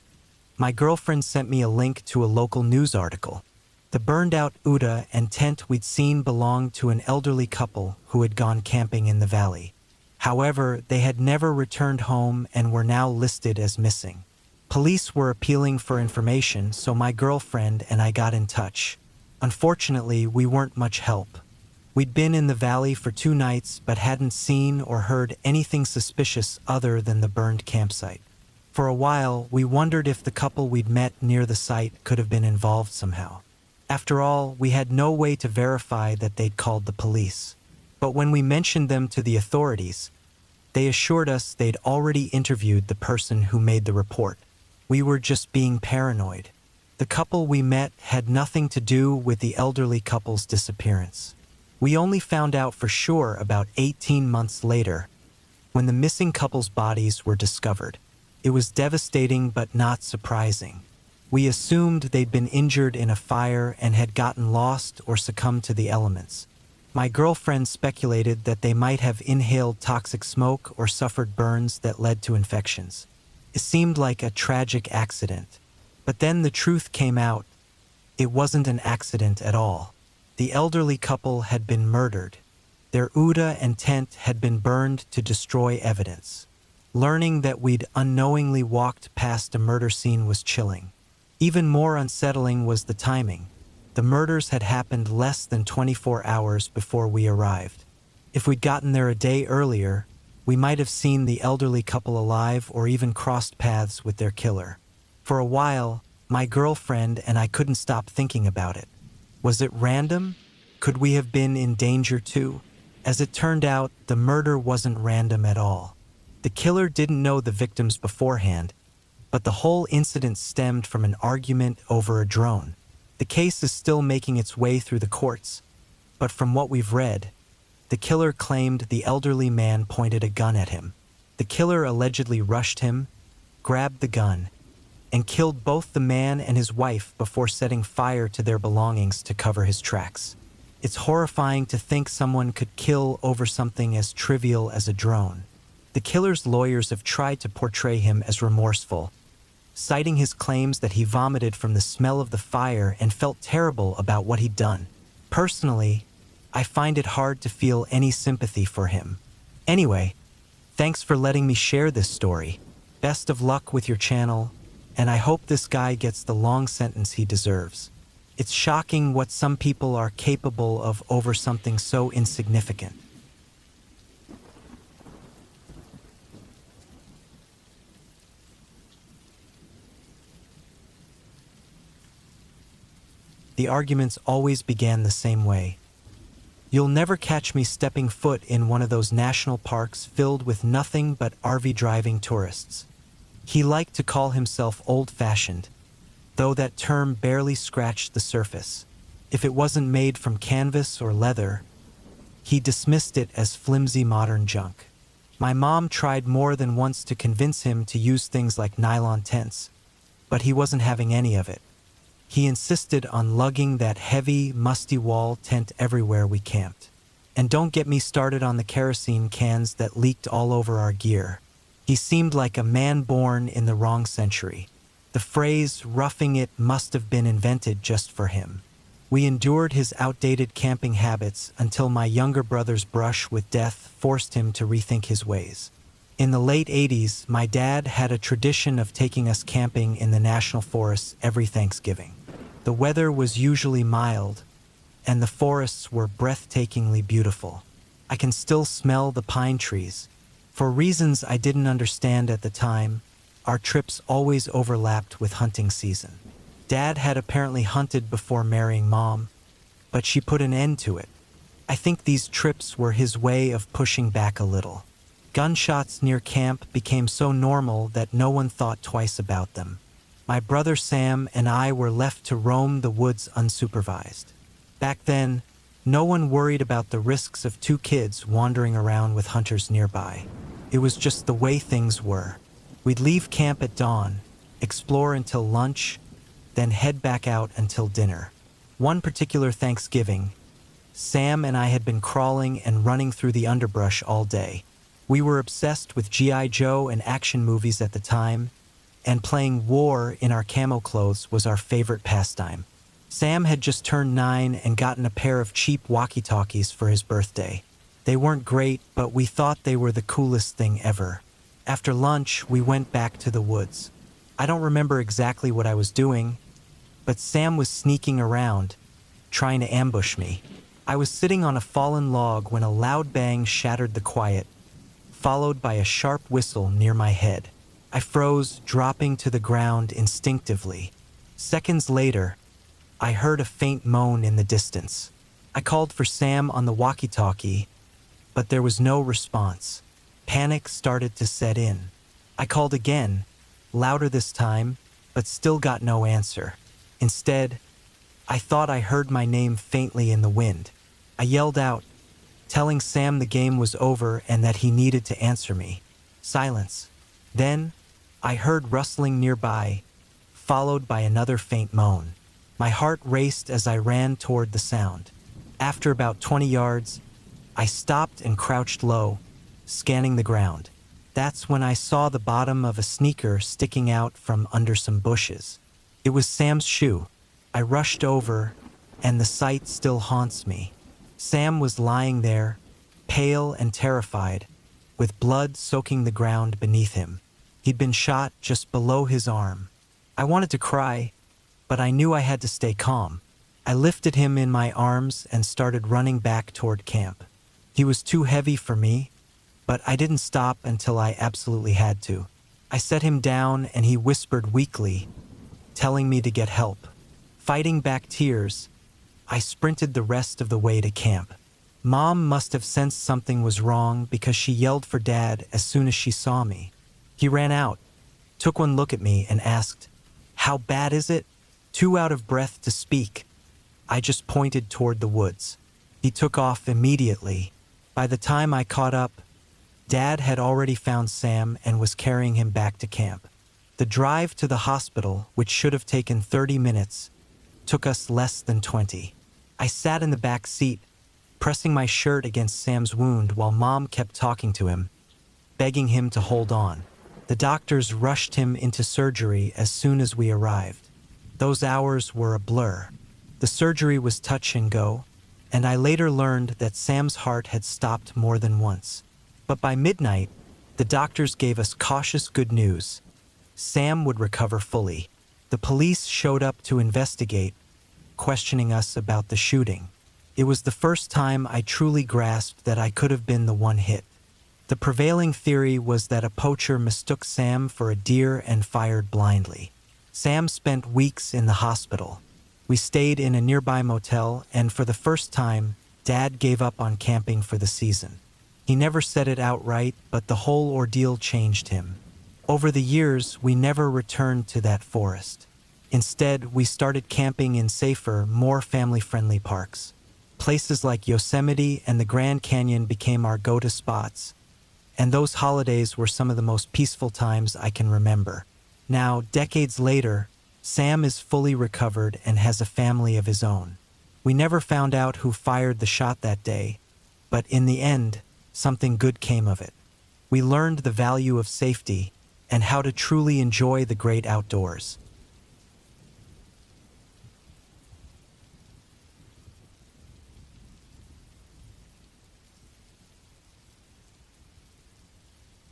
my girlfriend sent me a link to a local news article. The burned-out Uda and tent we'd seen belonged to an elderly couple who had gone camping in the valley. However, they had never returned home and were now listed as missing. Police were appealing for information, so my girlfriend and I got in touch. Unfortunately, we weren't much help. We'd been in the valley for 2 nights but hadn't seen or heard anything suspicious other than the burned campsite. For a while, we wondered if the couple we'd met near the site could have been involved somehow. After all, we had no way to verify that they'd called the police. But when we mentioned them to the authorities, they assured us they'd already interviewed the person who made the report. We were just being paranoid. The couple we met had nothing to do with the elderly couple's disappearance. We only found out for sure about 18 months later, when the missing couple's bodies were discovered. It was devastating but not surprising. We assumed they'd been injured in a fire and had gotten lost or succumbed to the elements. My girlfriend speculated that they might have inhaled toxic smoke or suffered burns that led to infections. It seemed like a tragic accident. But then the truth came out. It wasn't an accident at all. The elderly couple had been murdered. Their Uda and tent had been burned to destroy evidence. Learning that we'd unknowingly walked past a murder scene was chilling. Even more unsettling was the timing. The murders had happened less than 24 hours before we arrived. If we'd gotten there a day earlier, we might have seen the elderly couple alive or even crossed paths with their killer. For a while, my girlfriend and I couldn't stop thinking about it. Was it random? Could we have been in danger too? As it turned out, the murder wasn't random at all. The killer didn't know the victims beforehand, but the whole incident stemmed from an argument over a drone. The case is still making its way through the courts, but from what we've read, the killer claimed the elderly man pointed a gun at him. The killer allegedly rushed him, grabbed the gun, and killed both the man and his wife before setting fire to their belongings to cover his tracks. It's horrifying to think someone could kill over something as trivial as a drone. The killer's lawyers have tried to portray him as remorseful, citing his claims that he vomited from the smell of the fire and felt terrible about what he'd done. Personally, I find it hard to feel any sympathy for him. Anyway, thanks for letting me share this story. Best of luck with your channel, and I hope this guy gets the long sentence he deserves. It's shocking what some people are capable of over something so insignificant. The arguments always began the same way. You'll never catch me stepping foot in one of those national parks filled with nothing but RV driving tourists. He liked to call himself old-fashioned, though that term barely scratched the surface. If it wasn't made from canvas or leather, he dismissed it as flimsy modern junk. My mom tried more than once to convince him to use things like nylon tents, but he wasn't having any of it. He insisted on lugging that heavy, musty wall tent everywhere we camped. And don't get me started on the kerosene cans that leaked all over our gear. He seemed like a man born in the wrong century. The phrase "roughing it" must have been invented just for him. We endured his outdated camping habits until my younger brother's brush with death forced him to rethink his ways. In the late 80s, my dad had a tradition of taking us camping in the national forests every Thanksgiving. The weather was usually mild, and the forests were breathtakingly beautiful. I can still smell the pine trees. For reasons I didn't understand at the time, our trips always overlapped with hunting season. Dad had apparently hunted before marrying Mom, but she put an end to it. I think these trips were his way of pushing back a little. Gunshots near camp became so normal that no one thought twice about them. My brother Sam and I were left to roam the woods unsupervised. Back then, no one worried about the risks of two kids wandering around with hunters nearby. It was just the way things were. We'd leave camp at dawn, explore until lunch, then head back out until dinner. One particular Thanksgiving, Sam and I had been crawling and running through the underbrush all day. We were obsessed with G.I. Joe and action movies at the time, and playing war in our camo clothes was our favorite pastime. Sam had just turned 9 and gotten a pair of cheap walkie-talkies for his birthday. They weren't great, but we thought they were the coolest thing ever. After lunch, we went back to the woods. I don't remember exactly what I was doing, but Sam was sneaking around, trying to ambush me. I was sitting on a fallen log when a loud bang shattered the quiet, followed by a sharp whistle near my head. I froze, dropping to the ground instinctively. Seconds later, I heard a faint moan in the distance. I called for Sam on the walkie-talkie, but there was no response. Panic started to set in. I called again, louder this time, but still got no answer. Instead, I thought I heard my name faintly in the wind. I yelled out, telling Sam the game was over and that he needed to answer me. Silence. Then, I heard rustling nearby, followed by another faint moan. My heart raced as I ran toward the sound. After about 20 yards, I stopped and crouched low, scanning the ground. That's when I saw the bottom of a sneaker sticking out from under some bushes. It was Sam's shoe. I rushed over, and the sight still haunts me. Sam was lying there, pale and terrified, with blood soaking the ground beneath him. He'd been shot just below his arm. I wanted to cry, but I knew I had to stay calm. I lifted him in my arms and started running back toward camp. He was too heavy for me, but I didn't stop until I absolutely had to. I set him down and he whispered weakly, telling me to get help. Fighting back tears, I sprinted the rest of the way to camp. Mom must have sensed something was wrong because she yelled for Dad as soon as she saw me. He ran out, took one look at me and asked, "How bad is it?" Too out of breath to speak, I just pointed toward the woods. He took off immediately. By the time I caught up, Dad had already found Sam and was carrying him back to camp. The drive to the hospital, which should have taken 30 minutes, took us less than 20. I sat in the back seat, pressing my shirt against Sam's wound while Mom kept talking to him, begging him to hold on. The doctors rushed him into surgery as soon as we arrived. Those hours were a blur. The surgery was touch and go, and I later learned that Sam's heart had stopped more than once. But by midnight, the doctors gave us cautious good news. Sam would recover fully. The police showed up to investigate, questioning us about the shooting. It was the first time I truly grasped that I could have been the one hit. The prevailing theory was that a poacher mistook Sam for a deer and fired blindly. Sam spent weeks in the hospital. We stayed in a nearby motel, and for the first time, Dad gave up on camping for the season. He never said it outright, but the whole ordeal changed him. Over the years, we never returned to that forest. Instead, we started camping in safer, more family-friendly parks. Places like Yosemite and the Grand Canyon became our go-to spots, and those holidays were some of the most peaceful times I can remember. Now, decades later, Sam is fully recovered and has a family of his own. We never found out who fired the shot that day, but in the end, something good came of it. We learned the value of safety and how to truly enjoy the great outdoors.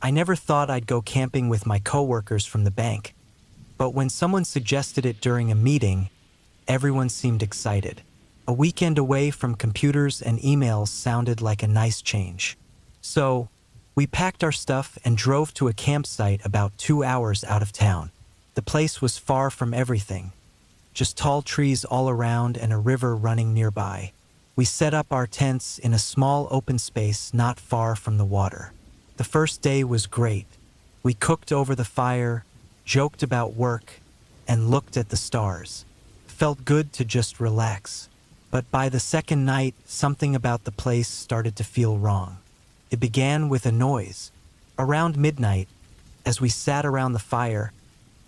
I never thought I'd go camping with my coworkers from the bank, but when someone suggested it during a meeting, everyone seemed excited. A weekend away from computers and emails sounded like a nice change. So, we packed our stuff and drove to a campsite about 2 hours out of town. The place was far from everything, just tall trees all around and a river running nearby. We set up our tents in a small open space not far from the water. The first day was great. We cooked over the fire, joked about work, and looked at the stars. Felt good to just relax. But by the second night, something about the place started to feel wrong. It began with a noise. Around midnight, as we sat around the fire,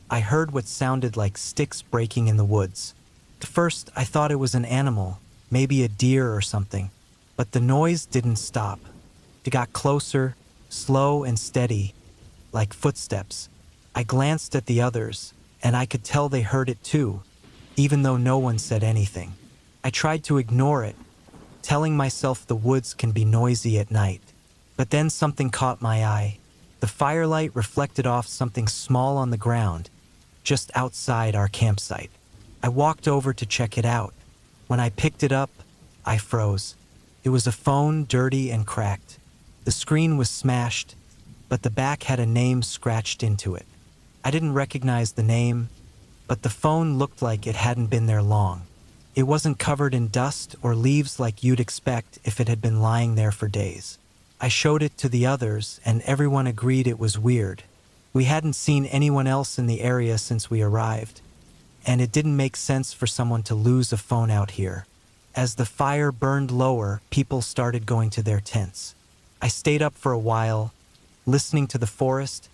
I heard what sounded like sticks breaking in the woods. At first, I thought it was an animal, maybe a deer or something, but the noise didn't stop. It got closer, slow and steady, like footsteps. I glanced at the others, and I could tell they heard it too, even though no one said anything. I tried to ignore it, telling myself the woods can be noisy at night. But then something caught my eye. The firelight reflected off something small on the ground, just outside our campsite. I walked over to check it out. When I picked it up, I froze. It was a phone, dirty and cracked. The screen was smashed, but the back had a name scratched into it. I didn't recognize the name, but the phone looked like it hadn't been there long. It wasn't covered in dust or leaves like you'd expect if it had been lying there for days. I showed it to the others, and everyone agreed it was weird. We hadn't seen anyone else in the area since we arrived, and it didn't make sense for someone to lose a phone out here. As the fire burned lower, people started going to their tents. I stayed up for a while, listening to the forest,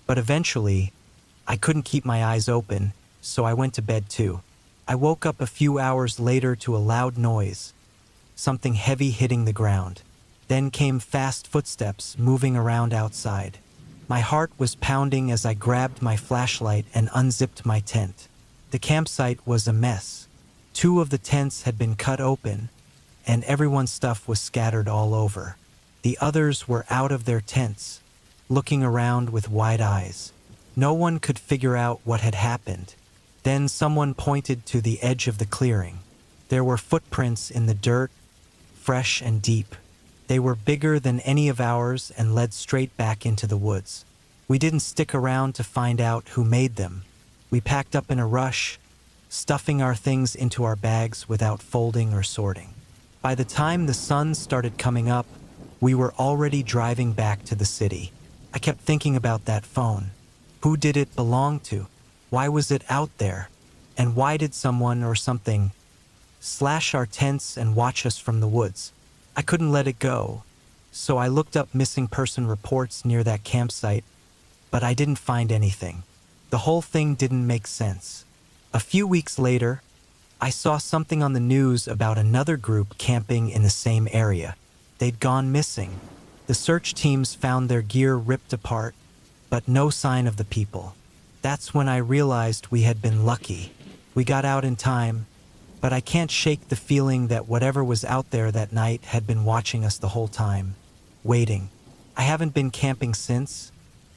but eventually, I couldn't keep my eyes open, so I went to bed too. I woke up a few hours later to a loud noise, something heavy hitting the ground. Then came fast footsteps moving around outside. My heart was pounding as I grabbed my flashlight and unzipped my tent. The campsite was a mess. 2 of the tents had been cut open, and everyone's stuff was scattered all over. The others were out of their tents, looking around with wide eyes. No one could figure out what had happened. Then someone pointed to the edge of the clearing. There were footprints in the dirt, fresh and deep. They were bigger than any of ours and led straight back into the woods. We didn't stick around to find out who made them. We packed up in a rush, stuffing our things into our bags without folding or sorting. By the time the sun started coming up, we were already driving back to the city. I kept thinking about that phone. Who did it belong to? Why was it out there? And why did someone or something slash our tents and watch us from the woods? I couldn't let it go, so I looked up missing person reports near that campsite, but I didn't find anything. The whole thing didn't make sense. A few weeks later, I saw something on the news about another group camping in the same area. They'd gone missing. The search teams found their gear ripped apart, but no sign of the people. That's when I realized we had been lucky. We got out in time, but I can't shake the feeling that whatever was out there that night had been watching us the whole time, waiting. I haven't been camping since,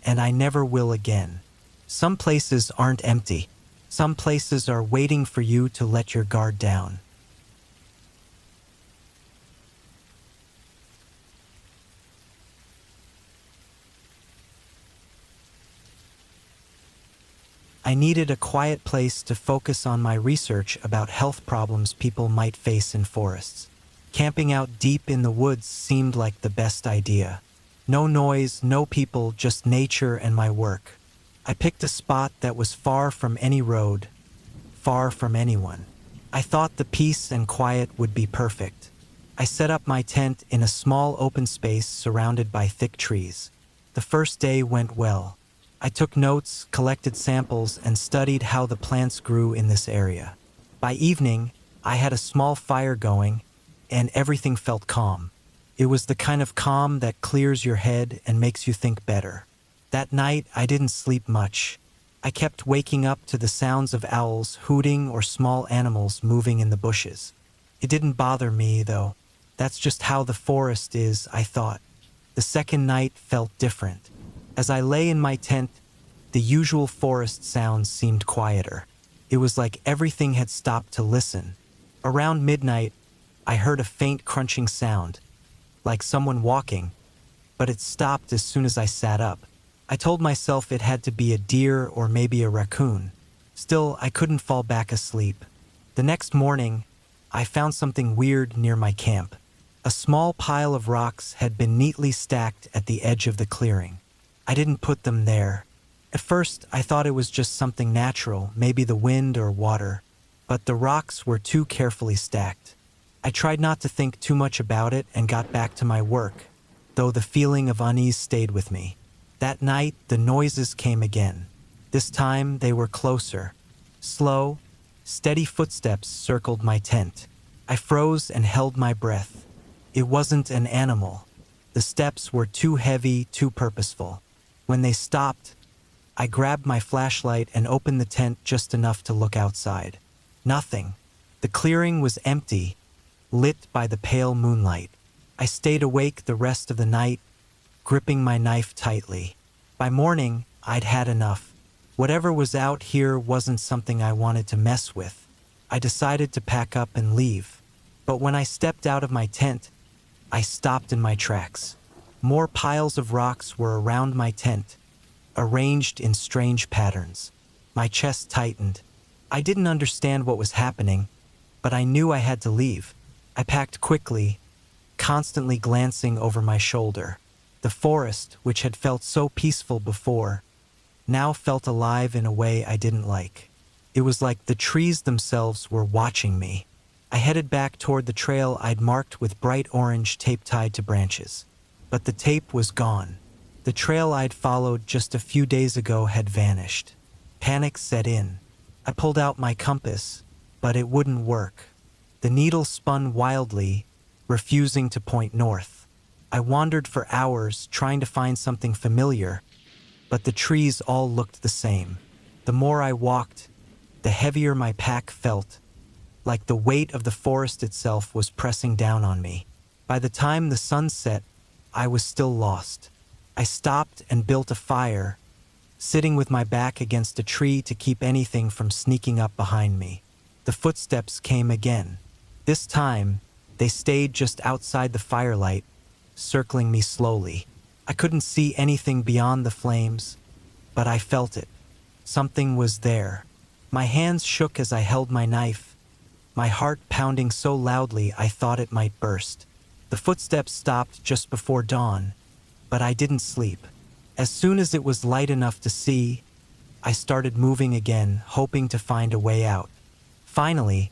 and I never will again. Some places aren't empty. Some places are waiting for you to let your guard down. I needed a quiet place to focus on my research about health problems people might face in forests. Camping out deep in the woods seemed like the best idea. No noise, no people, just nature and my work. I picked a spot that was far from any road, far from anyone. I thought the peace and quiet would be perfect. I set up my tent in a small open space surrounded by thick trees. The first day went well. I took notes, collected samples, and studied how the plants grew in this area. By evening, I had a small fire going, and everything felt calm. It was the kind of calm that clears your head and makes you think better. That night, I didn't sleep much. I kept waking up to the sounds of owls hooting or small animals moving in the bushes. It didn't bother me, though. That's just how the forest is, I thought. The second night felt different. As I lay in my tent, the usual forest sounds seemed quieter. It was like everything had stopped to listen. Around midnight, I heard a faint crunching sound, like someone walking, but it stopped as soon as I sat up. I told myself it had to be a deer or maybe a raccoon. Still, I couldn't fall back asleep. The next morning, I found something weird near my camp. A small pile of rocks had been neatly stacked at the edge of the clearing. I didn't put them there. At first, I thought it was just something natural, maybe the wind or water, but the rocks were too carefully stacked. I tried not to think too much about it and got back to my work, though the feeling of unease stayed with me. That night, the noises came again. This time, they were closer. Slow, steady footsteps circled my tent. I froze and held my breath. It wasn't an animal. The steps were too heavy, too purposeful. When they stopped, I grabbed my flashlight and opened the tent just enough to look outside. Nothing. The clearing was empty, lit by the pale moonlight. I stayed awake the rest of the night, gripping my knife tightly. By morning, I'd had enough. Whatever was out here wasn't something I wanted to mess with. I decided to pack up and leave. But when I stepped out of my tent, I stopped in my tracks. More piles of rocks were around my tent, arranged in strange patterns. My chest tightened. I didn't understand what was happening, but I knew I had to leave. I packed quickly, constantly glancing over my shoulder. The forest, which had felt so peaceful before, now felt alive in a way I didn't like. It was like the trees themselves were watching me. I headed back toward the trail I'd marked with bright orange tape tied to branches. But the tape was gone. The trail I'd followed just a few days ago had vanished. Panic set in. I pulled out my compass, but it wouldn't work. The needle spun wildly, refusing to point north. I wandered for hours trying to find something familiar, but the trees all looked the same. The more I walked, the heavier my pack felt, like the weight of the forest itself was pressing down on me. By the time the sun set, I was still lost. I stopped and built a fire, sitting with my back against a tree to keep anything from sneaking up behind me. The footsteps came again. This time, they stayed just outside the firelight, circling me slowly. I couldn't see anything beyond the flames, but I felt it. Something was there. My hands shook as I held my knife, my heart pounding so loudly I thought it might burst. The footsteps stopped just before dawn, but I didn't sleep. As soon as it was light enough to see, I started moving again, hoping to find a way out. Finally,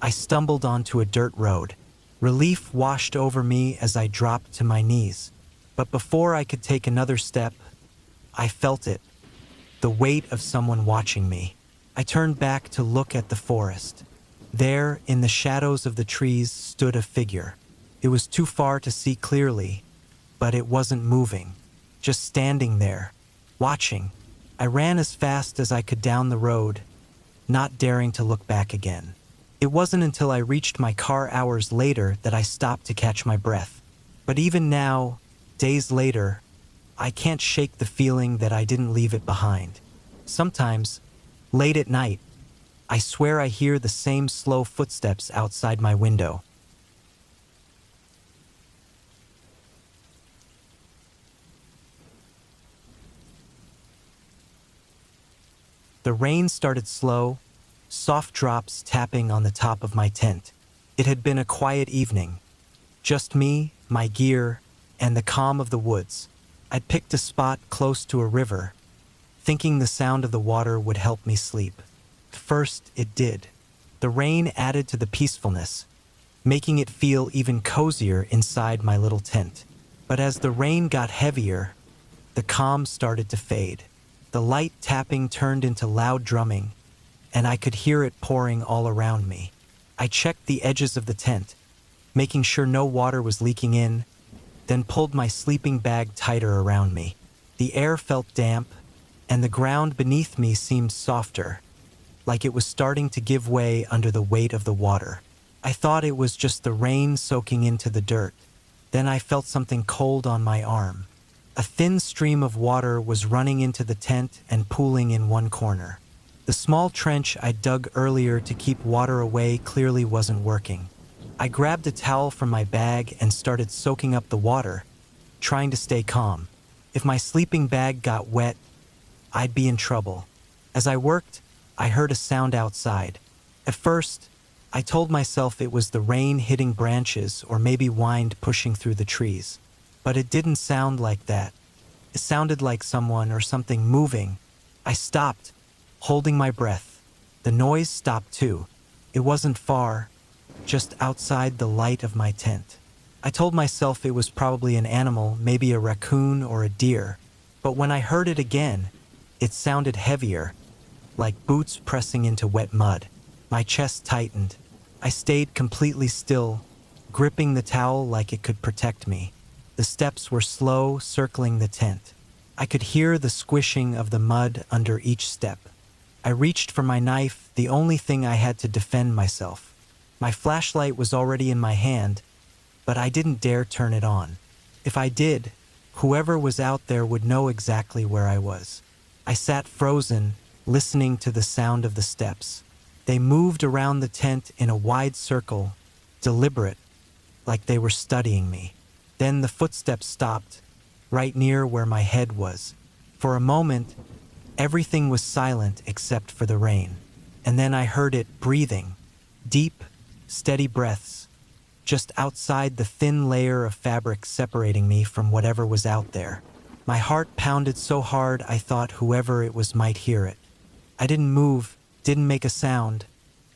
I stumbled onto a dirt road. Relief washed over me as I dropped to my knees. But before I could take another step, I felt it, the weight of someone watching me. I turned back to look at the forest. There, in the shadows of the trees, stood a figure. It was too far to see clearly, but it wasn't moving, just standing there, watching. I ran as fast as I could down the road, not daring to look back again. It wasn't until I reached my car hours later that I stopped to catch my breath. But even now, days later, I can't shake the feeling that I didn't leave it behind. Sometimes, late at night, I swear I hear the same slow footsteps outside my window. The rain started slow, soft drops tapping on the top of my tent. It had been a quiet evening. Just me, my gear, and the calm of the woods. I'd picked a spot close to a river, thinking the sound of the water would help me sleep. First, it did. The rain added to the peacefulness, making it feel even cozier inside my little tent. But as the rain got heavier, the calm started to fade. The light tapping turned into loud drumming, and I could hear it pouring all around me. I checked the edges of the tent, making sure no water was leaking in, then pulled my sleeping bag tighter around me. The air felt damp, and the ground beneath me seemed softer, like it was starting to give way under the weight of the water. I thought it was just the rain soaking into the dirt. Then I felt something cold on my arm. A thin stream of water was running into the tent and pooling in one corner. The small trench I dug earlier to keep water away clearly wasn't working. I grabbed a towel from my bag and started soaking up the water, trying to stay calm. If my sleeping bag got wet, I'd be in trouble. As I worked, I heard a sound outside. At first, I told myself it was the rain hitting branches or maybe wind pushing through the trees. But it didn't sound like that. It sounded like someone or something moving. I stopped, holding my breath. The noise stopped too. It wasn't far, just outside the light of my tent. I told myself it was probably an animal, maybe a raccoon or a deer. But when I heard it again, it sounded heavier, like boots pressing into wet mud. My chest tightened. I stayed completely still, gripping the towel like it could protect me. The steps were slow, circling the tent. I could hear the squishing of the mud under each step. I reached for my knife, the only thing I had to defend myself. My flashlight was already in my hand, but I didn't dare turn it on. If I did, whoever was out there would know exactly where I was. I sat frozen, listening to the sound of the steps. They moved around the tent in a wide circle, deliberate, like they were studying me. Then the footsteps stopped, right near where my head was. For a moment, everything was silent except for the rain. And then I heard it breathing, deep, steady breaths, just outside the thin layer of fabric separating me from whatever was out there. My heart pounded so hard I thought whoever it was might hear it. I didn't move, didn't make a sound,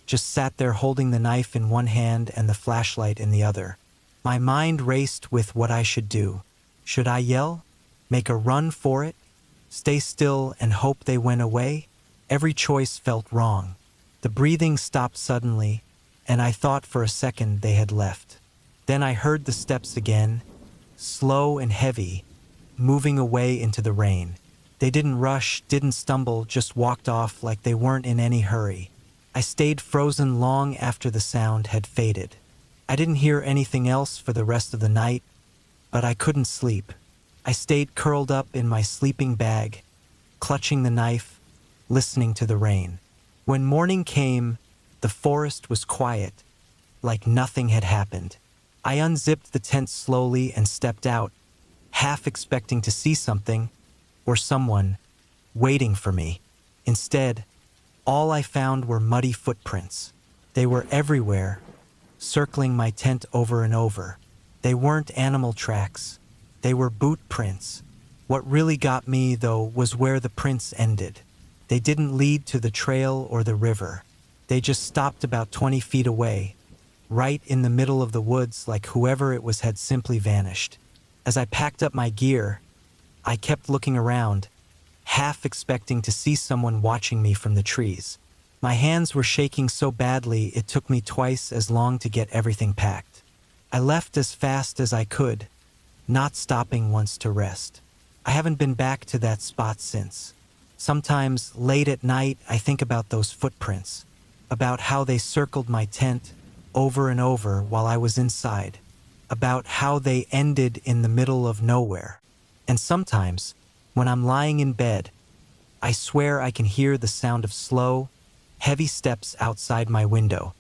just sat there holding the knife in one hand and the flashlight in the other. My mind raced with what I should do. Should I yell? Make a run for it? Stay still and hope they went away? Every choice felt wrong. The breathing stopped suddenly, and I thought for a second they had left. Then I heard the steps again, slow and heavy, moving away into the rain. They didn't rush, didn't stumble, just walked off like they weren't in any hurry. I stayed frozen long after the sound had faded. I didn't hear anything else for the rest of the night, but I couldn't sleep. I stayed curled up in my sleeping bag, clutching the knife, listening to the rain. When morning came, the forest was quiet, like nothing had happened. I unzipped the tent slowly and stepped out, half expecting to see something, or someone, waiting for me. Instead, all I found were muddy footprints. They were everywhere, circling my tent over and over. They weren't animal tracks. They were boot prints. What really got me, though, was where the prints ended. They didn't lead to the trail or the river. They just stopped about 20 feet away, right in the middle of the woods, like whoever it was had simply vanished. As I packed up my gear, I kept looking around, half expecting to see someone watching me from the trees. My hands were shaking so badly it took me twice as long to get everything packed. I left as fast as I could, not stopping once to rest. I haven't been back to that spot since. Sometimes, late at night, I think about those footprints, about how they circled my tent over and over while I was inside, about how they ended in the middle of nowhere. And sometimes, when I'm lying in bed, I swear I can hear the sound of slow, heavy steps outside my window.